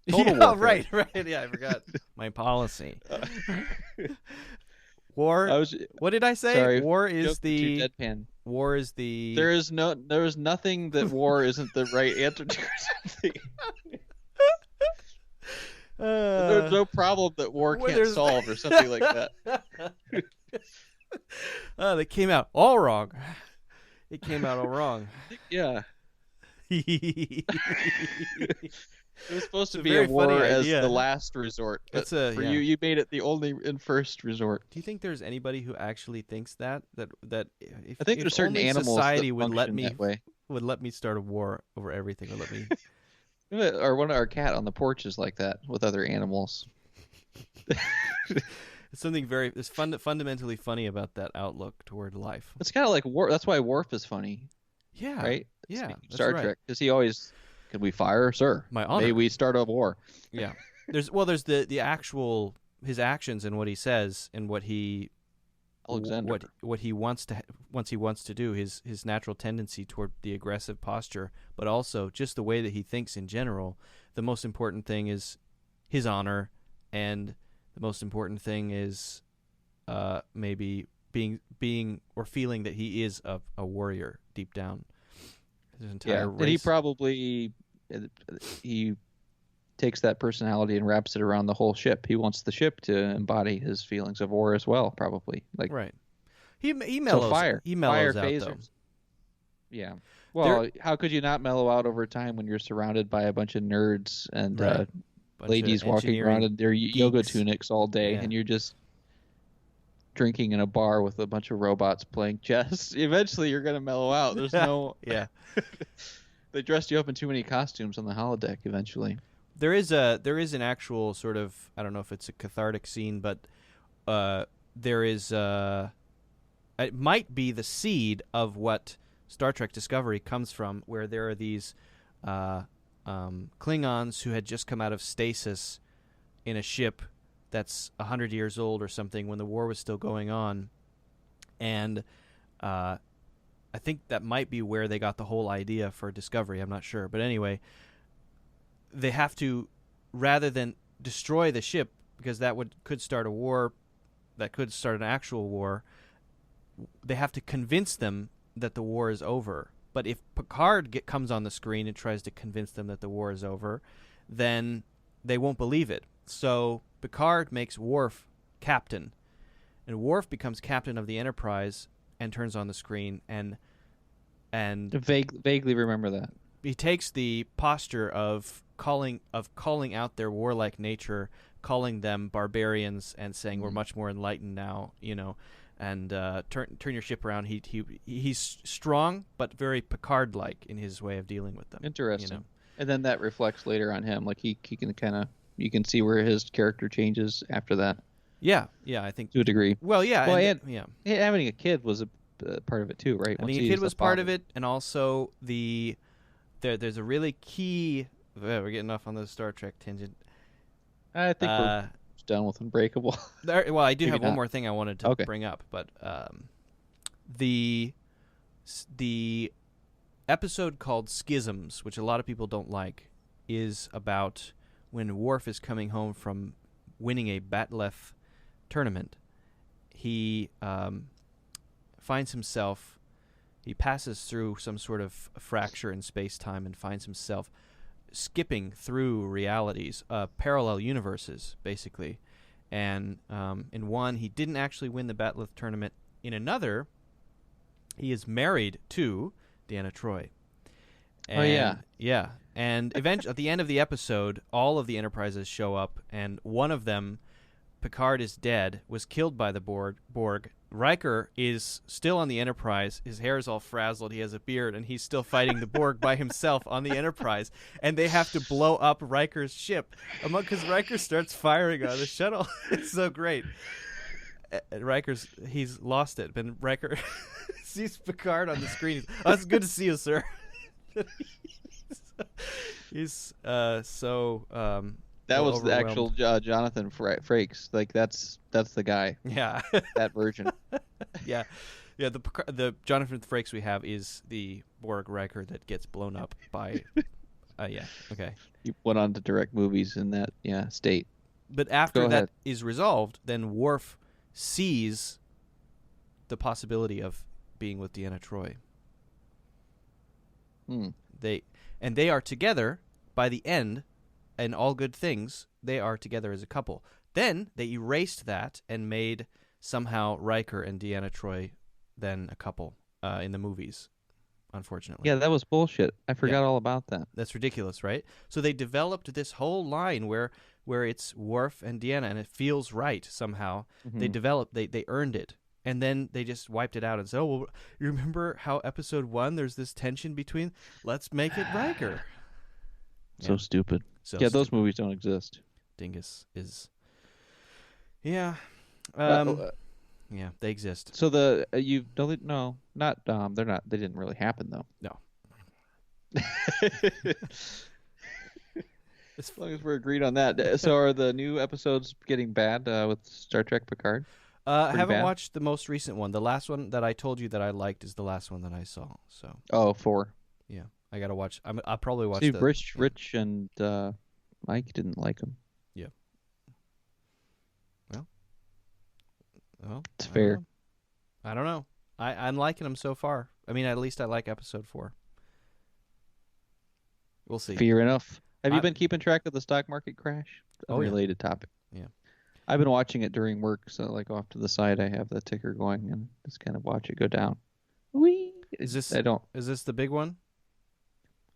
Total Yeah, warfare. right. Yeah, I forgot my policy. War. I was What did I say? sorry. War is Joke too the. deadpan. War is the. There is nothing that war isn't the right answer to or something. There's no problem that war well, can't there's- solve or something like that. They came out all wrong. It came out all wrong. Yeah. It was supposed to It's a be very a war funny as idea. the last resort. But It's a- for yeah. you made it the only and first resort. Do you think there's anybody who actually thinks that if I think if there's certain only animals society that would let function me that way. would let me start a war over everything, or let me Or one of our cat on the porch is like that with other animals. It's something very fundamentally funny about that outlook toward life. It's kind of like Worf. That's why Worf is funny, Yeah. right? Yeah. Speaking of That's Star right. Trek, because he always, "Can we fire, sir? My honor. May we start a war?" Yeah. There's the actual his actions and what he says and what he Alexander. what he wants to do, his natural tendency toward the aggressive posture, but also just the way that he thinks in general. The most important thing is his honor, and the most important thing is maybe being or feeling that he is a warrior deep down. His entire race. And he takes that personality and wraps it around the whole ship. He wants the ship to embody his feelings of war as well, probably. Like right. He mellows. so fire. He mellows fire out phasers. though. Yeah. Well, how could you not mellow out over time when you're surrounded by a bunch of nerds and Right. Bunch ladies of walking around in their yoga geeks. tunics all day, Yeah. and you're just drinking in a bar with a bunch of robots playing chess? Eventually, you're gonna mellow out. There's no. Yeah. They dressed you up in too many costumes on the holodeck. Eventually. There is an actual sort of, I don't know if it's a cathartic scene, but there is it might be the seed of what Star Trek Discovery comes from, where there are these Klingons who had just come out of stasis in a ship that's 100 years old or something when the war was still going on, and I think that might be where they got the whole idea for Discovery. I'm not sure, but anyway, they have to, rather than destroy the ship, because that could start a war, that could start an actual war, they have to convince them that the war is over. But if Picard comes on the screen and tries to convince them that the war is over, then they won't believe it. So Picard makes Worf captain, and Worf becomes captain of the Enterprise and turns on the screen, and Vaguely remember that. he takes the posture of calling out their warlike nature, calling them barbarians, and saying we're much more enlightened now, and turn your ship around. He's strong but very Picard-like in his way of dealing with them. Interesting. And then that reflects later on him. Like he can kind of, you can see where his character changes after that. Yeah, I think to a degree. Well, yeah, Well, yeah. Having a kid was a part of it too, right? I think a kid was part of it, and also there's a really key. We're getting off on the Star Trek tangent. I think we're done with Unbreakable. Well, I do Maybe have one not. more thing I wanted to bring up, but the episode called Schisms, which a lot of people don't like, is about when Worf is coming home from winning a Batleth tournament. He finds himself, he passes through some sort of fracture in space-time and finds himself skipping through realities, parallel universes, basically. And in one, he didn't actually win the Batleth tournament. In another, he is married to Deanna Troi. And, yeah. And eventually, at the end of the episode, all of the Enterprises show up, and one of them, Picard, is dead, was killed by the Borg. Riker is still on the Enterprise. His hair is all frazzled. He has a beard, and he's still fighting the Borg by himself on the Enterprise. And they have to blow up Riker's ship because Riker starts firing on the shuttle. It's so great. He's lost it. But Riker sees Picard on the screen. Oh, it's good to see you, sir. He's so that was the overwhelmed. actual Jonathan Frakes. Like that's the guy. Yeah. That version. Yeah. The Jonathan Frakes we have is the Borg Riker that gets blown up by Yeah. Okay. He went on to direct movies in that state. But after Go that ahead. is resolved, then Worf sees the possibility of being with Deanna Troi. They are together by the end, and all good things. They are together as a couple. Then they erased that and made somehow Riker and Deanna Troi then a couple in the movies. Unfortunately. Yeah, that was bullshit. I forgot all about that. That's ridiculous, right? So they developed this whole line where it's Worf and Deanna, and it feels right somehow. Mm-hmm. They earned it. And then they just wiped it out and said, oh, well, you remember how episode 1, there's this tension between? Let's make it Riker. So stupid. So those stupid. movies don't exist. Dingus is... Yeah. Yeah, they exist. So no, not they're not. They didn't really happen though. No. As long as we're agreed on that. So are the new episodes getting bad with Star Trek Picard? I haven't bad? watched the most recent one. The last one that I told you that I liked is the last one that I saw. So 4. yeah, I gotta watch. I'll probably watch. See, the Rich and Mike didn't like them. Yeah. Well, It's fair. I don't know. I'm liking them so far. I mean, at least I like episode 4. We'll see. Fair enough. Have you been keeping track of the stock market crash? Unrelated topic. Yeah. I've been watching it during work, so like off to the side, I have the ticker going and just kind of watch it go down. Whee! Is this the big one?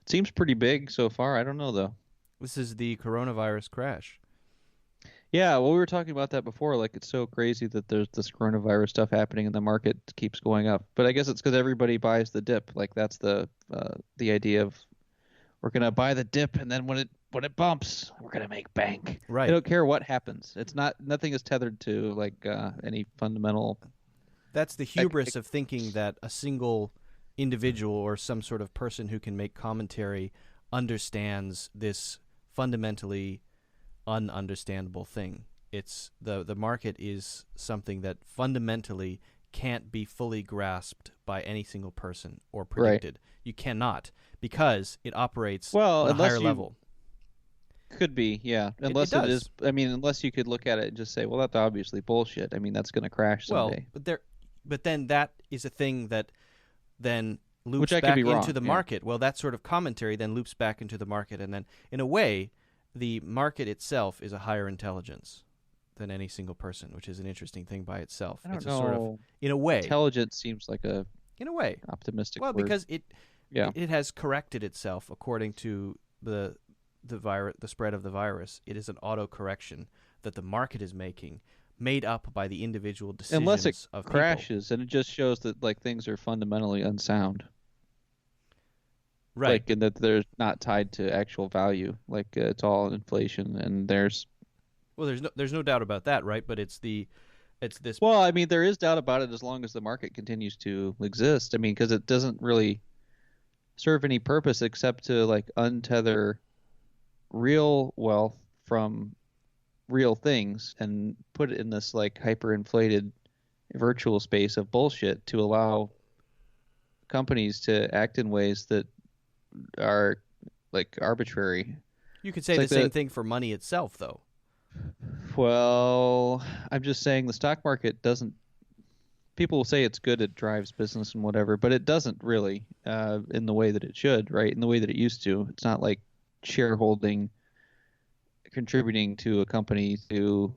It seems pretty big so far. I don't know though. This is the coronavirus crash. Yeah, well, we were talking about that before. Like, it's so crazy that there's this coronavirus stuff happening and the market keeps going up. But I guess it's because everybody buys the dip. Like, that's the idea of we're gonna buy the dip, and then when it bumps, we're gonna make bank. Right. They don't care what happens. It's nothing is tethered to like any fundamental. That's the hubris of thinking that a single individual or some sort of person who can make commentary understands this fundamentally ununderstandable thing. It's the market is something that fundamentally can't be fully grasped by any single person or predicted. Right. You cannot, because it operates on a higher level. Could be, yeah. Unless it is, I mean, unless you could look at it and just say, well, that's obviously bullshit. I mean, that's going to crash someday. Well, but then that is a thing that then loops back into the market. Well, that sort of commentary then loops back into the market, and then in a way, the market itself is a higher intelligence than any single person, which is an interesting thing by itself. I don't know. Sort of, in a way, intelligence seems like a optimistic word. Because it has corrected itself according to the spread of the virus. It is an auto-correction that the market is making, made up by the individual decisions unless it of crashes, people. And it just shows that like things are fundamentally unsound. Right. Like, and that they're not tied to actual value. Like it's all inflation, and there's no doubt about that, right? But it's this. Well, I mean, there is doubt about it as long as the market continues to exist. I mean, because it doesn't really serve any purpose except to like untether real wealth from real things and put it in this like hyperinflated virtual space of bullshit to allow companies to act in ways that are like arbitrary. You could say the same thing for money itself, though. Well, I'm just saying the stock market doesn't. People will say it's good, it drives business and whatever, but it doesn't really in the way that it should, right? In the way that it used to. It's not like shareholding contributing to a company to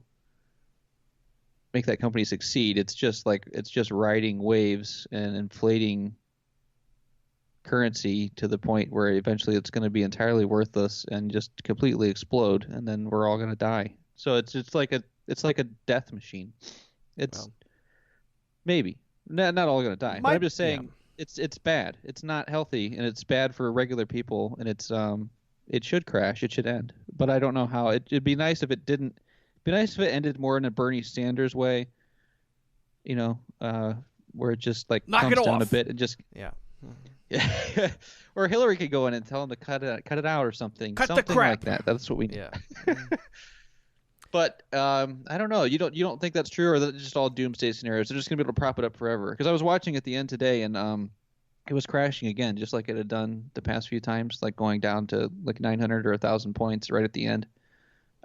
make that company succeed. It's just riding waves and inflating currency to the point where eventually it's going to be entirely worthless and just completely explode, and then we're all going to die. So it's like a death machine. It's maybe not all going to die. But I'm just saying it's bad. It's not healthy, and it's bad for regular people, and it should crash. It should end. But I don't know how. It'd be nice if it didn't. It'd be nice if it ended more in a Bernie Sanders way. You know, where it just like comes down a bit and just Yeah. Or Hillary could go in and tell them to cut it out or something. Cut something the crap. Like that. That's what we need. Yeah. But I don't know. You don't think that's true, or that it's just all doomsday scenarios? They're just gonna be able to prop it up forever. Because I was watching at the end today, and it was crashing again, just like it had done the past few times, like going down to like 900 or 1,000 points right at the end.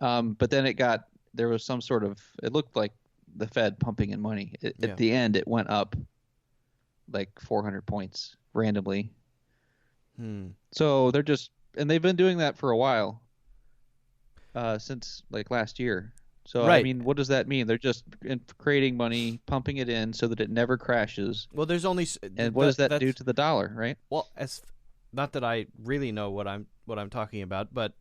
But then there was some sort of, it looked like the Fed pumping in money. At the end, it went up like 400 points randomly. So and they've been doing that for a while, since like last year. So, right. I mean, what does that mean? They're just creating money, pumping it in so that it never crashes. Well, there's only... And what does that do to the dollar, right? Well, not that I really know what I'm talking about, but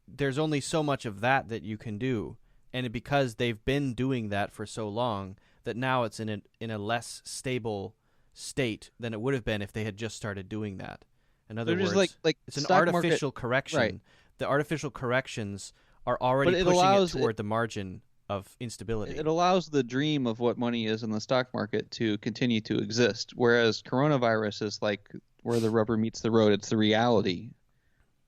there's only so much of that you can do. And because they've been doing that for so long, that now it's in a less stable state than it would have been if they had just started doing that. In other words, like it's an stock artificial market, correction. right. The artificial corrections are already pushing it toward the margin of instability. It allows the dream of what money is in the stock market to continue to exist, whereas coronavirus is like where the rubber meets the road. It's the reality.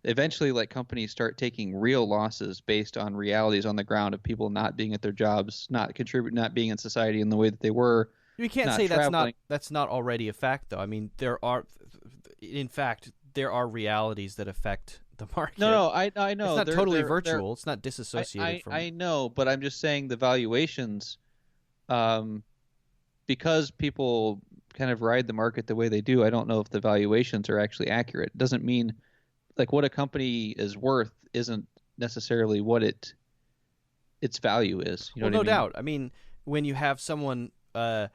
Eventually, like, companies start taking real losses based on realities on the ground of people not being at their jobs, not contributing, not being in society in the way that they were. You can't say that's not already a fact, though. I mean, in fact, there are realities that affect the market. No, I know. It's not totally virtual. It's not disassociated from... I know, but I'm just saying the valuations, because people kind of ride the market the way they do, I don't know if the valuations are actually accurate. It doesn't mean, like, what a company is worth isn't necessarily what its value is. You know what I mean? No doubt. I mean, when you have someone, but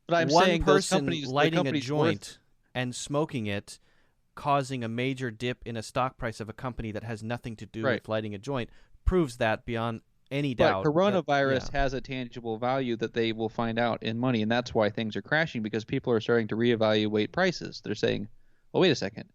I'm one saying person those lighting a joint and smoking it, causing a major dip in a stock price of a company that has nothing to do with lighting a joint, proves that beyond any doubt. But coronavirus has a tangible value that they will find out in money, and that's why things are crashing, because people are starting to reevaluate prices. They're saying, well, wait a second.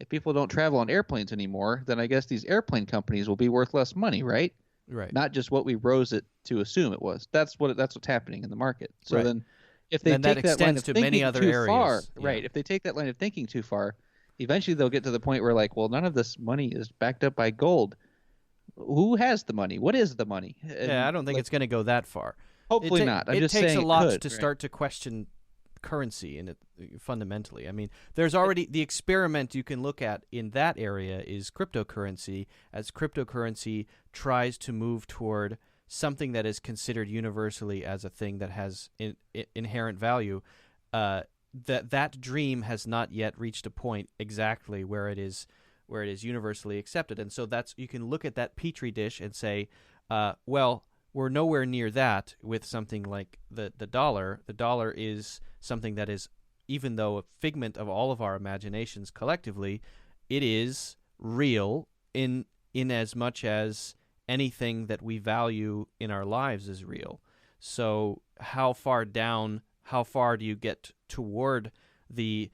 If people don't travel on airplanes anymore, then I guess these airplane companies will be worth less money, right? Right. Not just what we rose it to assume it was. That's what's happening in the market. So then, if they take that line of thinking too far, right? If they take that line of thinking too far, eventually they'll get to the point where, like, well, none of this money is backed up by gold. Who has the money? What is the money? And, I don't think it's going to go that far. Hopefully not. I'm just saying it takes a lot could, to start to question currency in it fundamentally. I mean, there's already the experiment you can look at in that area is cryptocurrency, as cryptocurrency tries to move toward something that is considered universally as a thing that has inherent value. That dream has not yet reached a point exactly where it is universally accepted, and so you can look at that petri dish and say, well, we're nowhere near that with something like the dollar. The dollar is something that is, even though a figment of all of our imaginations collectively, it is real in as much as anything that we value in our lives is real. So how far do you get toward the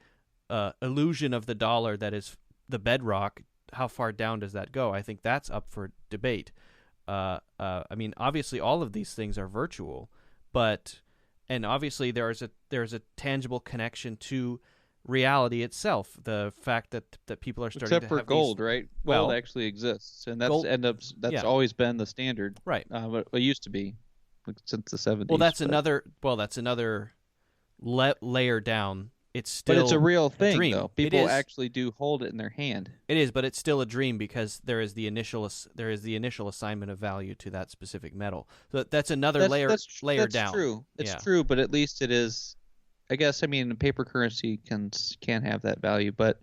illusion of the dollar that is the bedrock? How far down does that go? I think that's up for debate. I mean, obviously, all of these things are virtual, and obviously there's a tangible connection to reality itself. The fact that people are starting except to for have gold, these, right? Well, Gold actually exists, and that's gold, always been the standard, right? It used to be, like, since the 70s. Well, that's another layer down. It's still, but it's a real thing, though. People is. Actually do hold it in their hand. It is, but it's still a dream because there is the initial assignment of value to that specific metal. So that's another layer down. That's true. It's true, but at least it is. I guess, I mean, paper currency can have that value, but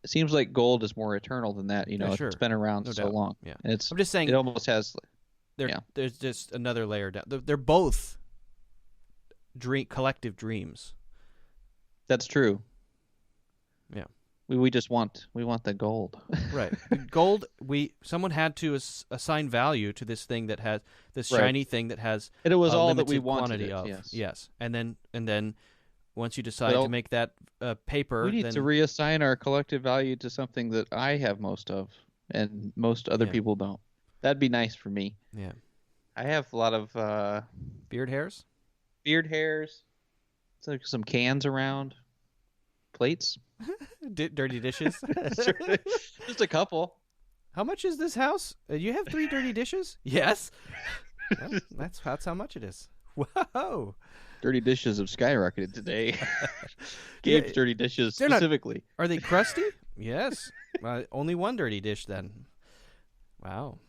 it seems like gold is more eternal than that. You know, sure. It's been around No so doubt. long. Yeah, I'm just saying it almost has. There's just another layer down. They're both collective dreams. That's true. Yeah. We just want the gold. Right. The gold, someone had to assign value to this thing that has this shiny thing that has and it was all that quantity we wanted of. Yes. And then once you decide to make that paper, we need then to reassign our collective value to something that I have most of and most other people don't. That'd be nice for me. Yeah. I have a lot of beard hairs. So some cans around, plates, dirty dishes. Just a couple. How much is this house? You have 3 dirty dishes? Yes. Well, that's how much it is. Whoa. Dirty dishes have skyrocketed today. Gabe's dirty dishes specifically. Are they crusty? Yes. Only one dirty dish then. Wow.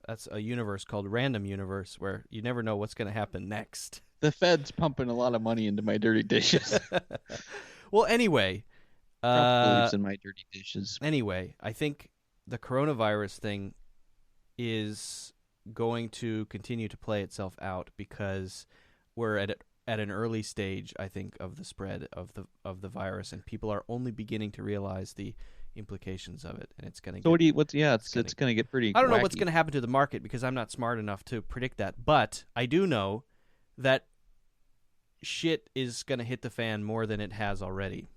That's a universe called Random Universe where you never know what's going to happen next. The Fed's pumping a lot of money into my dirty dishes. Well, anyway. Trump believes in my dirty dishes. Anyway, I think the coronavirus thing is going to continue to play itself out because we're at an early stage, I think, of the spread of the virus, and people are only beginning to realize the implications of it, and it's going to. So it's going to get pretty. I don't know wacky. what's going to happen to the market because I'm not smart enough to predict that, but I do know that shit is going to hit the fan more than it has already,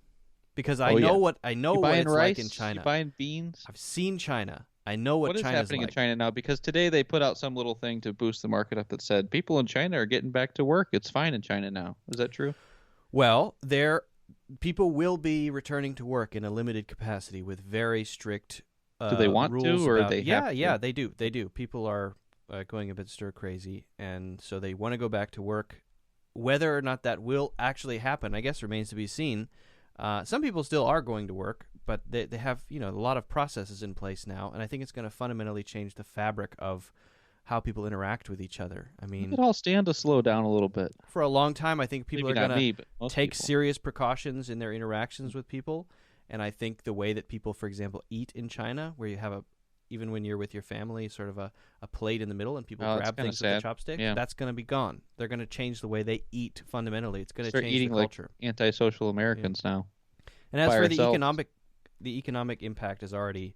because I know what it's like in China. You buying beans? I've seen China. I know what China's happening like. in China now, because today they put out some little thing to boost the market up that said people in China are getting back to work. It's fine in China now. Is that true? Well, people will be returning to work in a limited capacity with very strict do they want rules to, or about, they have to? Yeah, they do. People are going a bit stir crazy, and so they want to go back to work. Whether or not that will actually happen, I guess, remains to be seen. Some people still are going to work, but they have a lot of processes in place now, and I think it's going to fundamentally change the fabric of how people interact with each other. I mean, it all stand to slow down a little bit. For a long time, I think people are going to take people. serious precautions in their interactions with people, and I think the way that people, for example, eat in China, where you have even when you're with your family, sort of a plate in the middle and people grab things with a chopstick, that's going to be gone. They're going to change the way they eat fundamentally. It's going to change eating the culture. Like antisocial Americans now. And as for the economic impact is already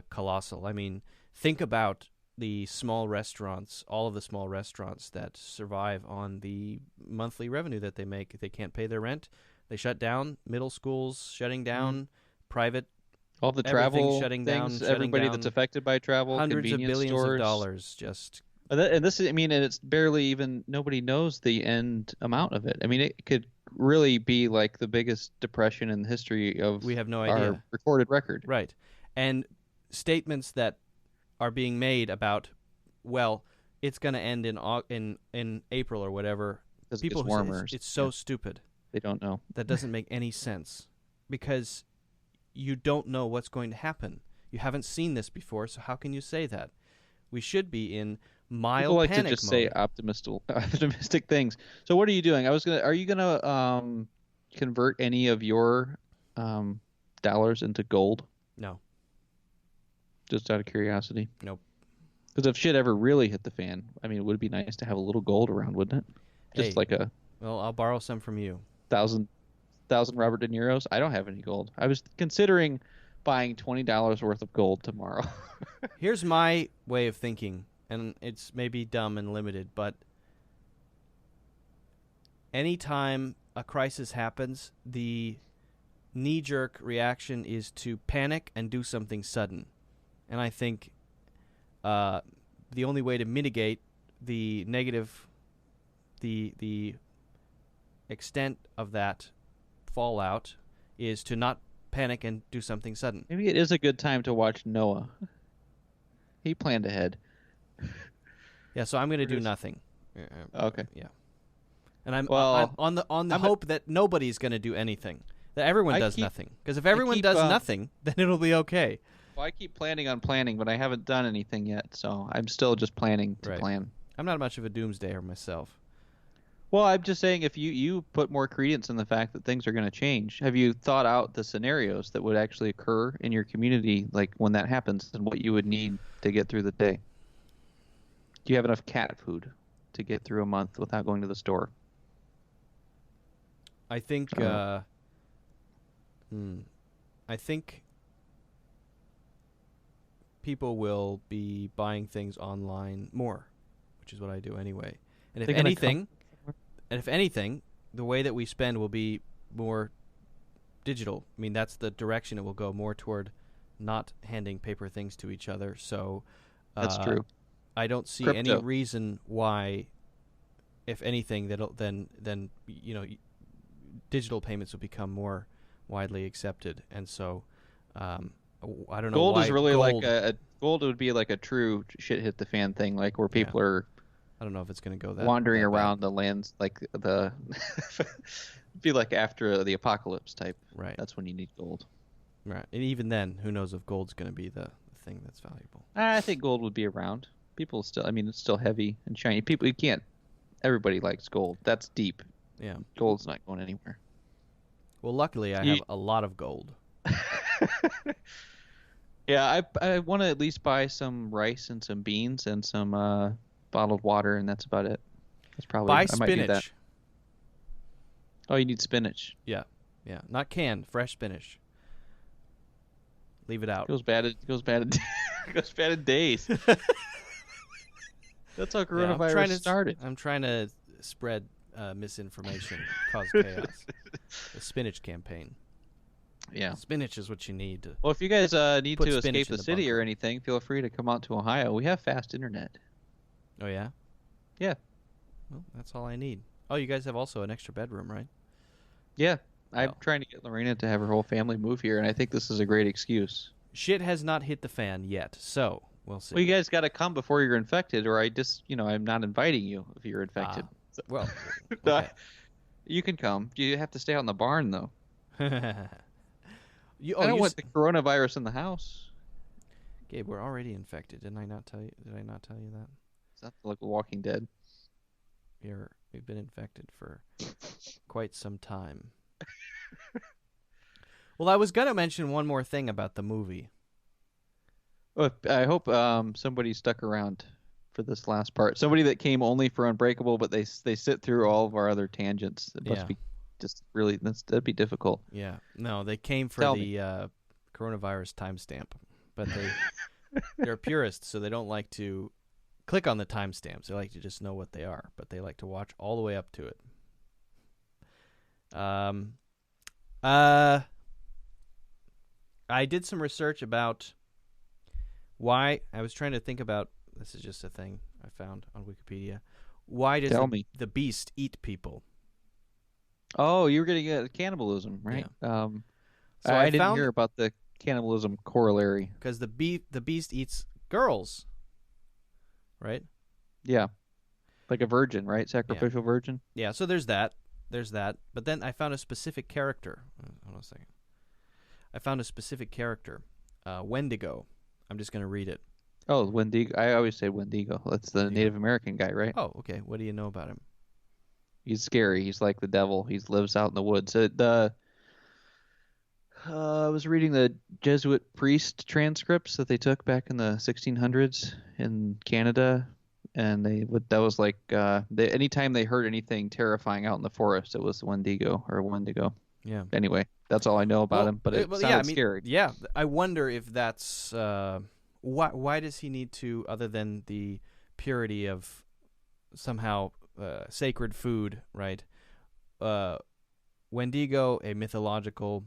colossal. I mean, think about the small restaurants, all of the small restaurants that survive on the monthly revenue that they make. If they can't pay their rent, they shut down. Middle schools shutting down, private. All the travel shutting things, down, everybody that's affected by travel, hundreds of billions stores. of dollars just. And this is, I mean, and it's barely even, nobody knows the end amount of it. I mean, it could really be like the biggest depression in the history of we have no our idea. Recorded record. Right. And statements that are being made about, well, it's going to end in April or whatever. People who warmer. It's so stupid. They don't know. That doesn't make any sense because you don't know what's going to happen. You haven't seen this before, so how can you say that? We should be in mild panic mode. People like panic to just mode. say optimistic things. So what are you doing? Are you gonna convert any of your dollars into gold? No. Just out of curiosity. Nope. Because if shit ever really hit the fan, I mean, it would be nice to have a little gold around, wouldn't it? Just like a. Well, I'll borrow some from you. 1,000 Robert De Niro's. I don't have any gold. I was considering buying $20 worth of gold tomorrow. Here's my way of thinking, and it's maybe dumb and limited, but anytime a crisis happens, the knee-jerk reaction is to panic and do something sudden. And I think the only way to mitigate the negative, the extent of that fallout is to not panic and do something sudden. Maybe it is a good time to watch Noah. He planned ahead. Yeah, so I'm going to do nothing. Okay. Yeah. And I'm on the hope that nobody's going to do anything. That everyone does nothing. Because if everyone does nothing, then it'll be okay. Well, I keep planning on planning, but I haven't done anything yet, so I'm still just planning to plan. I'm not much of a doomsdayer myself. Well, I'm just saying if you put more credence in the fact that things are going to change, have you thought out the scenarios that would actually occur in your community, like when that happens, and what you would need to get through the day? Do you have enough cat food to get through a month without going to the store? I think people will be buying things online more, which is what I do anyway. And if anything, the way that we spend will be more digital. I mean, that's the direction it will go, more toward not handing paper things to each other. So that's true. I don't see any reason why, if anything, then digital payments will become more widely accepted. And so I don't know. Gold why is really gold would be like a true shit hit the fan thing, like where people are I don't know if it's going to go that wandering that around bad. the lands like the be like after the apocalypse type. Right. That's when you need gold. Right. And even then, who knows if gold's going to be the thing that's valuable. I think gold would be around. People still, I mean, it's still heavy and shiny. People, you can't. Everybody likes gold. That's deep. Yeah. Gold's not going anywhere. Well, luckily, I have a lot of gold. Yeah, I want to at least buy some rice and some beans and some bottled water, and that's about it. That's probably Buy I might do that. spinach. Oh, you need spinach. Yeah. Yeah. Not canned, fresh spinach. Leave it out. It goes bad. It goes bad. It goes bad in days. That's how coronavirus started. I'm trying to spread misinformation, cause chaos. The spinach campaign. Yeah. Spinach is what you need to. Well, if you guys need Put to spinach escape in the the city bunker. or anything, feel free to come out to Ohio. We have fast internet. Oh yeah. Yeah. Well, that's all I need. Oh, you guys have also an extra bedroom, right? Yeah. I'm Oh. trying to get Lorena to have her whole family move here, and I think this is a great excuse. Shit has not hit the fan yet, so we'll see. Well, you guys got to come before you're infected, or I'm not inviting you if you're infected. Well, No, okay. You can come. You have to stay out in the barn, though. you, I don't you want the coronavirus in the house. Gabe, we're already infected. Did I not tell you that? It's not like The Walking Dead. We've been infected for quite some time. Well, I was gonna mention one more thing about the movie. Oh, I hope somebody stuck around for this last part. Somebody that came only for Unbreakable, but they sit through all of our other tangents. It must be just really that'd be difficult. Yeah. No, they came for Tell the coronavirus timestamp, but they're purists, so they don't like to click on the timestamps. They like to just know what they are, but they like to watch all the way up to it. I did some research about why. I was trying to think about. This is just a thing I found on Wikipedia. Why does the beast eat people? Oh, you were getting at cannibalism, right? Yeah. So I didn't hear about the cannibalism corollary. Because the beast eats girls, right? Yeah, like a virgin, right? Sacrificial virgin. Yeah. So there's that. But then I found a specific character. Hold on a second. I found a specific character, Wendigo. I'm just going to read it. Oh, Wendigo. I always say Wendigo. That's the Native American guy, right? Oh, okay. What do you know about him? He's scary. He's like the devil. He lives out in the woods. I was reading the Jesuit priest transcripts that they took back in the 1600s in Canada, and that was like anytime they heard anything terrifying out in the forest, it was Wendigo. Yeah. Anyway, that's all I know about him, but it sounded scary. Yeah, I wonder if that's why does he need to, other than the purity of somehow sacred food, right? Wendigo, a mythological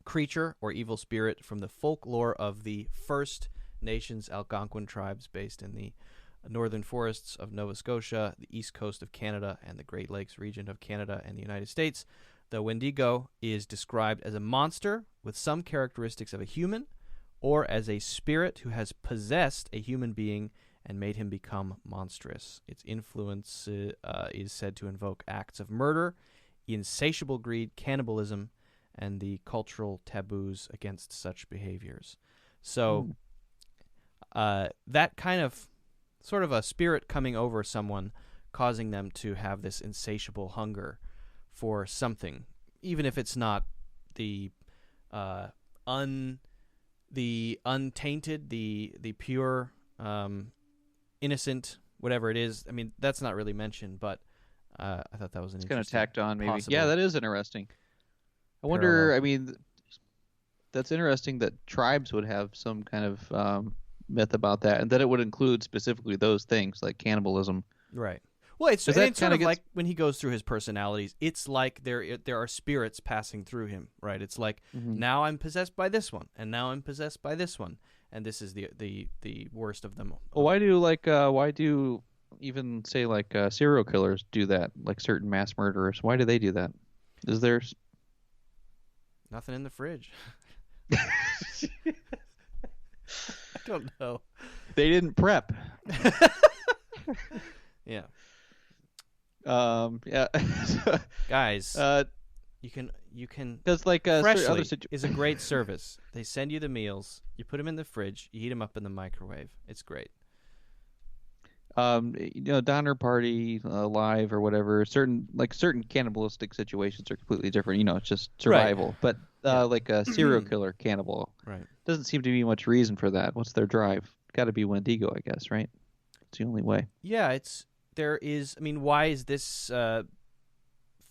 creature or evil spirit from the folklore of the First Nations Algonquin tribes based in the northern forests of Nova Scotia, the east coast of Canada, and the Great Lakes region of Canada and the United States. The Wendigo is described as a monster with some characteristics of a human, or as a spirit who has possessed a human being and made him become monstrous. Its influence is said to invoke acts of murder, insatiable greed, cannibalism, and the cultural taboos against such behaviors. So that kind of sort of a spirit coming over someone, causing them to have this insatiable hunger for something, even if it's not the untainted, the pure, innocent, whatever it is. I mean, that's not really mentioned, but I thought that was an interesting. Kind of tacked on, maybe. Possible. Yeah, that is interesting. I wonder. I mean, that's interesting that tribes would have some kind of myth about that, and that it would include specifically those things like cannibalism. Right. Well, it's sort of like when he goes through his personalities, it's like there are spirits passing through him, right? It's like, now I'm possessed by this one, and now I'm possessed by this one, and this is the worst of them. Well, why do even say like serial killers do that, like certain mass murderers? Why do they do that? Is there nothing in the fridge? I don't know. They didn't prep. Yeah. Yeah. Guys, uh, you can because like Freshly other is a great service. They send you the meals, you put them in the fridge, you heat them up in the microwave. It's great. Donner Party, Live or whatever. Certain cannibalistic situations are completely different. It's just Right. survival. But Yeah. like a serial killer cannibal, Right. doesn't seem to be much reason for that. What's their drive? Got to be Wendigo, I guess, right? It's the only way. Yeah, there is. I mean, why is this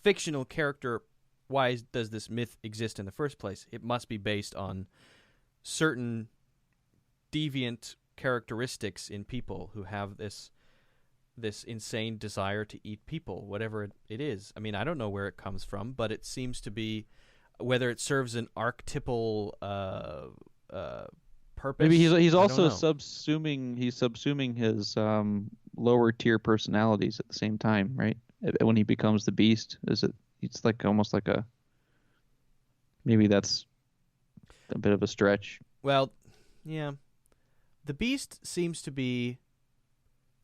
fictional character? Does this myth exist in the first place? It must be based on certain deviant characteristics in people who have this insane desire to eat people, whatever it is. I mean, I don't know where it comes from, but it seems to be whether it serves an archetypal purpose. Maybe he's I also don't know. subsuming his lower tier personalities at the same time, right? When he becomes the beast, it's like almost like maybe that's a bit of a stretch. Well, yeah. The beast seems to be.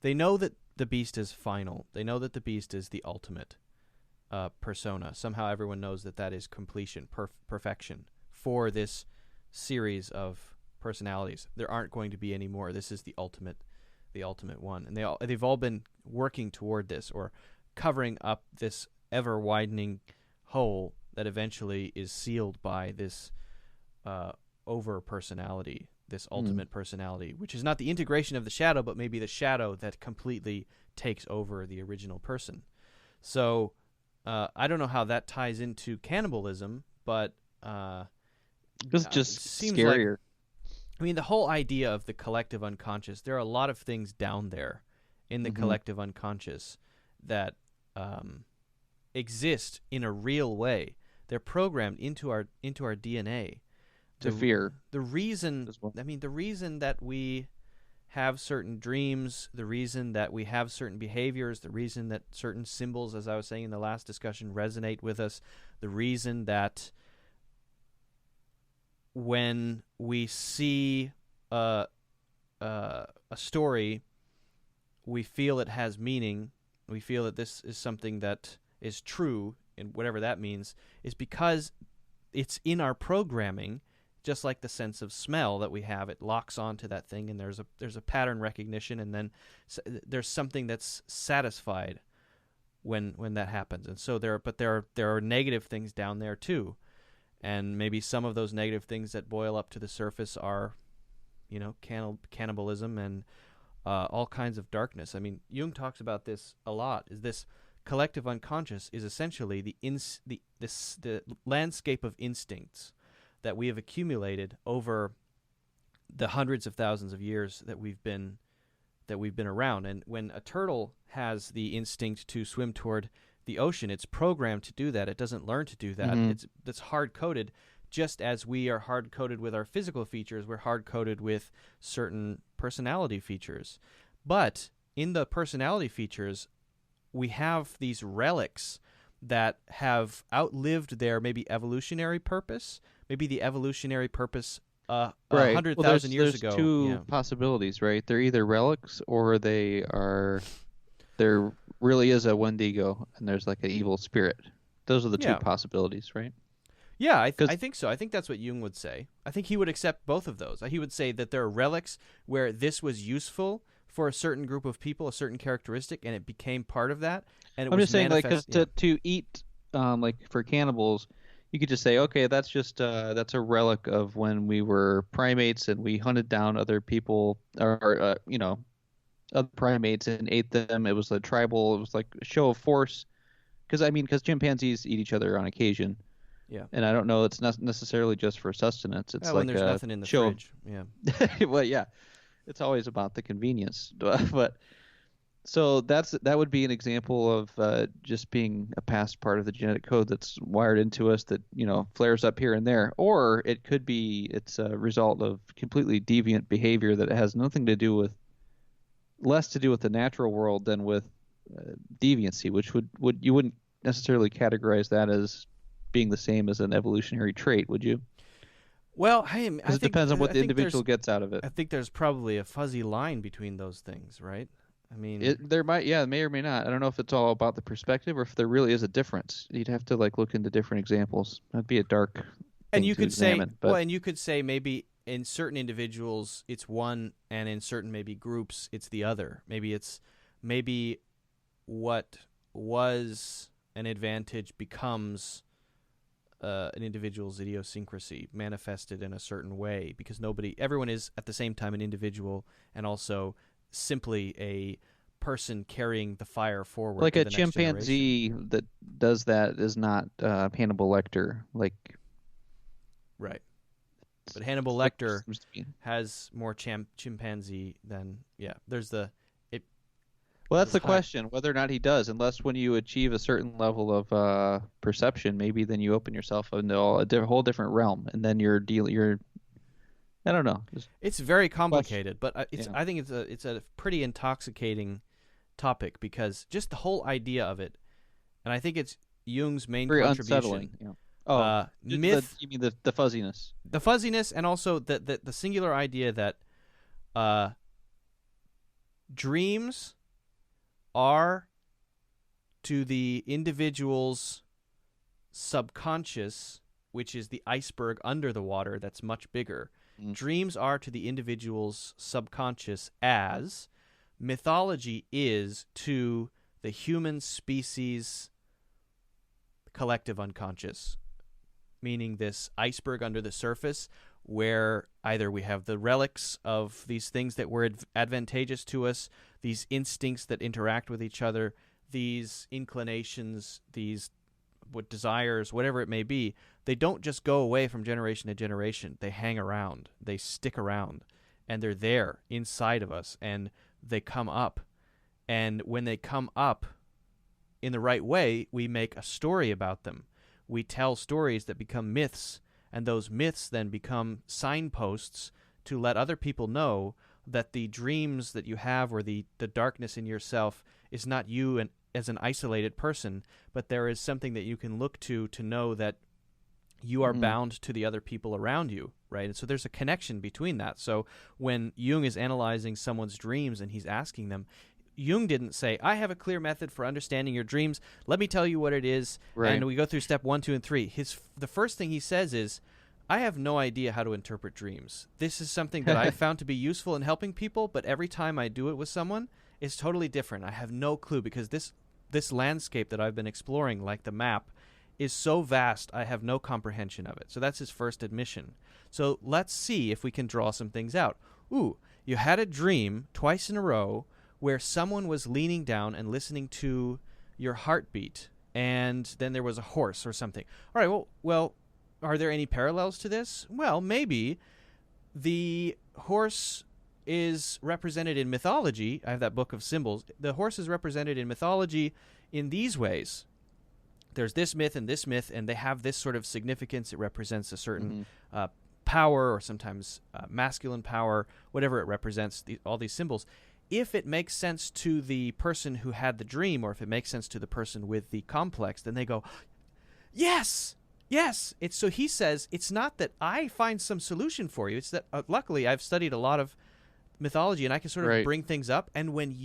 They know that the beast is final. They know that the beast is the ultimate persona. Somehow everyone knows that is completion, perfection for this series of personalities. There aren't going to be any more. This is the ultimate one, and they've all been working toward this or covering up this ever widening hole that eventually is sealed by this over personality. This ultimate personality, which is not the integration of the shadow, but maybe the shadow that completely takes over the original person. So I don't know how that ties into cannibalism, but this just seems scarier. I mean, the whole idea of the collective unconscious, there are a lot of things down there in the collective unconscious that exist in a real way. They're programmed into our DNA. To fear. The reason that we have certain dreams, the reason that we have certain behaviors, the reason that certain symbols, as I was saying in the last discussion, resonate with us, the reason that when we see a story, we feel it has meaning, we feel that this is something that is true, and whatever that means, is because it's in our programming. Just like the sense of smell that we have, it locks onto that thing, and there's a pattern recognition, and then there's something that's satisfied when that happens. And so there are negative things down there too, and maybe some of those negative things that boil up to the surface are, cannibalism and all kinds of darkness. I mean, Jung talks about this a lot. Is this collective unconscious is essentially the landscape of instincts that we have accumulated over the hundreds of thousands of years that we've been around. And when a turtle has the instinct to swim toward the ocean, it's programmed to do that. It doesn't learn to do that. It's hard-coded, just as we are hard-coded with our physical features. We're hard-coded with certain personality features. But in the personality features, we have these relics that have outlived their maybe evolutionary purpose. Maybe the evolutionary purpose 100,000 years ago. There's two possibilities, right? They're either relics or there really is a Wendigo and there's like an evil spirit. Those are the two possibilities, right? Yeah, I think so. I think that's what Jung would say. I think he would accept both of those. He would say that there are relics where this was useful for a certain group of people, a certain characteristic, and it became part of that. And I'm just saying, like, because to eat, like for cannibals, you could just say, okay, that's just that's a relic of when we were primates and we hunted down other people or other primates and ate them. It was a tribal. It was like a show of force. Because chimpanzees eat each other on occasion. Yeah. And I don't know. It's not necessarily just for sustenance. It's when there's nothing in the fridge. Yeah. Well, yeah. It's always about the convenience, but. So that would be an example of just being a past part of the genetic code that's wired into us that flares up here and there, or it could be it's a result of completely deviant behavior that has nothing to do with less to do with the natural world than with deviancy, which would you wouldn't necessarily categorize that as being the same as an evolutionary trait, would you? Well, it depends on what the individual gets out of it. I think there's probably a fuzzy line between those things, right? I mean, there may or may not. I don't know if it's all about the perspective or if there really is a difference. You'd have to like look into different examples. That'd be a dark and thing you to could examine. say, But well, and you could say maybe in certain individuals it's one, and in certain maybe groups it's the other. Maybe what was an advantage becomes an individual's idiosyncrasy manifested in a certain way, because everyone is at the same time an individual and also simply a person carrying the fire forward. like to a the next chimpanzee generation. that does that is not Hannibal Lecter. Like, Right. But Hannibal like, Lecter seems to be- has more chimpanzee than there's the Well, that's the Fine. question, whether or not he does. Unless when you achieve a certain level of perception, maybe then you open yourself into a whole different realm, and then you're I don't know. it's very complicated, but Yeah. I think it's a pretty intoxicating topic, because just the whole idea of it, and I think it's Jung's main Very contribution. unsettling. Yeah. Oh, just Myth, you mean the fuzziness? the fuzziness, and also the singular idea that dreams are to the individual's subconscious, which is the iceberg under the water that's much bigger. Mm. Dreams are to the individual's subconscious as mythology is to the human species collective unconscious, meaning this iceberg under the surface where either we have the relics of these things that were advantageous to us, these instincts that interact with each other, these inclinations, these desires, whatever it may be. They don't just go away from generation to generation. They hang around. They stick around. And they're there inside of us. And they come up. And when they come up in the right way, we make a story about them. We tell stories that become myths. And those myths then become signposts to let other people know that the dreams that you have, or the darkness in yourself, is not you as an isolated person, but there is something that you can look to know that you are bound to the other people around you, right? And so there's a connection between that. So when Jung is analyzing someone's dreams and he's asking them, Jung didn't say, I have a clear method for understanding your dreams. Let me tell you what it is. Right. And we go through step 1, 2, and 3. The first thing he says is, I have no idea how to interpret dreams. This is something that I found to be useful in helping people, but every time I do it with someone, it's totally different. I have no clue, because this landscape that I've been exploring, like the map, is so vast, I have no comprehension of it. So that's his first admission. So let's see if we can draw some things out. Ooh, you had a dream twice in a row where someone was leaning down and listening to your heartbeat, and then there was a horse or something. All right, well, are there any parallels to this? Well, maybe the horse is represented in mythology. I have that book of symbols. The horse is represented in mythology in these ways. There's this myth, and they have this sort of significance. It represents a certain power, or sometimes masculine power, whatever it represents, all these symbols. If it makes sense to the person who had the dream, or if it makes sense to the person with the complex, then they go, yes! Yes. So he says, it's not that I find some solution for you. It's that luckily I've studied a lot of mythology, and I can sort of bring things up. And when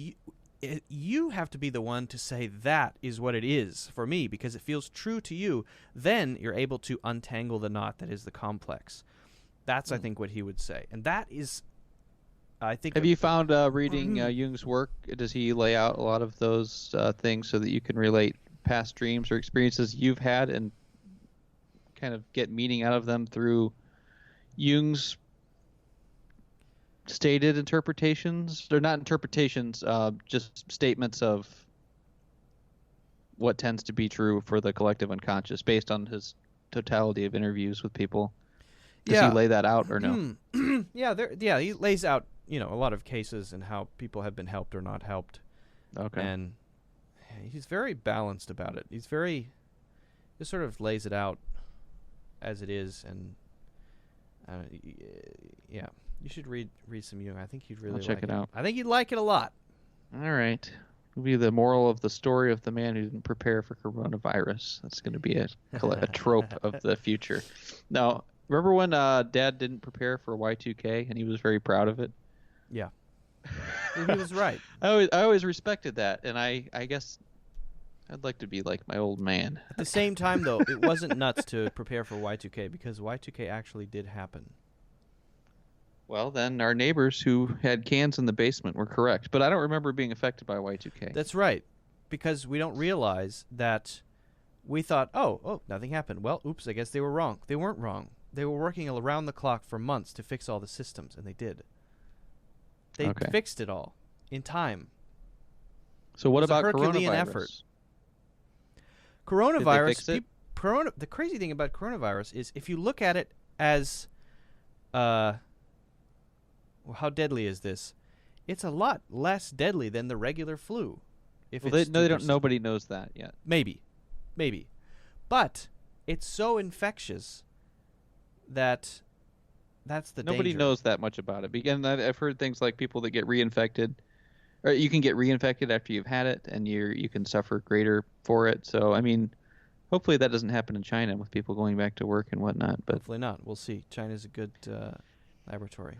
you have to be the one to say that is what it is for me, because it feels true to you, then you're able to untangle the knot that is the complex. That's, I think, what he would say. And that is, I think... Have you found reading Jung's work, does he lay out a lot of those things so that you can relate past dreams or experiences you've had and kind of get meaning out of them through Jung's stated interpretations? They're not interpretations, just statements of what tends to be true for the collective unconscious based on his totality of interviews with people. Does he lay that out or no? He lays out, a lot of cases and how people have been helped or not helped. Okay. And he's very balanced about it. He just sort of lays it out as it is, and you should read some Jung. I think you'd really check it out. I think you'd like it a lot. All right. Will be the moral of the story of the man who didn't prepare for coronavirus. That's going to be a trope of the future. Now, remember when Dad didn't prepare for Y2K and he was very proud of it? Yeah. He was right. I always respected that, and I guess I'd like to be like my old man. At the same time, though, it wasn't nuts to prepare for Y2K because Y2K actually did happen. Well, then our neighbors who had cans in the basement were correct, but I don't remember being affected by Y2K. That's right, because we don't realize that we thought, oh, nothing happened. Well, oops, I guess they were wrong. They weren't wrong. They were working around the clock for months to fix all the systems, and they did. They fixed it all in time. So what about Herculean coronavirus? Effort. Coronavirus. Did they fix it? The crazy thing about coronavirus is if you look at it as, well, how deadly is this? It's a lot less deadly than the regular flu. Nobody knows that yet. Maybe, but it's so infectious that's the Nobody danger. knows that much about it. And I've heard things like people that get reinfected, or you can get reinfected after you've had it, and you can suffer greater for it. So I mean, hopefully that doesn't happen in China with people going back to work and whatnot. But hopefully not. We'll see. China's a good laboratory.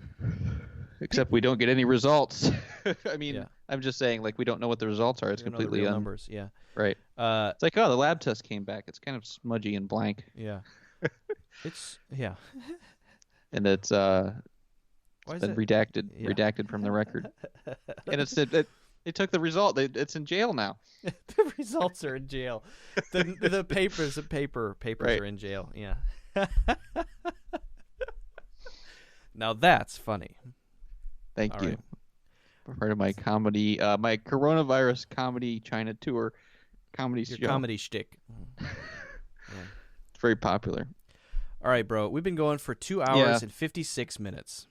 Except we don't get any results. I mean, I'm just saying, like, we don't know what the results are. It's completely numbers. Yeah. Right. It's like, the lab test came back. It's kind of smudgy and blank. Yeah. It's and it's been redacted from the record. And they took the result. It's in jail now. The results are in jail. The papers right. are in jail. Yeah. Now that's funny. Thank you. Right. Part of my comedy, my coronavirus comedy China tour comedy show. Your comedy shtick. Yeah. It's very popular. All right, bro. We've been going for 2 hours and 56 minutes.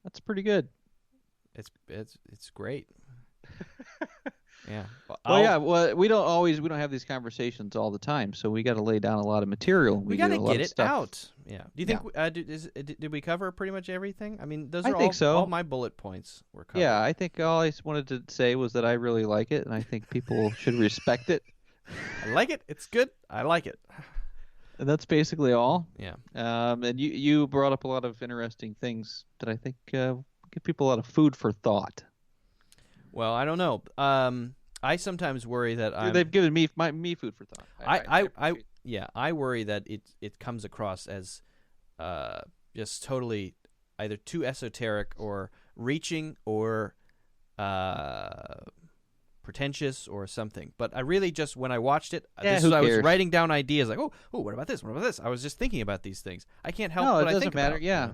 That's pretty good. It's great. Yeah. Well, we don't have these conversations all the time, so we got to lay down a lot of material. We got to get it out. Yeah. Do you think did we cover pretty much everything? I mean, those are all my bullet points were covered. Yeah, I think all I wanted to say was that I really like it, and I think people should respect it. I like it. It's good. I like it. And that's basically all. Yeah. And you brought up a lot of interesting things that I think give people a lot of food for thought. Well, I don't know. I sometimes worry that they've given me food for thought. I worry that it comes across as just totally either too esoteric or reaching or pretentious or something. But I really just, when I watched it, I was writing down ideas like, oh, what about this? What about this? I was just thinking about these things. I can't help what I think about. No, it doesn't matter. Yeah.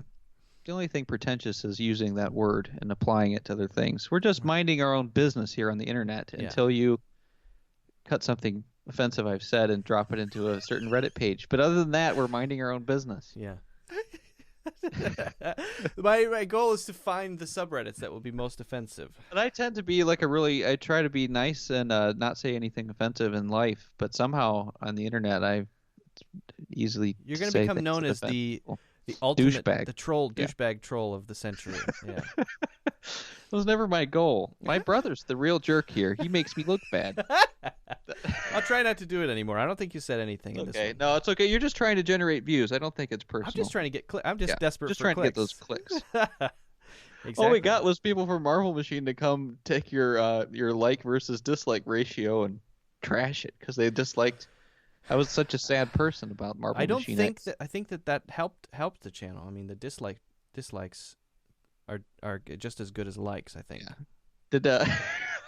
The only thing pretentious is using that word and applying it to other things. We're just minding our own business here on the internet until you cut something offensive I've said and drop it into a certain Reddit page. But other than that, we're minding our own business. Yeah. My goal is to find the subreddits that will be most offensive. But I tend to be I try to be nice and not say anything offensive in life. But somehow on the internet, you're going to become known as the ultimate douchebag. The douchebag troll of the century. Yeah. That was never my goal. My brother's the real jerk here. He makes me look bad. I'll try not to do it anymore. I don't think you said anything in this one. No, it's okay. You're just trying to generate views. I don't think it's personal. I'm just trying to get I'm just desperate just for trying clicks. To get those clicks. Exactly. All we got was people from Marvel Machine to come take your like versus dislike ratio and trash it because they disliked. I was such a sad person about Marvel Machine X. I think that helped the channel. I mean, the dislikes are just as good as likes, I think. Yeah. Did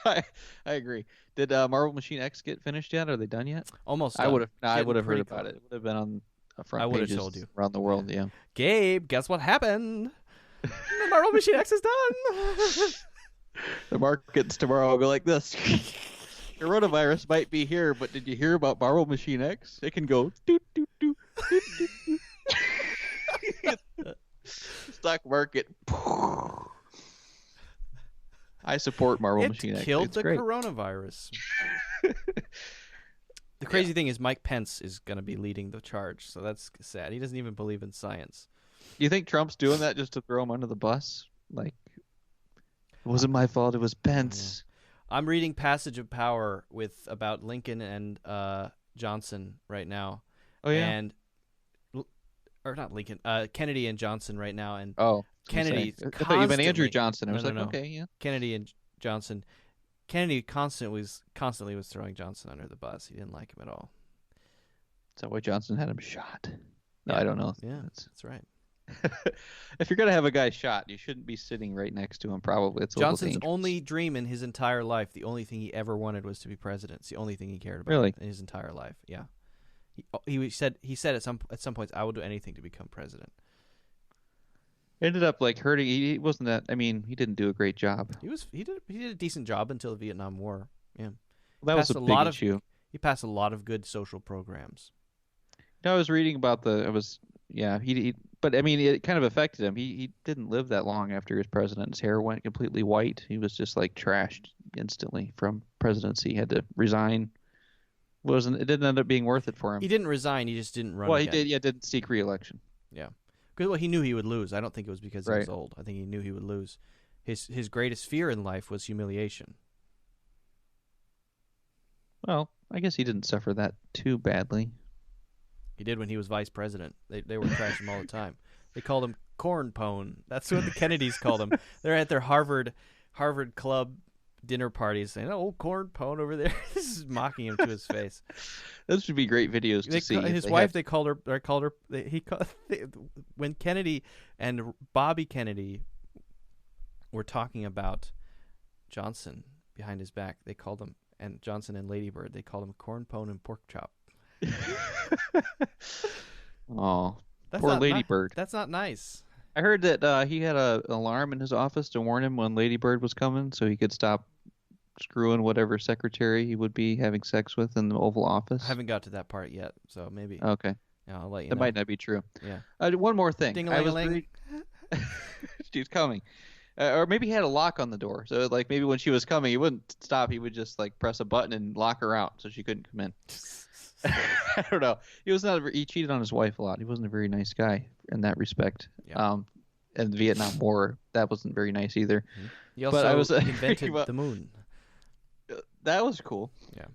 I agree. Did Marvel Machine X get finished yet? Are they done yet? Almost done. I would have heard about it. It would have been on front pages told you. Around the world. Yeah. Gabe, guess what happened? The Marvel Machine X is done. The markets tomorrow will go like this. Coronavirus might be here, but did you hear about Marvel Machine X? It can go doot doot doot doot doot doot. Stock market. I support Marvel Machine X. It killed it's the great. coronavirus. The crazy thing is Mike Pence is going to be leading the charge, so that's sad. He doesn't even believe in science. Do you think Trump's doing that just to throw him under the bus? Like, it wasn't my fault. It was Pence. Yeah. I'm reading Passage of Power about Lincoln and Johnson right now. Oh yeah. And or not Lincoln, Kennedy and Johnson right now. And oh, Kennedy. I thought you meant Andrew Johnson. I was no. okay, yeah. Kennedy and Johnson. Kennedy constantly was throwing Johnson under the bus. He didn't like him at all. Is that why Johnson had him shot? No, Yeah. I don't know. Yeah, that's right. If you're gonna have a guy shot, you shouldn't be sitting right next to him. Probably it's a little Johnson's dangerous. only dream in his entire life, the only thing he ever wanted was to be president. It's the only thing he cared about Really? in his entire life. Yeah, he said at some points, I will do anything to become president. Ended up like hurting. He wasn't that. I mean, he didn't do a great job. He did a decent job until the Vietnam War. Yeah, That was a big issue. He passed a lot of good social programs. No, I was reading about he but I mean, it kind of affected him. He didn't live that long after he was president. His hair went completely white. He was just like trashed instantly from presidency. He had to resign. It didn't end up being worth it for him. He didn't resign. He just didn't run. Well, again. he did. Yeah, didn't seek re-election. Yeah, because he knew he would lose. I don't think it was because he was Right. old. I think he knew he would lose. His greatest fear in life was humiliation. Well, I guess he didn't suffer that too badly. He did when he was vice president. They were trashing him all the time. They called him corn pone. That's what the Kennedys called him. They're at their Harvard Club dinner parties saying, "Oh, corn pone over there." This is mocking him to his face. Those would be great videos to see. His wife, they called her. When Kennedy and Bobby Kennedy were talking about Johnson behind his back, they called him, and Johnson and Lady Bird, they called him corn pone and pork chop. Oh, That's poor not Lady Bird. That's not nice. I heard that he had an alarm in his office to warn him when Lady Bird was coming, so he could stop screwing whatever secretary he would be having sex with in the Oval Office. I haven't got to that part yet, so maybe. Okay, Yeah, I'll let you that know. might not be true. Yeah. One more thing. Ding-a-ling-a-ling. She's coming. Or maybe he had a lock on the door, so like maybe when she was coming, he wouldn't stop. He would just like press a button and lock her out, so she couldn't come in. I don't know. He cheated on his wife a lot. He wasn't a very nice guy in that respect. Yeah. And the Vietnam War, that wasn't very nice either. He also But I was invented the moon. That was cool. Yeah.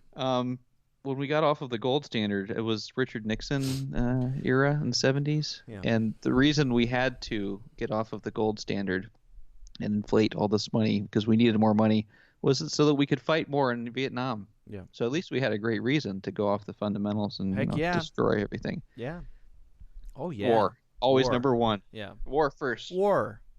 When we got off of the gold standard, it was Richard Nixon era in the 70s. Yeah. And the reason we had to get off of the gold standard and inflate all this money because we needed more money was so that we could fight more in Vietnam. Yeah. So at least we had a great reason to go off the fundamentals and Heck yeah. destroy everything. Yeah. Oh yeah. War. Always War. number one. Yeah. War first. War.